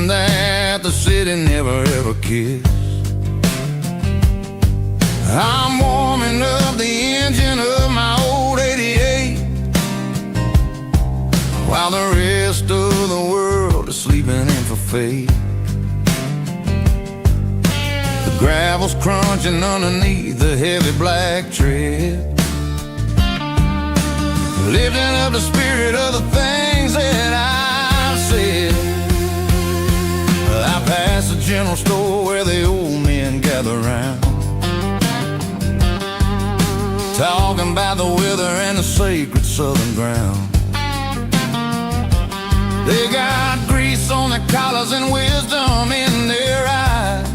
something that the city never ever kissed. I'm warming up the engine of my old 88, while the rest of the world is sleeping in for fate. The gravel's crunching underneath the heavy black tread, lifting up the spirit of the things that I've said. I pass the general store where the old men gather round, talking about the weather and the sacred southern ground. They got grease on their collars and wisdom in their eyes,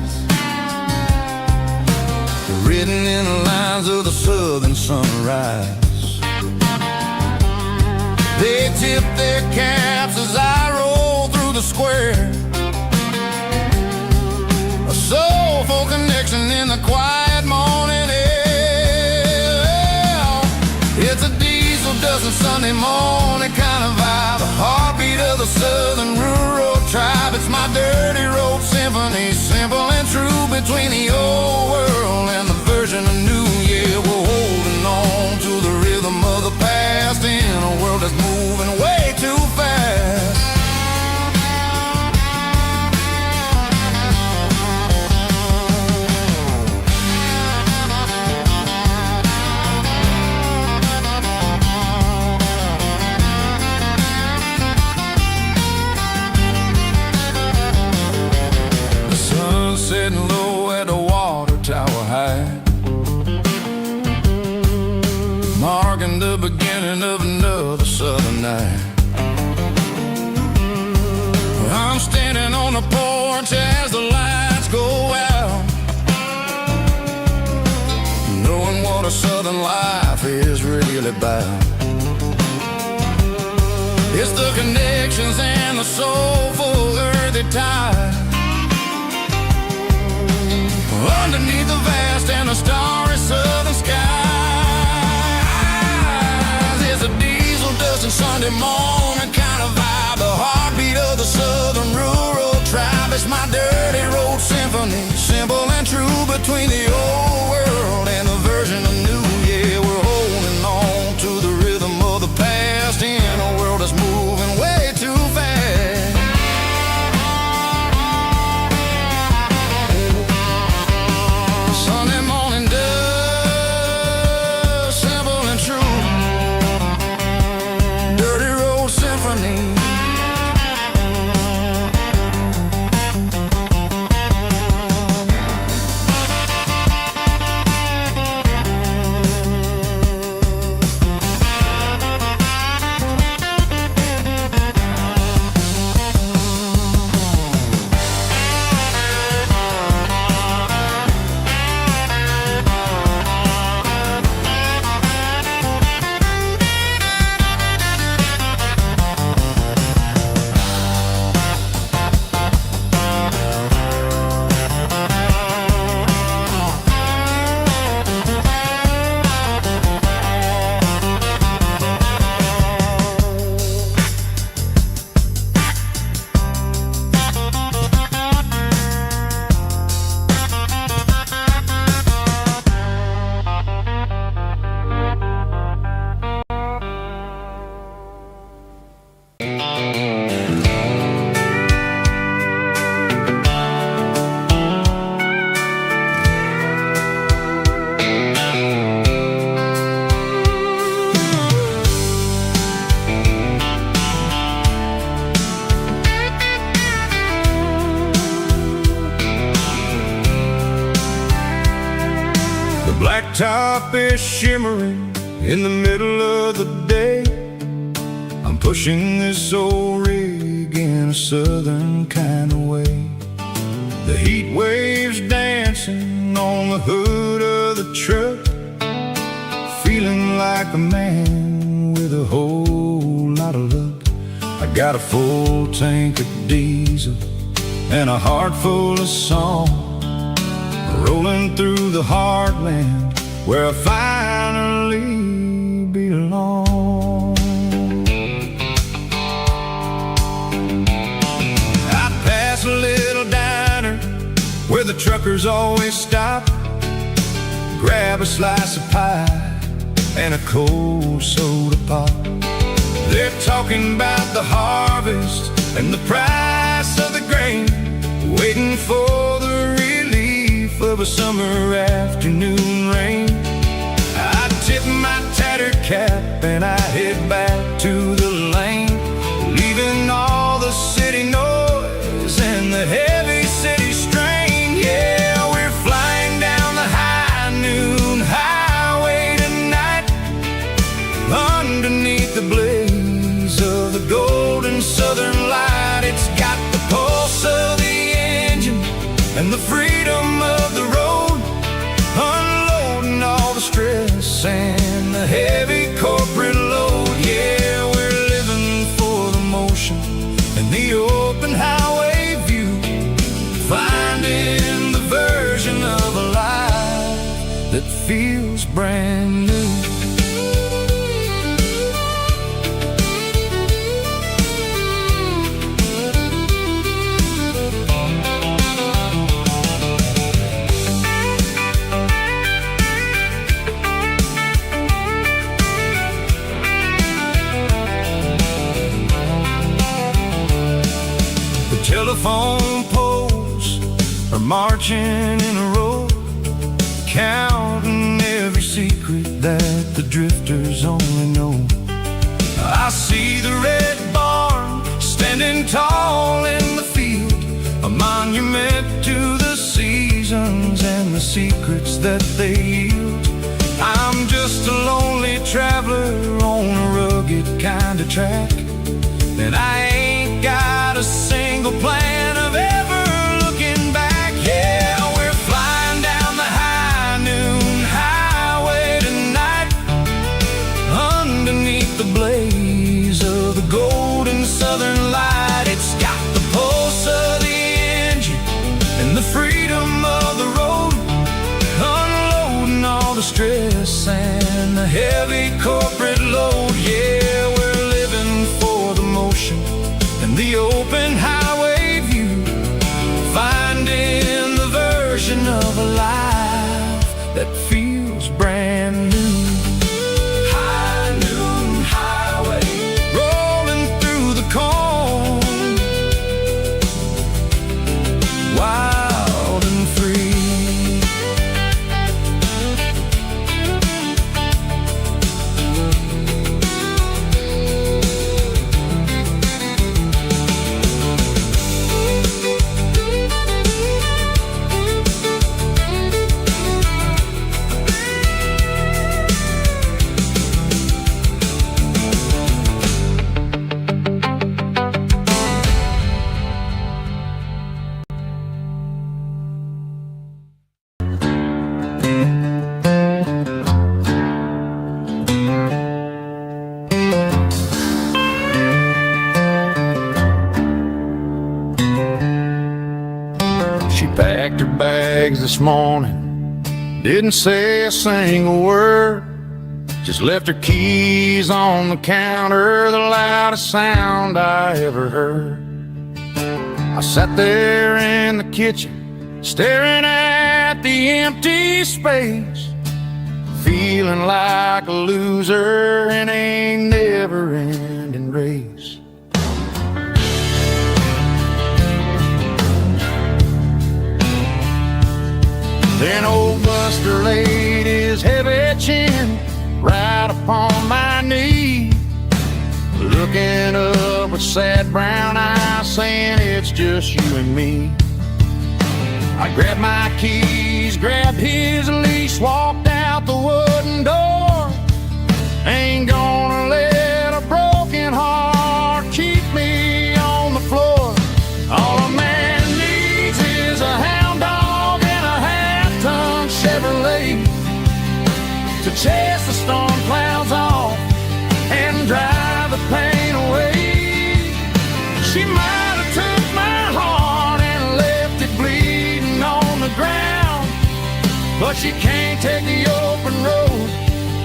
written in the lines of the southern sunrise. They tip their caps as I roll through the square, a soulful connection in the quiet morning air. It's a diesel dozen Sunday morning kind of vibe, the heartbeat of the southern rural tribe. It's my dirty road symphony, simple and true, between the old world and the version of new. Yeah, we're holding on to the rhythm of the past in a world that's moving way too fast. The sun's setting low at the water tower high, marking the beginning of another southern night. I'm standing on the porch as the lights go out, knowing what a southern life is really about. It's the connections and the soulful earthy tide, underneath the vast and the starry southern skies. It's a diesel dusting Sunday morning kind of vibe, the heartbeat of the southern rural tribe. It's my dirty road symphony, simple and true, between the old world and the version of new. Yeah, we're holding on to the rhythm of the past in a world that's moving way too fast. Sunday morning dust, simple and true, dirty road symphony. Blacktop is shimmering in the middle of the day. I'm pushing this old rig in a southern kind of way. The heat waves dancing on the hood of the truck, feeling like a man with a whole lot of luck. I got a full tank of diesel and a heart full of song, rolling through the heartland where I finally belong. I'd pass a the truckers always stop, grab a slice of pie and a cold soda pop. They're talking about the harvest and the price of the grain, waiting for the relief of a summer afternoon rain. I tip my tattered cap and I head back to the lane, leaving all the city noise and the heavy city strain. Yeah, we're flying down the high noon highway tonight, underneath the blaze of the golden southern light. It's got the pulse of the engine and the freedom of the road, unloading all the stress and the heavy corporate load. Yeah, we're living for the motion and the open highway view, finding the version of a life that feels brand new. Telephone poles are marching in a row, counting every secret that the drifters only know. I see the red barn standing tall in the field, a monument to the seasons and the secrets that they yield. I'm just a lonely traveler on a rugged kind of track, and I ain't got a single plan of ever looking back. Yeah, we're flying down the high noon highway tonight, underneath the blaze of the golden southern light. It's got the pulse of the engine and the freedom of the road, unloading all the stress and the heavy corporate load. Yeah, we're living for the motion and the open highway view, finding the version of a life that feels brand new. High noon highway, rolling through the corn, wild and free. Packed her bags this morning, didn't say a single word, just left her keys on the counter, the loudest sound I ever heard. I sat there in the kitchen, staring at the empty space, feeling like a loser in a never-ending race. Then old Buster laid his heavy chin right upon my knee, looking up with sad brown eyes, saying it's just you and me. I grabbed my keys, grabbed his leash, walked out the wooden door. Ain't gonna let a broken heart keep me on the floor. All a man needs is a hound dog and a half-ton Chevrolet to chase the storm clouds off and drive the pain away. She might have took my heart and left it bleeding on the ground, but she can't take the open road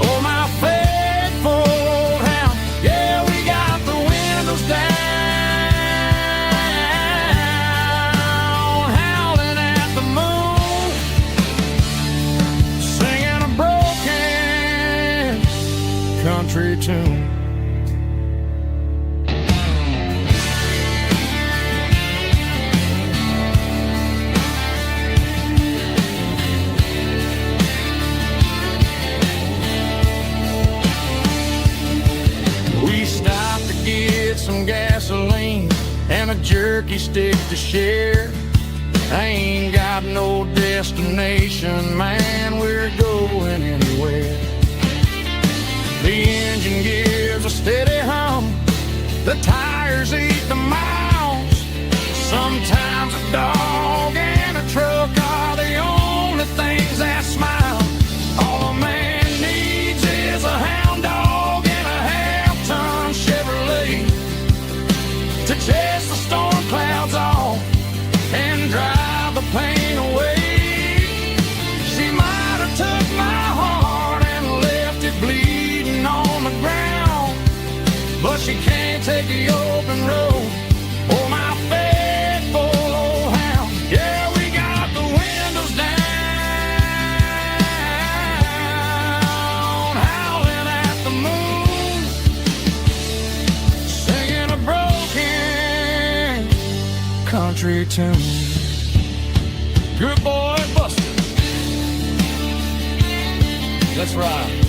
or my faithful old hound. Yeah, we got the windows down, howling at the moon. tune. We stopped to get some gasoline and a jerky stick to share. I ain't got no destination, man, we're going anywhere. The engine gives a steady hum, the tires eat the miles. Sometimes a dog and a truck are the only things that smile. All a man needs is a hound dog and a half-ton Chevrolet to chase the storm clouds off and drive the pain away. She might have took my heart and left it bleeding on the ground, but she can't take the open road or my faithful old hound. Yeah, we got the windows down, howling at the moon, singing a broken country tune. Good boy, Buster. Let's ride.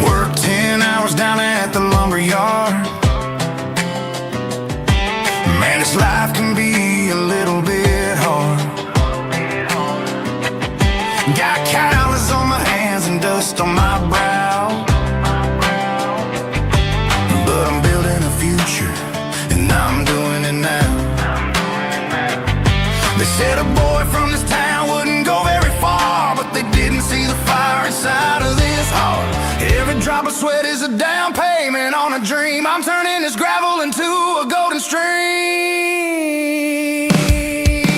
Worked 10 hours down at the lumber yard. Man, this life can be a little bit hard. Got calluses on my hands and dust on my brow, but I'm building a future and I'm doing it now. They said a boy from this town wouldn't go very far, but they didn't see the fire inside of this heart. Every drop of sweat is a down payment on a dream. I'm turning this gravel into a golden stream.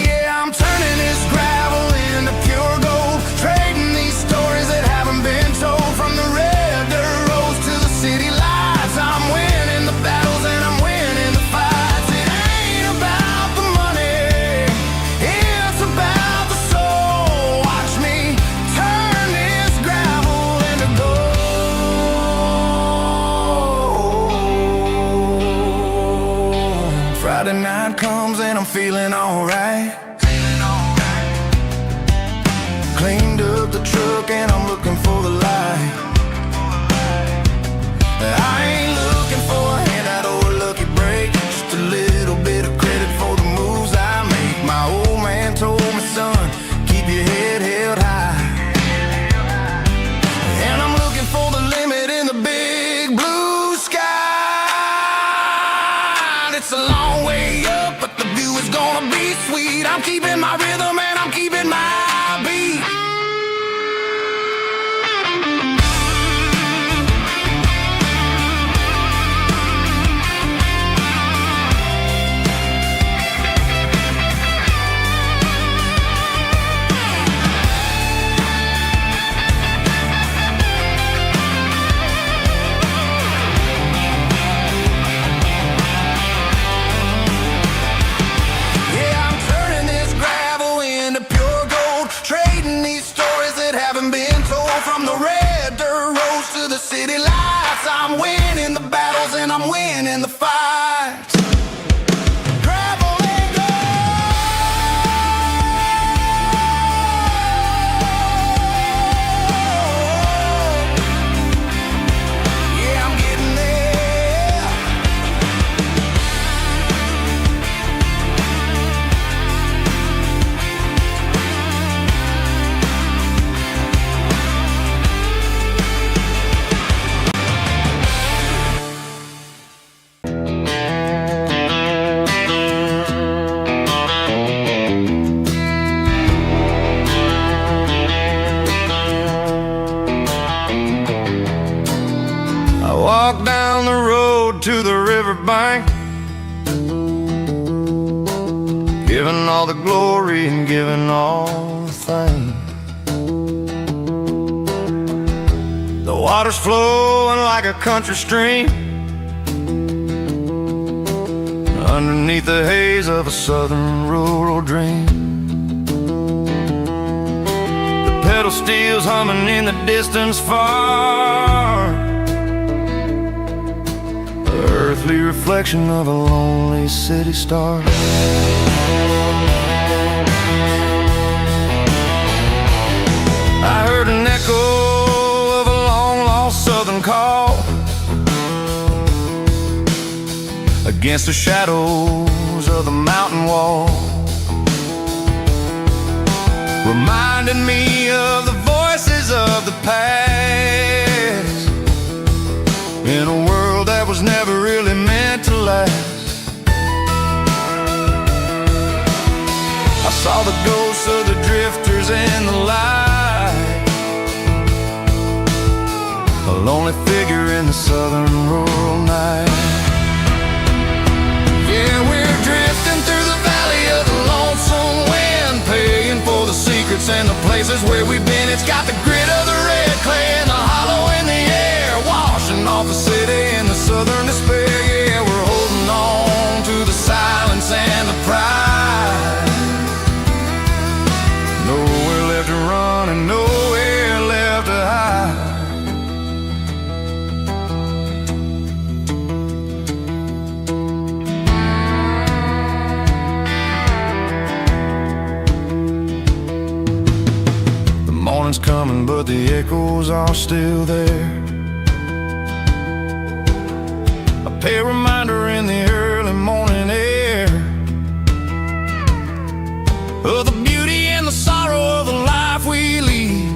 Yeah, I'm turning this gravel into pure gold, trading these stories that haven't been told. From the red dirt roads to the city lights, I'm winning the battles and I'm winning the fights. It ain't about the money, it's about the soul. Watch me turn this gravel into gold. Friday night comes and I'm feeling alright. Cleaned up the truck and I'm looking for the light. I ain't looking for a handout or a lucky break, just a little bit of credit for the moves I make. My old man told me, son, keep your head held high. And I'm looking for the limit in the big blue sky. It's a long way up, but the view is gonna be sweet. I'm keeping my rhythm and I'm keeping my beat. Yeah, I'm turning this gravel into pure gold, trading these stories that haven't been told. From the red dirt roads to the city lights, I'm winning the battles and I'm winning the fights. Gravel and gold. Yeah, I'm getting there. giving all the glory and giving all the thanks. The water's flowing like a country stream underneath the haze of a southern rural dream. The pedal steel's humming in the distance far, the earthly reflection of a lonely city star. I heard an echo of a long-lost southern call against the shadows of the mountain wall, reminding me of the voices of the past in a world that was never really meant to last. I saw the ghosts of the drifters in the light, a lonely figure in the southern rural night. Yeah, we're drifting through the valley of the lonesome wind, paying for the secrets and the places where we've been. It's got the grit of the red clay and the hollow in the air, washing off the city and the southern despair. Yeah, we're holding on to the silence and the pride. Nowhere left to run and nowhere left to hide. The morning's coming, but the echoes are still there. A pale reminder in the early morning air of the beauty and the sorrow of the life we lead,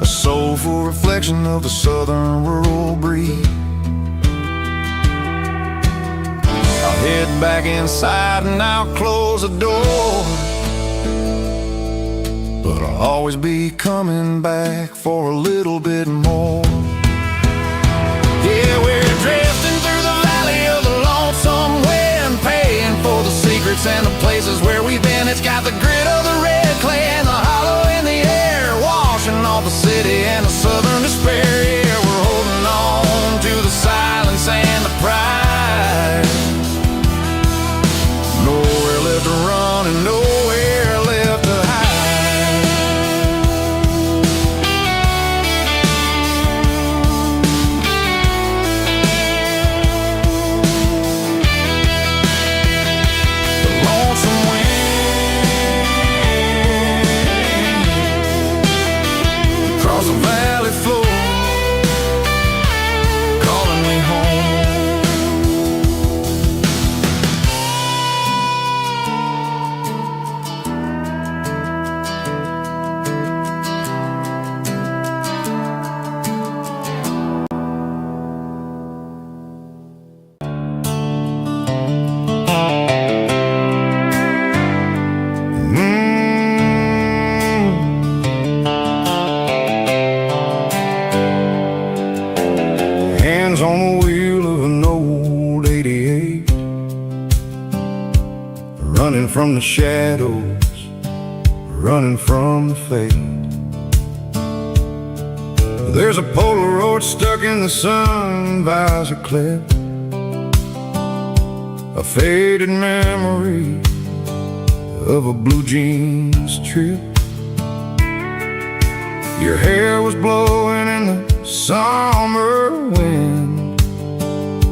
a soulful reflection of the southern rural breed. I'll head back inside and I'll close the door, but I'll always be coming back for a little bit more. Yeah, we're drifting through the valley of the lonesome wind, paying for the secrets and the places where we've been. It's got the grit of the red clay and the hollow in the air, washing off the city and the southern despair. Yeah, we're holding on to the silence and the pride. Nowhere left to run and nowhere left to hide. Across the valley floor, calling me home. Hands on the wheel of an old 88, running from the shadows, running from the fate. There's a Polaroid stuck in the sun visor clip, a faded memory of a blue jeans trip. Your hair was blowing in the summer wind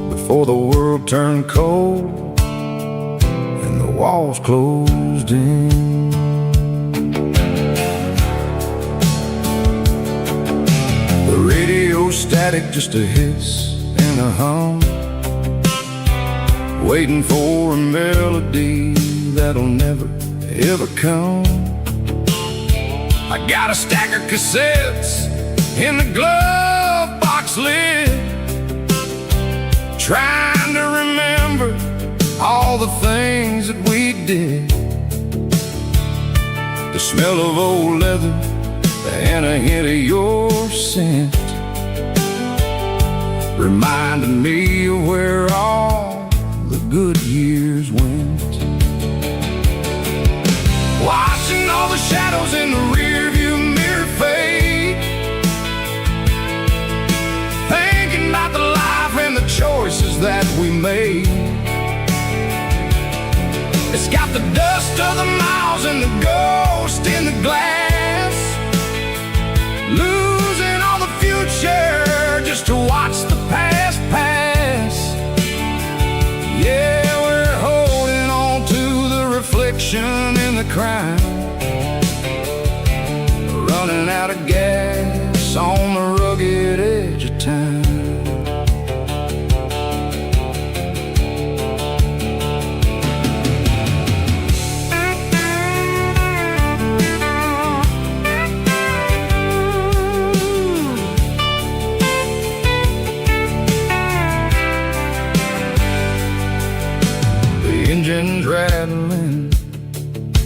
before the world turned cold and the walls closed in. The radio static, just a hiss and a hum, waiting for a melody that'll never ever come. I got a stack of cassettes in the glove box lid, trying to remember all the things that we did. The smell of old leather and a hint of your scent reminded me of where all the good years went. Watching all the shadows in the rearview mirror fade, thinking about the life and the choices that we made. It's got the dust of the miles and the ghost in the glass, losing all the future just to watch the past pass. Yeah, we're holding on to the reflection in the crowd, running out of gas on the rugged edge of town. Engine's rattling,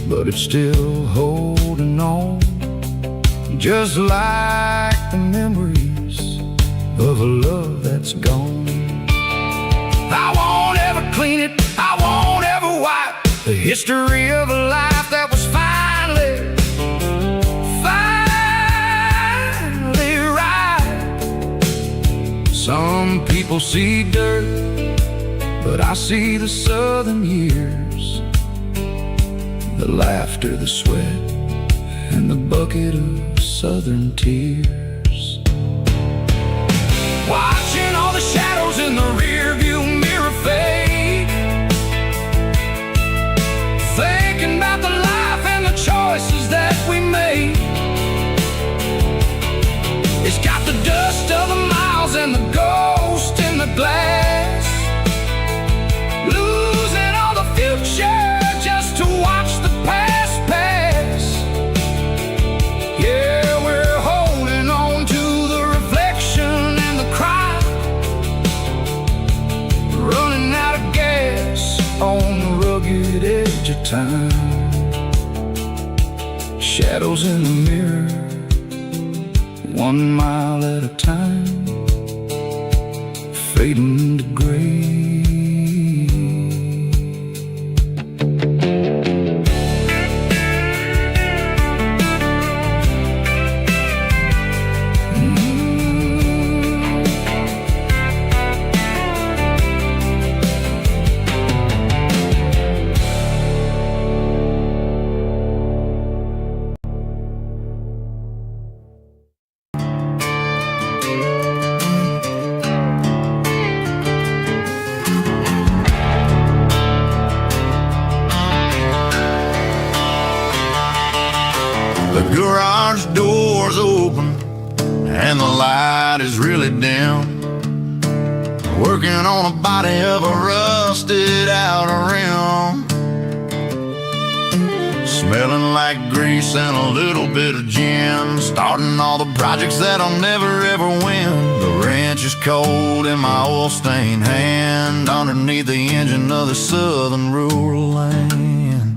but it's still holding on, just like the memories of a love that's gone. I won't ever clean it, I won't ever wipe the history of a life that was finally right. Some people see dirt, but I see the southern years, the laughter, the sweat, and the bucket of southern tears. Watching all the shadows in the rearview mirror fade, thinking about the life and the choices that we made. It's got the dust of the miles and the ghost in the glass, losing all the future just to watch the past pass. Yeah, we're holding on to the reflection in the crowd, running out of gas on the rugged edge of time. Shadows in the mirror, 1 mile at a time, fading to gray. The garage door's open and the light is really dim, working on a body of a rusted out rim, smelling like grease and a little bit of gin, starting all the projects that'll never ever win. The wrench is cold in my oil-stained hand, underneath the engine of the southern rural land.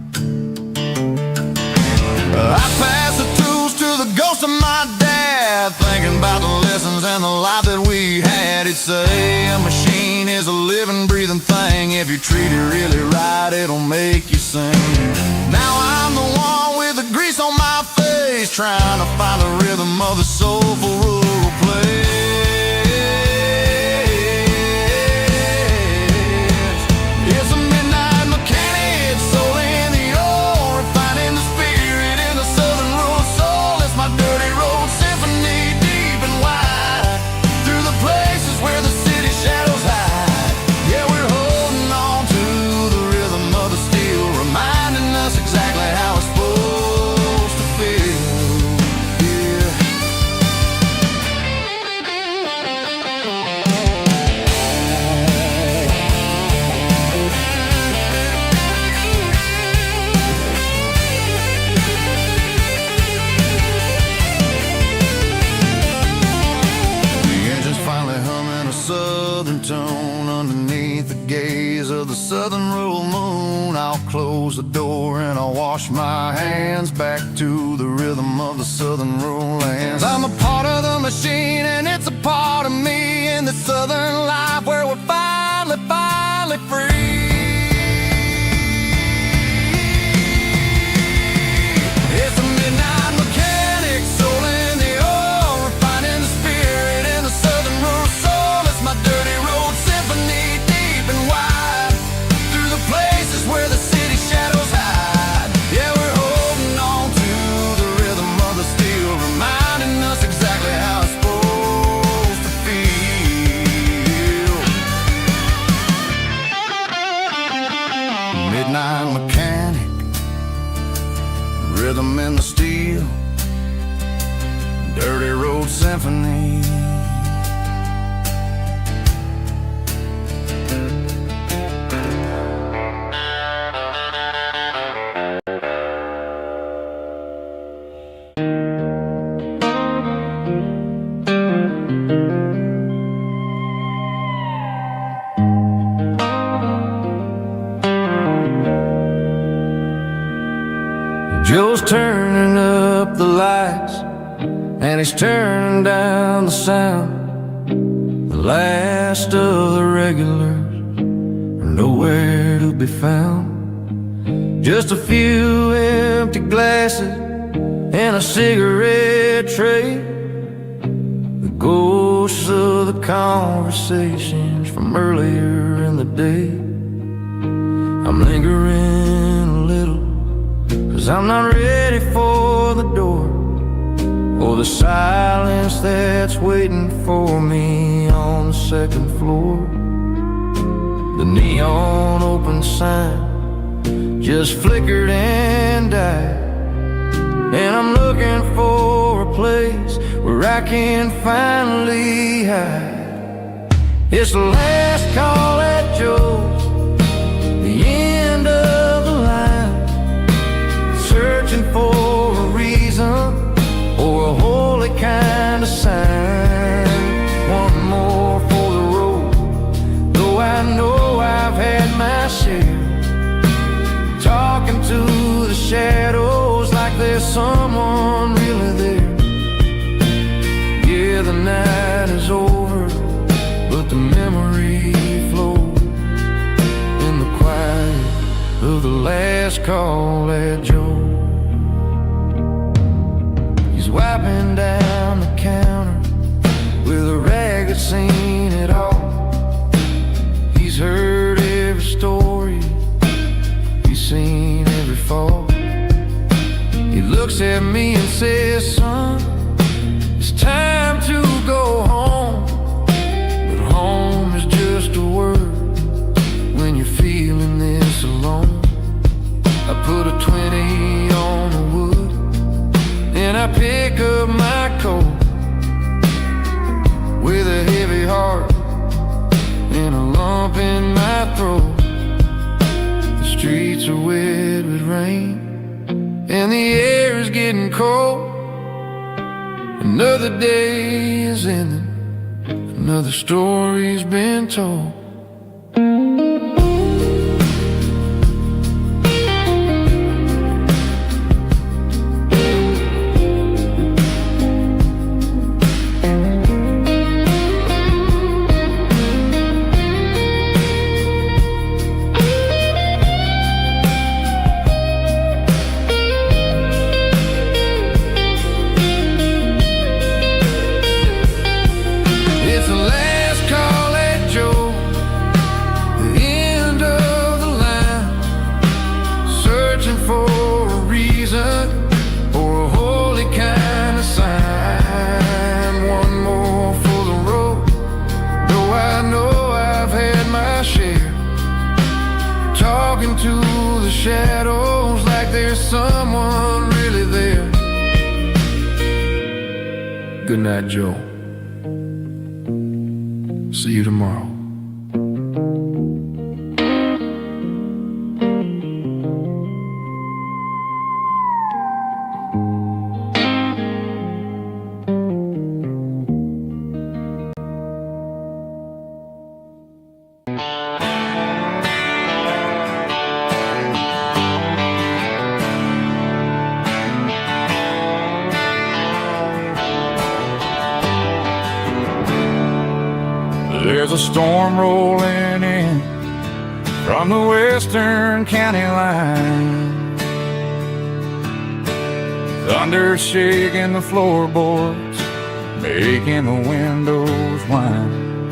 I pass the tools to the ghost of my dad, thinking about the lessons and the life that we had. He'd say a machine is a living, breathing thing. If you treat it really right, it'll make you sing. Now I'm the one with the grease on my face, trying to find the rhythm of the soulful rural place. It's a midnight mechanic, soul in the ore, refining the spirit in the southern rural soul. It's my dirty road symphony, deep and wide, through the places where the city shadows hide. Yeah, we're holding on to the rhythm of the steel, reminding us exactly how it's supposed to feel. Yeah. southern tone underneath the gaze of the southern rural moon. I'll close the door and I'll wash my hands back to the rhythm of the southern rural lands. I'm a part of the machine and it's a part of me in the southern life where we're finally free. midnight mechanic, rhythm in the steel, dirty road symphony. Joe's turning up the lights, and he's turning down the sound. The last of the regulars are nowhere to be found. Just a few empty glasses and a cigarette tray, the ghosts of the conversations from earlier in the day. I'm lingering a little, 'cause I'm not ready for the door, or the silence that's waiting for me on the second floor. The neon open sign just flickered and died, and I'm looking for a place where I can finally hide. It's the last call at Joe's, the end of the line, searching for a reason or a holy kind of sign. One more for the road, though I know I've had my share. Talking to the shadows like there's someone really there. Yeah, the night is over, but the memory flows in the quiet of the last call at Joe. He's wiping down the counter with a rag that's seen it all. He's heard every story, he's seen every fall. He looks at me and says, son, it's time to go home. But home is just a word when you're feeling this alone. I put a 20 on the wood, and I pick up my coat with a heavy heart and a lump in my throat. The streets are wet with rain, and the air is getting cold. Another day is ending, another story's been told. Shadows like there's someone really there. Good night, Joe. See you tomorrow. There's a storm rolling in from the western county line. Thunder shaking the floorboards, making the windows whine.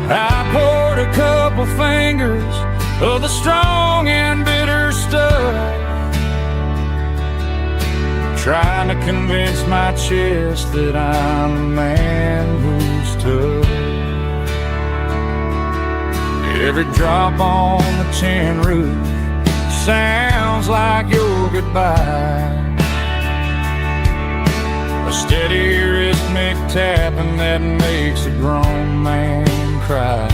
I poured a couple fingers of the strong and bitter stuff, trying to convince my chest that I'm a man who's tough. Every drop on the tin roof sounds like your goodbye. A steady rhythmic tapping that makes a grown man cry.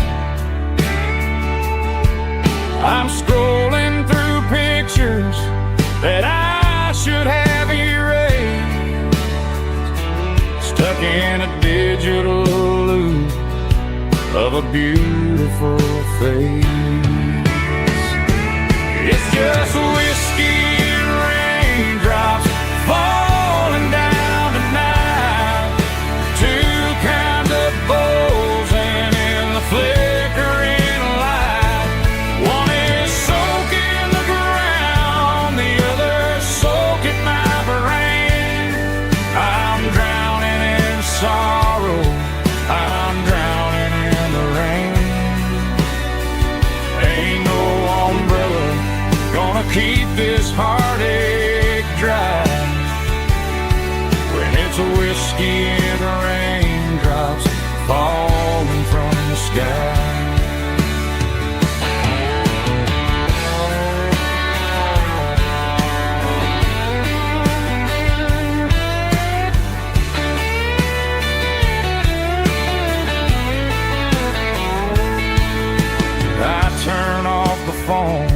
I'm scrolling through pictures that I should have erased, stuck in a digital loop of a beautiful face. It's just whiskey and raindrops falling down tonight. Two kinds of bowls and in the flickering light. One is soaking the ground, the other soaking my brain. I'm drowning in sorrow, I'm drowning in the rain. Ain't no umbrella gonna keep this heartache dry when it's a whiskey and raindrops falling from the sky. I turn off the phone,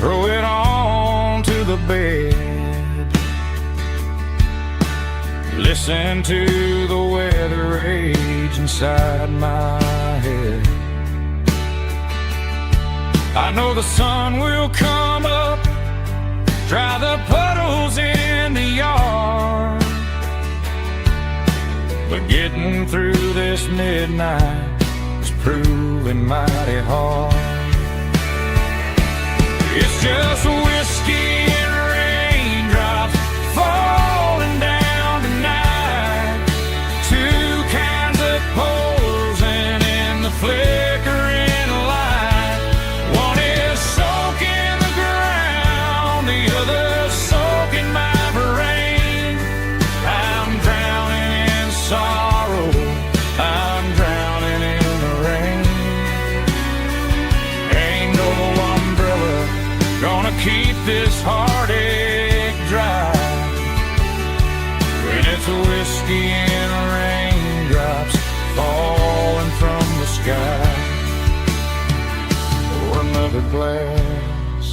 throw it on to the bed, listen to the weather rage inside my head. I know the sun will come up, dry the puddles in the yard, but getting through this midnight is proving mighty hard. It's just whiskey and raindrops falling down tonight. Two kinds of poles and in the flickering light. One is soaking the ground, the other soaking my brain. I'm drowning in sorrow, I'm drowning in the rain. Ain't no umbrella gonna keep this heartache dry when it's a whiskey and raindrops falling from the sky. Pour another glass,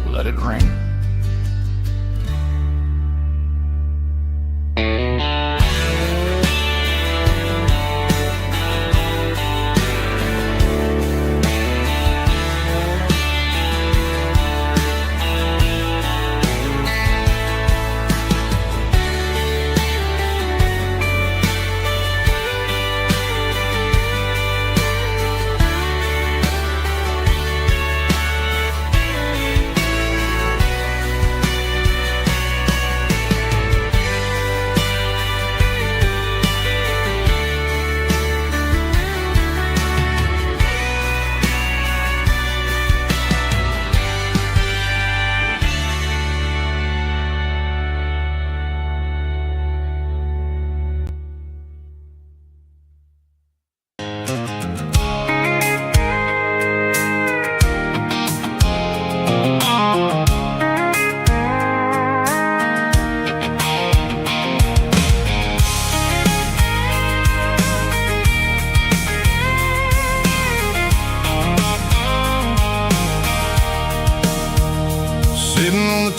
let it rain.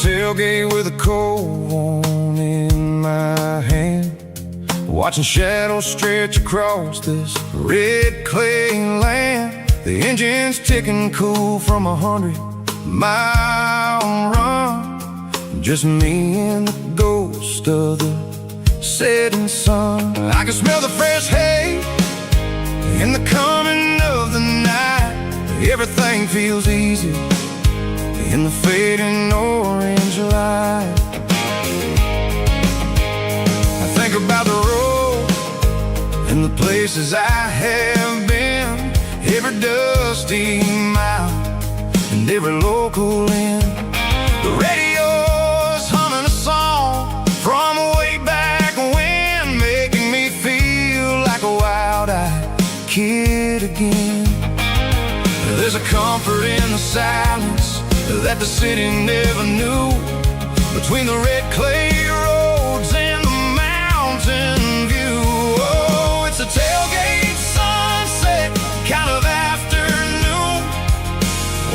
Tailgate with a cold one in my hand, watching shadows stretch across this red clay land. The engine's ticking cool from 100-mile run. Just me and the ghost of the setting sun. I can smell the fresh hay in the coming of the night. Everything feels easy in the fading orange light. I think about the road and the places I have been, every dusty mile and every local inn. The radio's humming a song from way back when, making me feel like a wild-eyed kid again. There's a comfort in the silence that the city never knew. Between the red clay roads and the mountain view. Oh, it's a tailgate sunset kind of afternoon,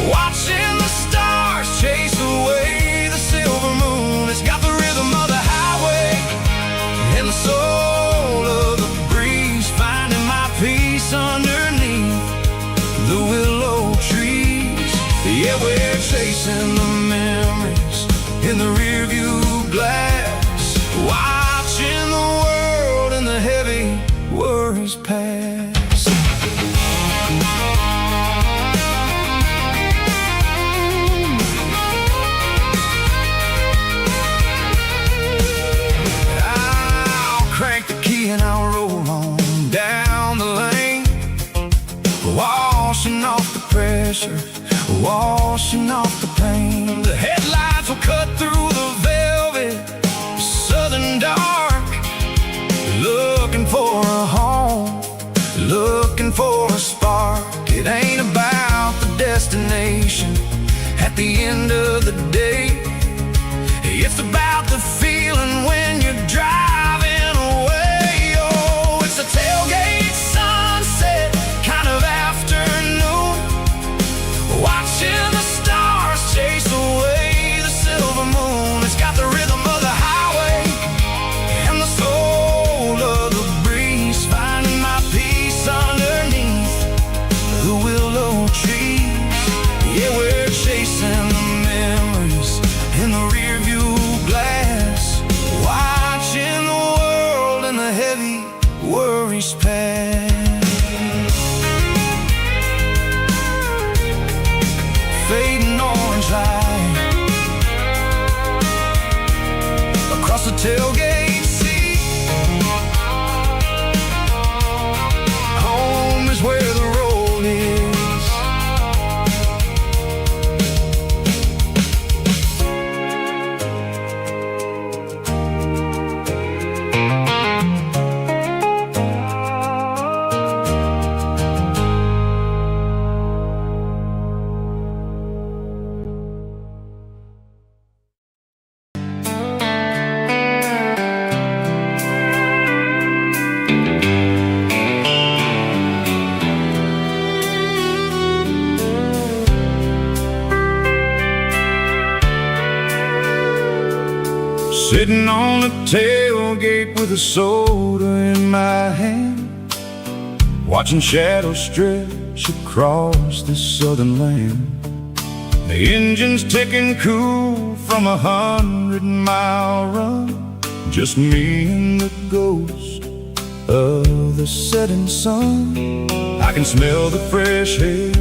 watching the stars chase away the silver moon. It's got the rhythm of the highway and the soul of the breeze, finding my peace underneath the willow trees. Yeah, we're chasing the memories in the rearview glass, watching the world and the heavy worries pass. I'll crank the key and I'll roll on down the lane, washing off the pressure, washing off the pain. The headlights will cut through the velvet southern dark, looking for a home, looking for a spark. It ain't about the destination at the end of the day, it's about the feeling when you're driving away. Oh, it's a tailgate sunset kind of afternoon, watching the stars chase away the silver moon. It's got the rhythm of the highway and the soul of the breeze, finding my peace underneath the willow trees. Yeah, we're chasing the memories in the rearview glass, watching the world and the heavy worries pass. Fading orange light across the tailgate seat. Home is where the road is. Sitting on the tailgate with a soda in my hand, watching shadows stretch across this southern land. The engine's ticking cool from 100-mile run, just me and the ghost of the setting sun. I can smell the fresh air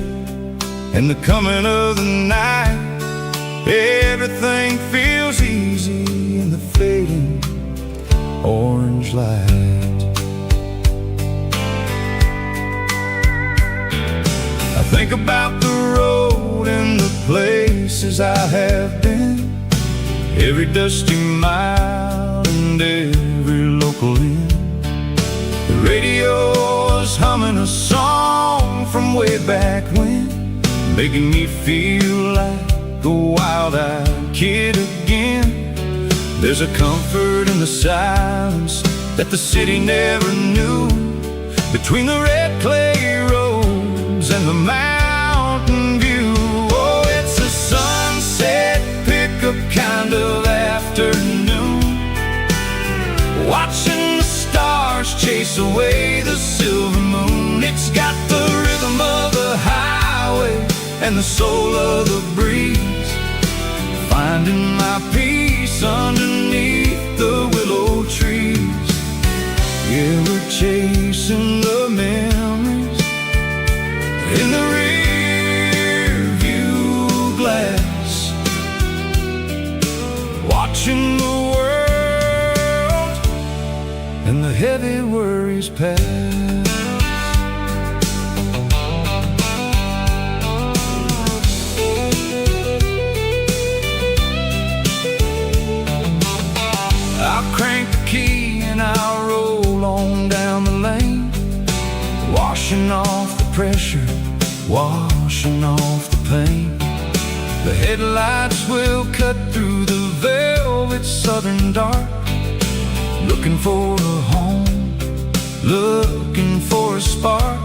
and the coming of the night. Everything feels easy in the fading orange light. I think about the road and the places I have been, every dusty mile and every local inn. The radio is humming a song from way back when, making me feel like a wild-eyed kid again. There's a comfort in the silence that the city never knew, between the red clay roads and the mountain view. Oh, it's a sunset pickup kind of afternoon, watching the stars chase away the silver moon. It's got the rhythm of the highway and the soul of the breeze, finding my peace underneath the willow trees. Yeah, we're chasing the memories in the rear view glass, watching the world and the heavy worries pass. I'll crank the key and I'll roll on down the lane, washing off the pressure, washing washing off the paint. The headlights will cut through the velvet southern dark, looking for a home, looking for a spark.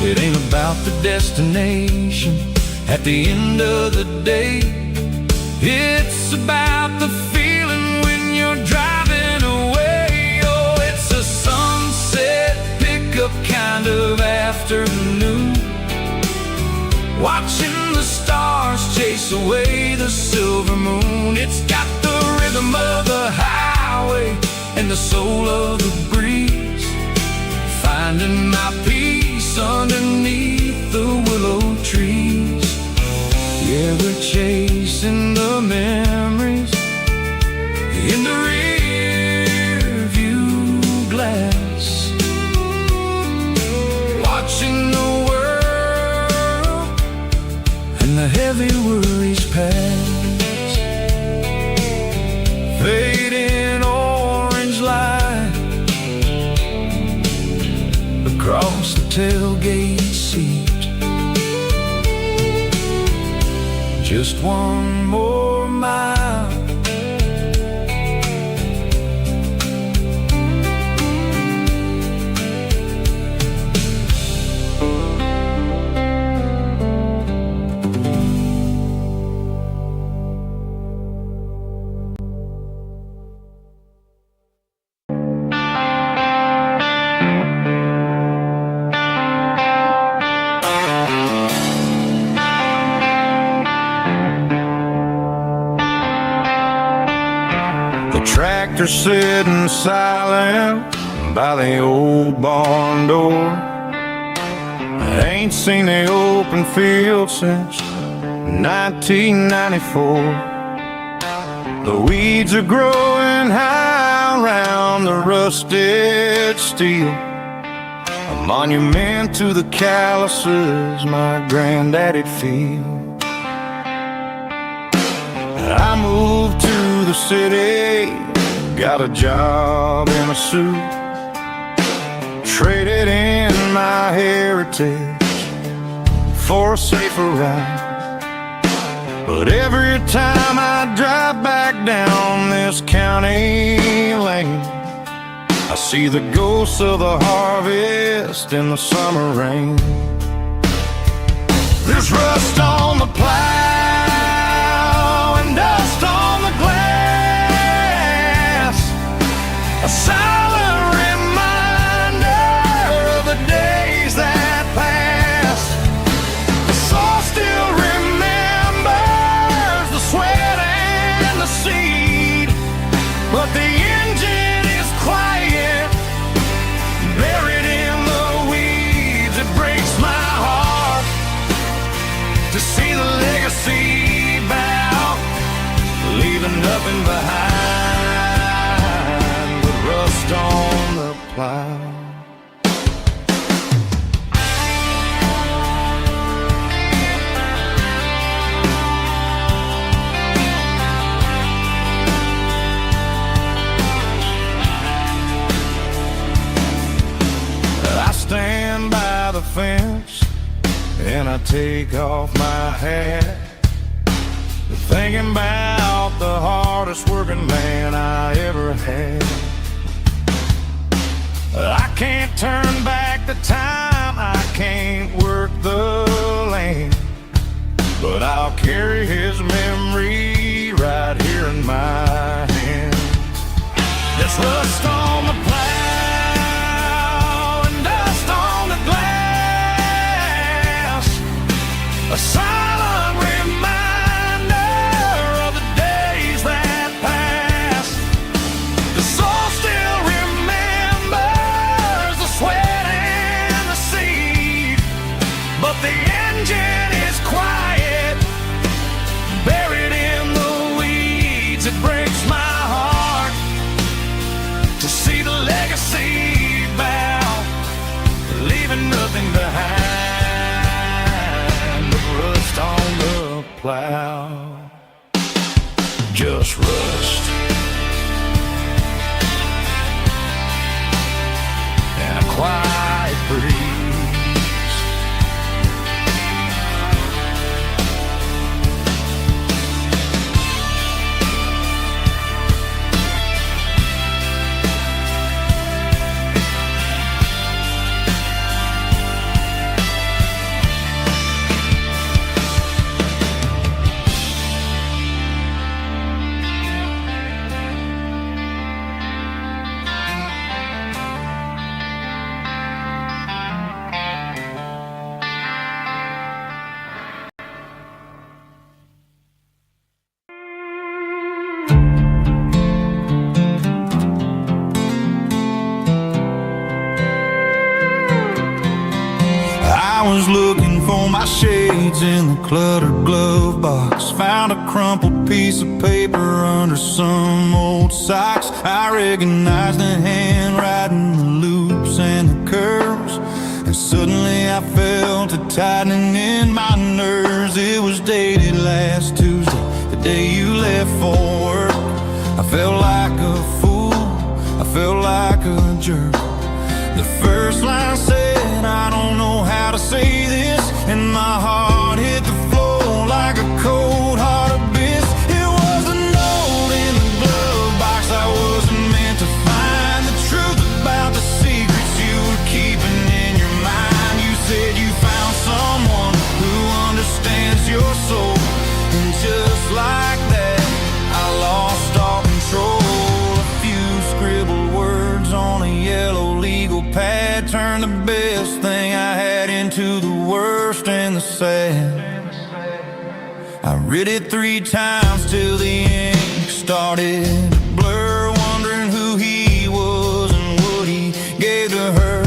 It ain't about the destination at the end of the day. It's about the feeling when you're driving away. Oh, it's a sunset pickup kind of afternoon, watching the stars chase away the silver moon. It's got the rhythm of the highway and the soul of the breeze, finding my peace underneath the willow trees. Yeah, we're chasing the memories in the rear view glass, watching the world and the heavy worries pass. Fading orange light across the tailgate seat. Just one more mile. Tractor sitting silent by the old barn door. I ain't seen the open field since 1994. The weeds are growing high around the rusted steel, a monument to the calluses my granddaddy'd feel. I moved to the city, got a job in a suit, traded in my heritage for a safer ride. But every time I drive back down this county lane, I see the ghosts of the harvest in the summer rain. There's rust on the plow and dust on the glass, a silent reminder of the days that passed. The soul still remembers the sweat and the seed, but the engine is quiet, buried in the weeds. It breaks my heart to see the legacy bow, leaving nothing behind but rust on the plow. I stand by the fence and I take off my hat, thinking about the hardest working man I ever had. I can't turn back the time, I can't work the land, but I'll carry his memory right here in my hand. There's rust on the plow and dust on the glass, a silent reminder of the days that passed. The soul still remembers the sweat and the seed, but the engine is quiet, buried in the weeds. It breaks my heart to see the legacy bow, leaving nothing behind but rust on the plow. Just rust and a quiet breeze. my shades in the cluttered glove box. Found a crumpled piece of paper under some old socks. I recognized the handwriting, the loops and the curves, and suddenly I felt a tightening in my nerves. It was dated last Tuesday, the day you left for work. I felt like a fool, I felt like a jerk. The first line said, I don't know how to say this, and my heart hit the floor like a cold hard abyss. It was a note in the glove box I wasn't meant to find. The truth about the secrets you were keeping in your mind. You said you found someone who understands your soul, and just like that I lost all control. A few scribbled words on a yellow legal pad turned the best thing I had into the worst and the sad. I read it 3 times till the ink started to blur, wondering who he was and what he gave to her.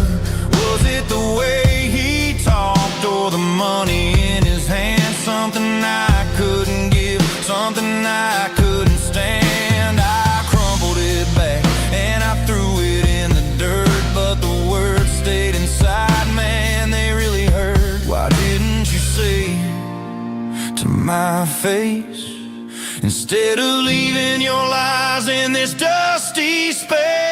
Was it the way he talked or the money in his hand? Something I couldn't give, something I couldn't stand. I crumpled it back and I threw it in the dirt, but the words stayed inside, man, they really hurt. Why didn't you say to my face, instead of leaving your lies in this dusty space?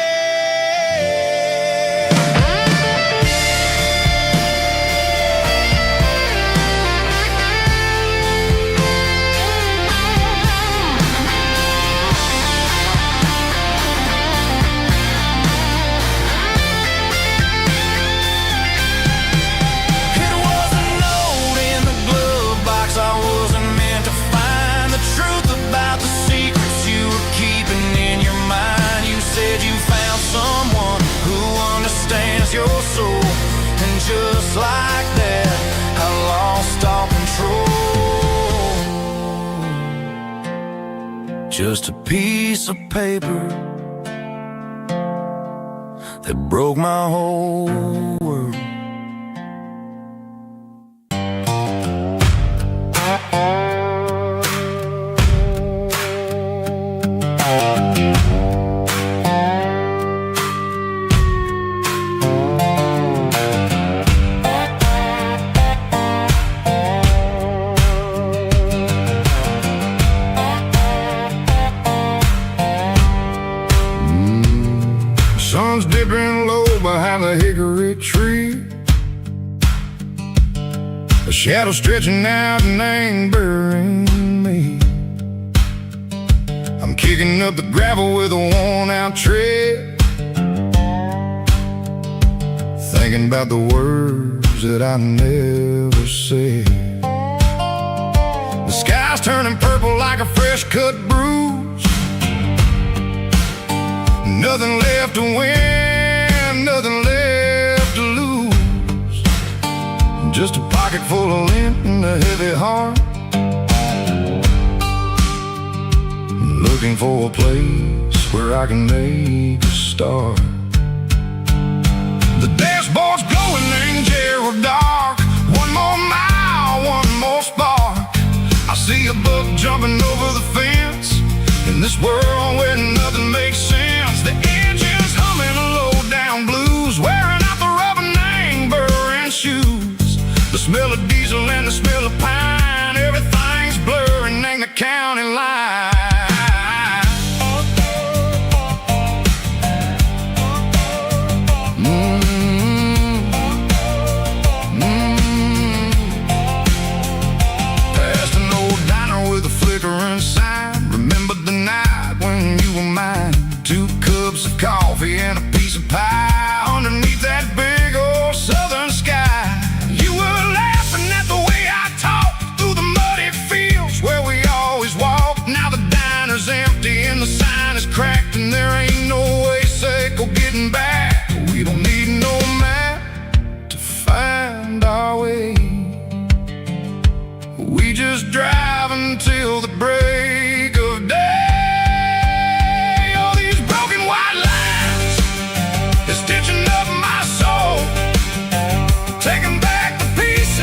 Your soul, and just like that I lost all control. Just a piece of paper that broke my whole world. Sun's dipping low behind the hickory tree, a shadow stretching out and angering me. I'm kicking up the gravel with a worn-out tread, thinking about the words that I never said. The sky's turning purple like a fresh-cut bruise. Nothing left to win, nothing left to lose. Just a pocket full of lint and a heavy heart, looking for a place where I can make a start. The dashboard's glowing in Gerald dark. One more mile, one more spark. I see a buck jumping over the fence in this world where nothing makes sense. The engine's humming a low-down blues, wearing out the rubber name burring shoes. The smell of diesel and the smell of pine, everything's blurring in the county line. Past an old diner with a flickering sign. Remember the night when you were mine. 2 cups of coffee and a piece of pie underneath that big old southern sky. You were laughing at the way I talked through the muddy fields where we always walked. Now the diner's empty and the sign is cracked, and there ain't no way safe or getting back. We don't need no map to find our way. We just drive until the break of day. Stitching up my soul, taking back the pieces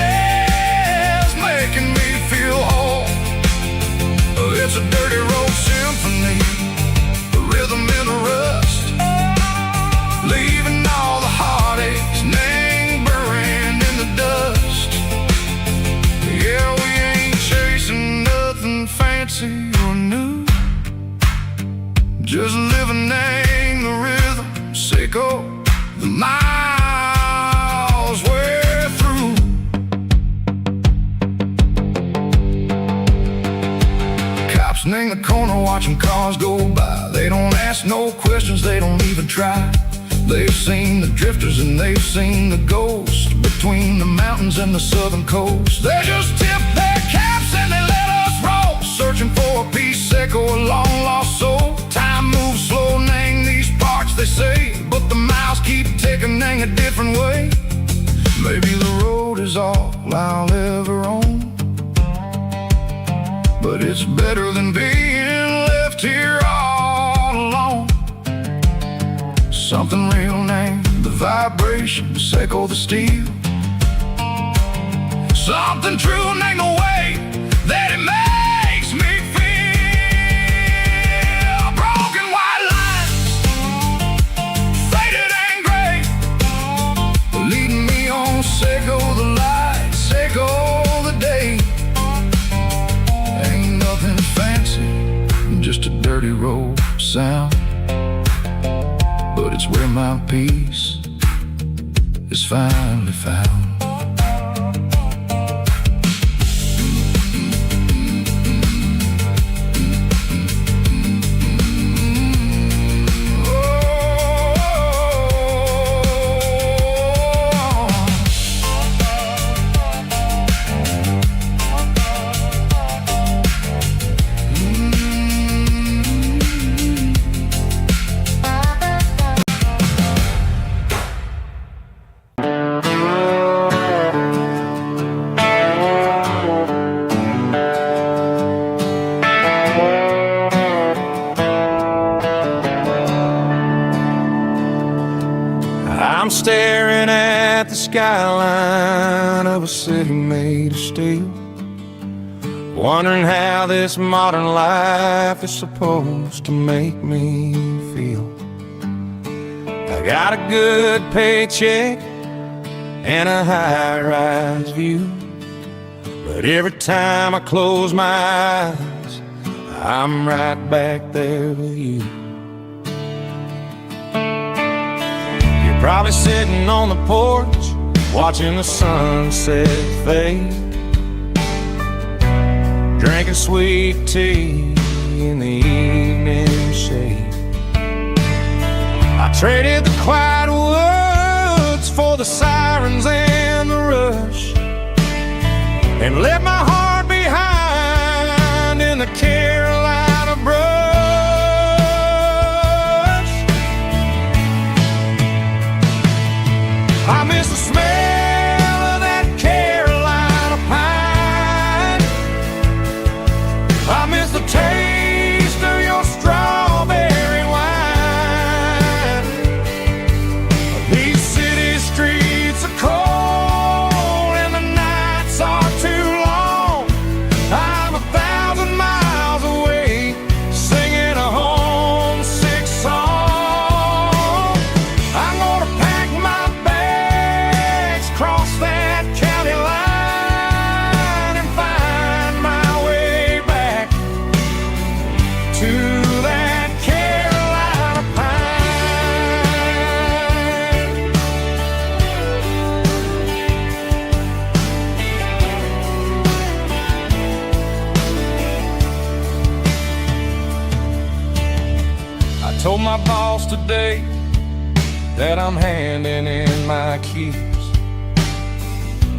fancy or new, just living the rhythm, Seiko, the miles we're through. Cops in the corner watching cars go by. They don't ask no questions, they don't even try. They've seen the drifters and they've seen the ghosts between the mountains and the southern coast. They just tip their caps and they let us roll, searching for a piece sick or a long lost soul. Time moves slow, nang these parts they say, but the miles keep ticking, nang a different way. Maybe the road is all I'll ever own, but it's better than being left here all alone. Something real named the vibration, Seiko the steel. Something true named the way that it makes me feel. Broken white lines, faded and gray, leading me on, Seiko the light, Seiko the day. Ain't nothing fancy, just a dirty road sound, but it's where my peace is finally found. I'm staring at the skyline of a city made of steel, wondering how this modern life is supposed to make me feel. I got a good paycheck and a high-rise view, but every time I close my eyes, I'm right back there with you. Probably sitting on the porch, watching the sunset fade, drinking sweet tea in the evening shade. I traded the quiet woods for the sirens and the rush, and left my heart behind in the Carolina brush. I miss the smell of that Carolina pine. I miss the taste of your strawberry wine. These city streets are cold and the nights are too long. I'm 1,000 miles away, singing a homesick song. I'm gonna pack my cross that county line and find my way back to that Carolina pine. I told my boss today that I'm handing in my keys.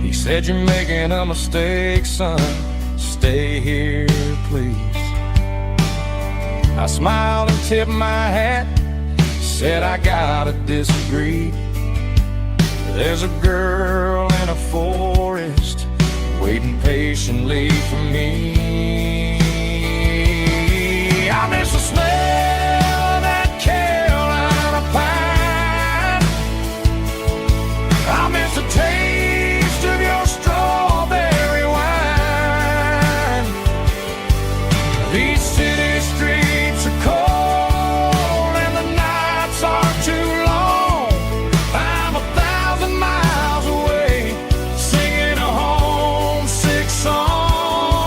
He said, "You're making a mistake, son. Stay here, please." I smiled and tipped my hat, said, "I gotta disagree. There's a girl in a forest waiting patiently for me. I miss the smell of that Carolina pine. I miss the taste of your strawberry wine. These city streets are cold and the nights are too long. I'm 1,000 miles away, singing a homesick song.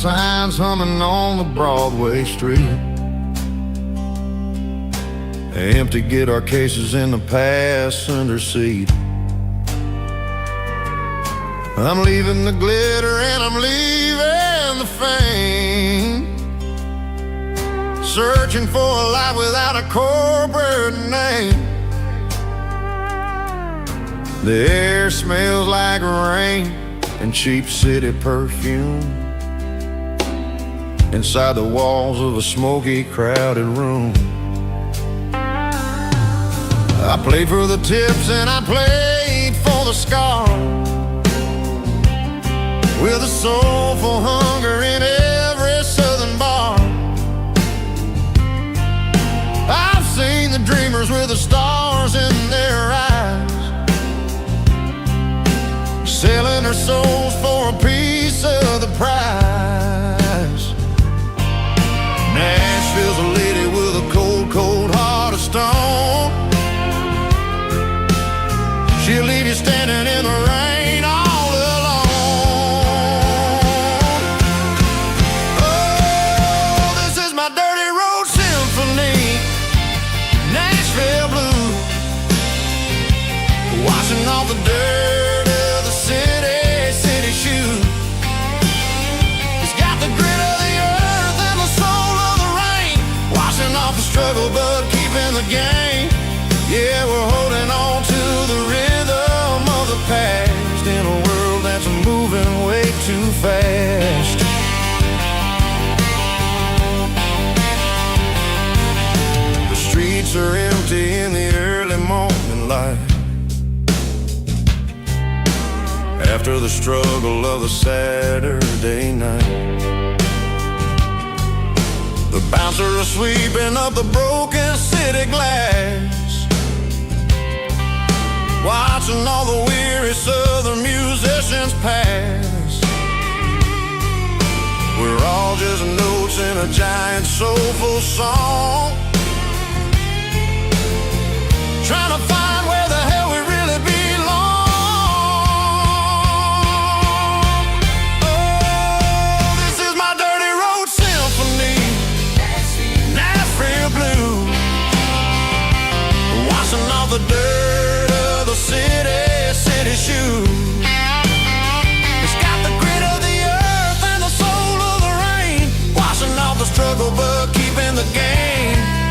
signs humming on the Broadway street. Empty guitar cases in the passenger seat. I'm leaving the glitter and I'm leaving the fame, searching for a life without a corporate name. The air smells like rain and cheap city perfume inside the walls of a smoky, crowded room. I played for the tips and I played for the scars, with a soulful hunger in every southern bar. I've seen the dreamers with the stars in their eyes, selling their souls for a piece of the prize. Nashville's a lady with a cold, cold heart of stone. She'll leave you standing in the rain all alone. Oh, this is my dirty road symphony, Nashville blues, washing off the dirt of the city shoes. It's got the grit of the earth and the soul of the rain, washing off the struggle but keeping the game. Yeah, we're holding on to the rhythm of the past in a world that's moving way too fast. The streets are empty in the early morning light, after the struggle of the Saturday night. The bouncer is sweeping up the broken city glass, watching all the weary southern musicians pass. We're all just notes in a giant soulful song, trying to find where the hell we really belong. Oh, this is my dirty road symphony, Nashville blue, washing off the dirt of the city shoes. It's got the grit of the earth and the soul of the rain, washing off the struggle but keeping the game.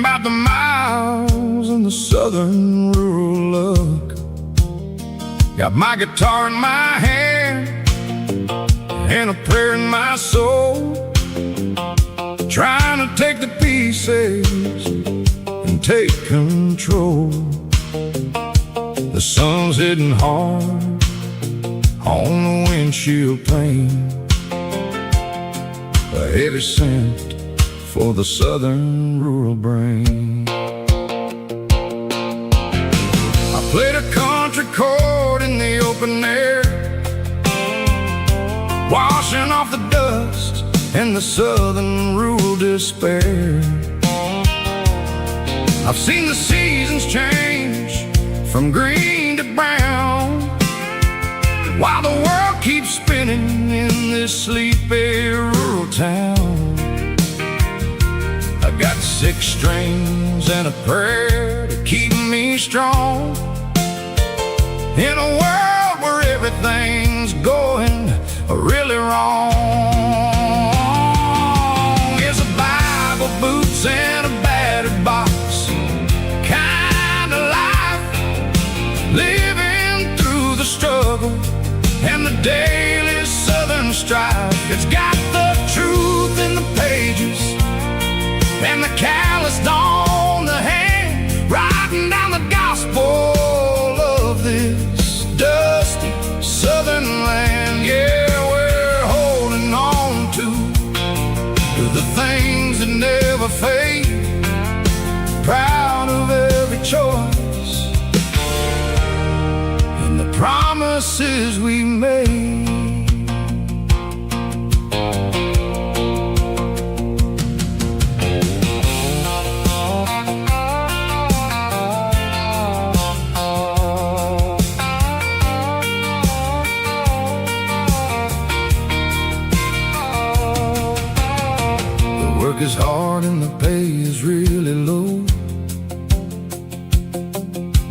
about the miles and the southern rural look. Got my guitar in my hand and a prayer in my soul, trying to take the pieces and take control. The sun's hitting hard on the windshield pane, a heavy scent for the southern rural brain. I played a country chord in the open air, washing off the dust and the southern rural despair. I've seen the seasons change from green to brown, while the world keeps spinning in this sleepy rural town. I got 6 strings and a prayer to keep me strong, in a world where everything's going really wrong. It's a Bible, boots, and a battered box kind of life, living through the struggle and the daily southern strife. It's got the truth in the pages and the calloused on the hand, writing down the gospel of this dusty southern land. Yeah, we're holding on to the things that never fade, proud of every choice and the promises we made. Work is hard and the pay is really low,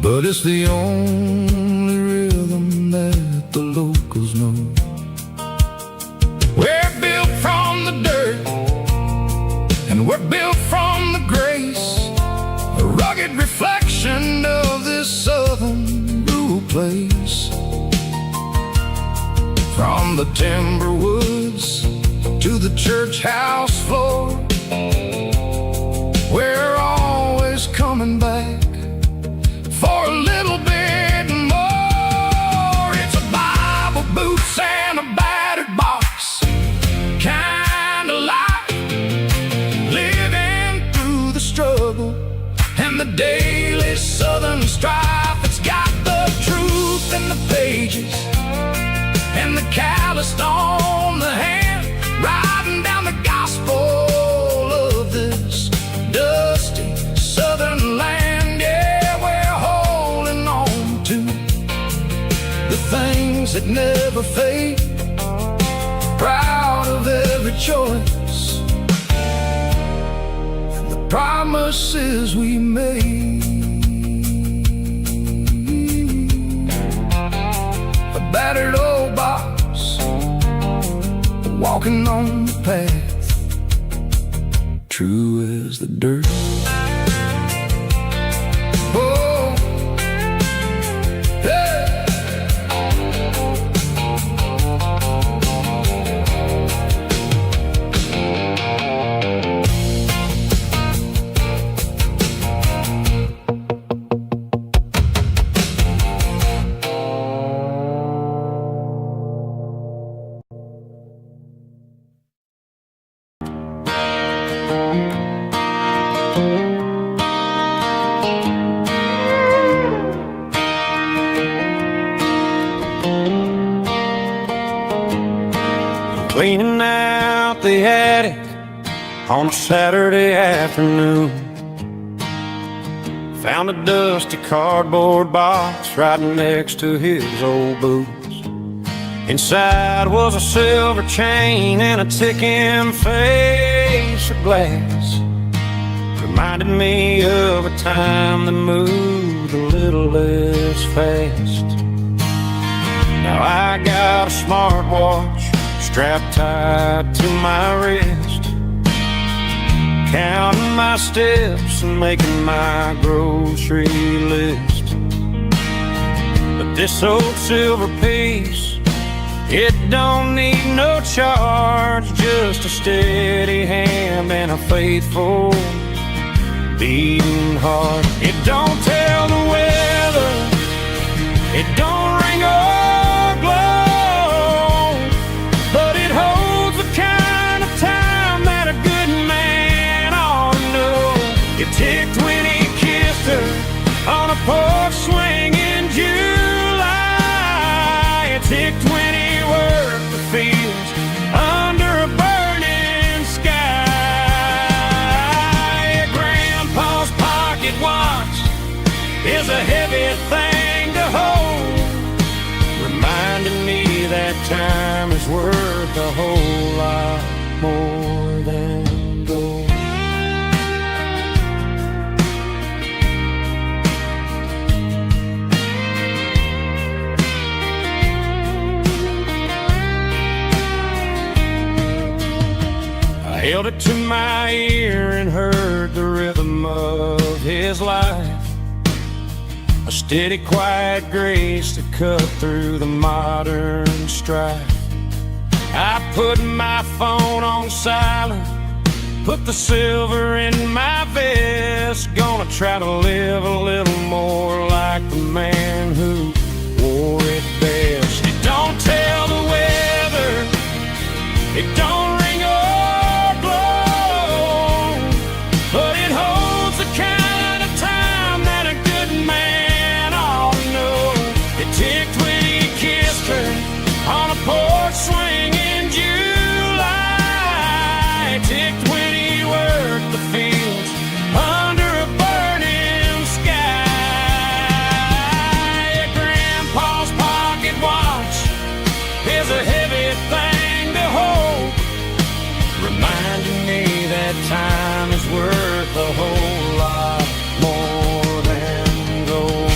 but it's the only rhythm that the locals know. We're built from the dirt and we're built from the grace, a rugged reflection of this southern rural place. From the timber woods to the church house floor, we're always coming back for a little bit more. It's a Bible, boots, and a battered box kind of life, living through the struggle and the daily southern strife. It's got the truth in the pages and the calloused on the hand, writing down the gospel of this dusty southern land. Yeah, we're holding on to the things that never fade, proud of every choice and the promises we made. A battered old box, walking on the path, true as the dirt. Oh, hey. Cleaning out the attic on a Saturday afternoon, found a dusty cardboard box right next to his old boots. Inside was a silver chain and a ticking face of glass. Reminded me of a time that moved a little less fast. Now I got a smartwatch strapped tight to my wrist, counting my my steps and making my grocery list. But this old silver piece, it don't need no charge, just a steady hand and a faithful beating heart. It don't tell the weather, it don't ring or glow, but it holds the kind of time that a good man ought to know. It ticked when he kissed her on a porch swing in July. It ticked when he worked the fields under a burning sky. Grandpa's pocket watch is a heavy thing to hold, reminding me that time is worth a whole lot more than gold. I held it to my ear and heard the rhythm of his life, a steady, quiet grace to cut through the modern strife. I put my phone on silent, put the silver in my vest, gonna try to live a little more like the man who wore it best. It don't tell the weather, it don't ring or blow, but it holds the kind of time that a good man ought to know. It ticked when he kissed her on a porch swing in July. It ticked when he worked the fields under a burning sky. Grandpa's pocket watch is a heavy thing to hold, reminding me that time is worth a whole lot more than gold.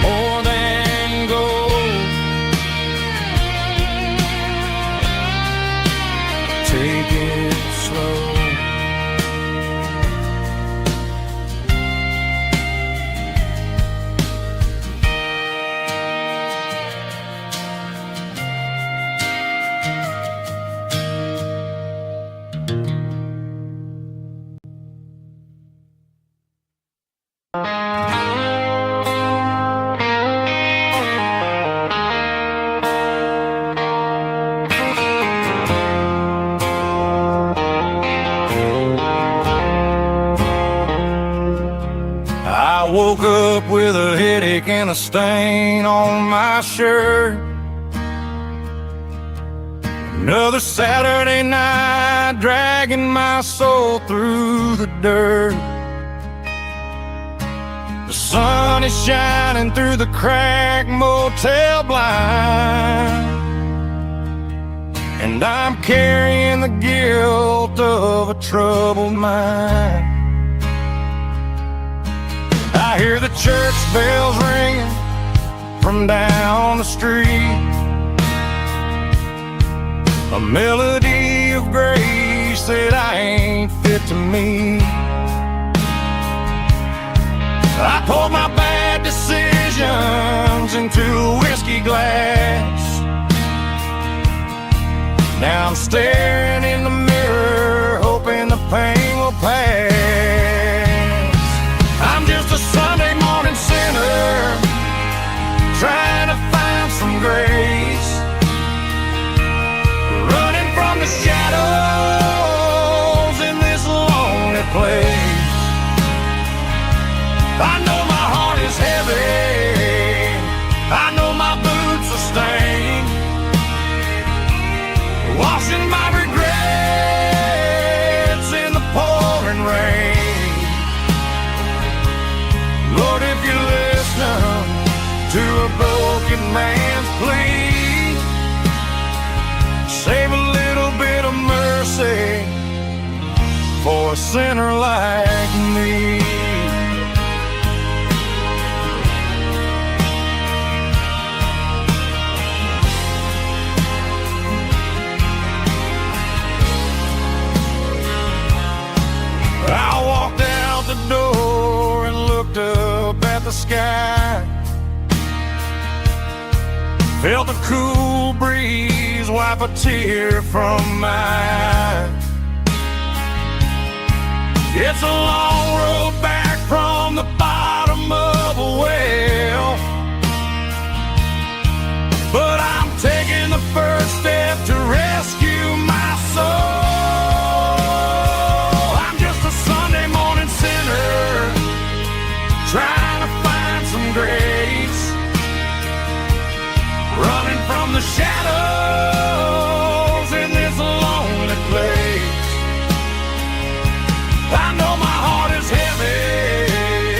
More than gold. Take it slow. I woke up with a headache and a stain on my shirt. Another Saturday night dragging my soul through the dirt. The sun is shining through the cracked motel blind, and I'm carrying the guilt of a troubled mind. I hear the church bells ringing from down the street, a melody of grace that I ain't fit to meet. I poured my bad decisions into a whiskey glass. Now I'm staring in the mirror, hoping the pain will pass. I'm just a Sunday morning sinner, trying to find some grace, running from the shadows in this lonely place. I know my heart is heavy, I know my boots are stained, washing my regrets in the pouring rain. Lord, if you listen to a broken man's plea, save a little bit of mercy for a sinner like me. sky. Felt the cool breeze wipe a tear from my eye. It's a long road back from the bottom of a well, but I'm taking the first step to rescue my soul. I'm just a Sunday morning sinner trying to find some grace, running from the shadows in this lonely place. I know my heart is heavy,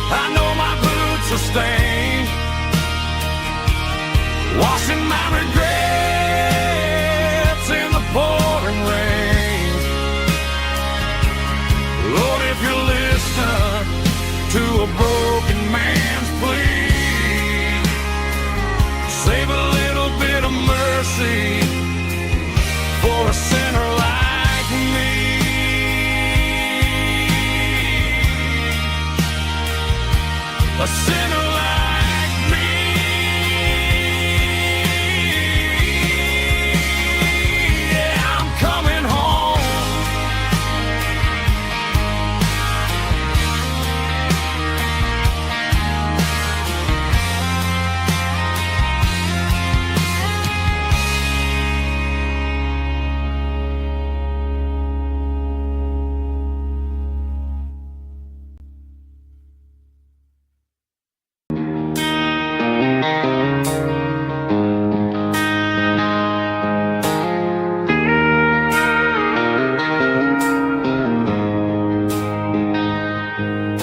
I know my boots are stained, washing my regrets in the pouring rain. Lord, if you listen to a broken man's plea, save a little bit of mercy for a sinner like me. A sinner like me. Yeah, I'm coming home.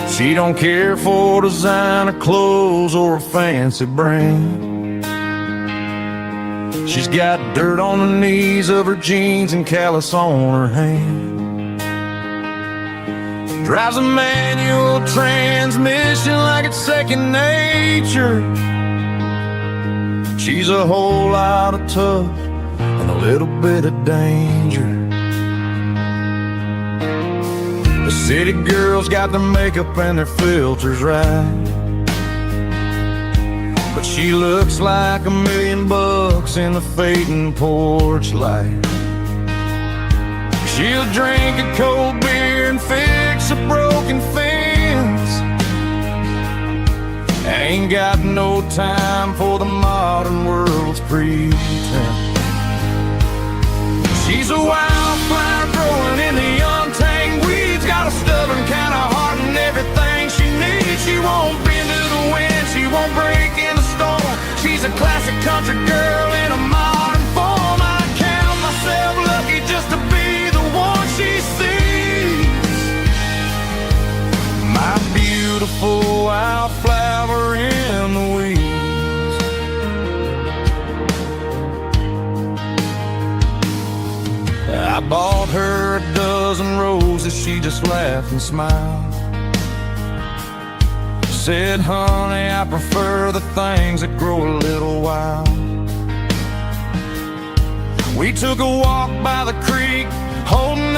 She don't care for designer clothes or a fancy brand. She's got dirt on the knees of her jeans and callus on her hand. Drives a manual transmission like it's second nature. She's a whole lot of tough and a little bit of danger. The city girls got their makeup and their filters right, but she looks like $1 million in the fading porch light. She'll drink a cold beer and fix a broken fence. Ain't got no time for the modern world's pretense. She's a wildflower growing in the untamed weeds, got a stubborn kind of heart and everything she needs. She won't bend to the wind, she won't break in the storm. She's a classic country girl in a modern form. I count myself lucky just to be the one she sees. My beautiful wildflower in the weeds. I bought her a dozen roses, she just laughed and smiled. Said, honey, I prefer the things that grow a little wild. We took a walk by the creek, holding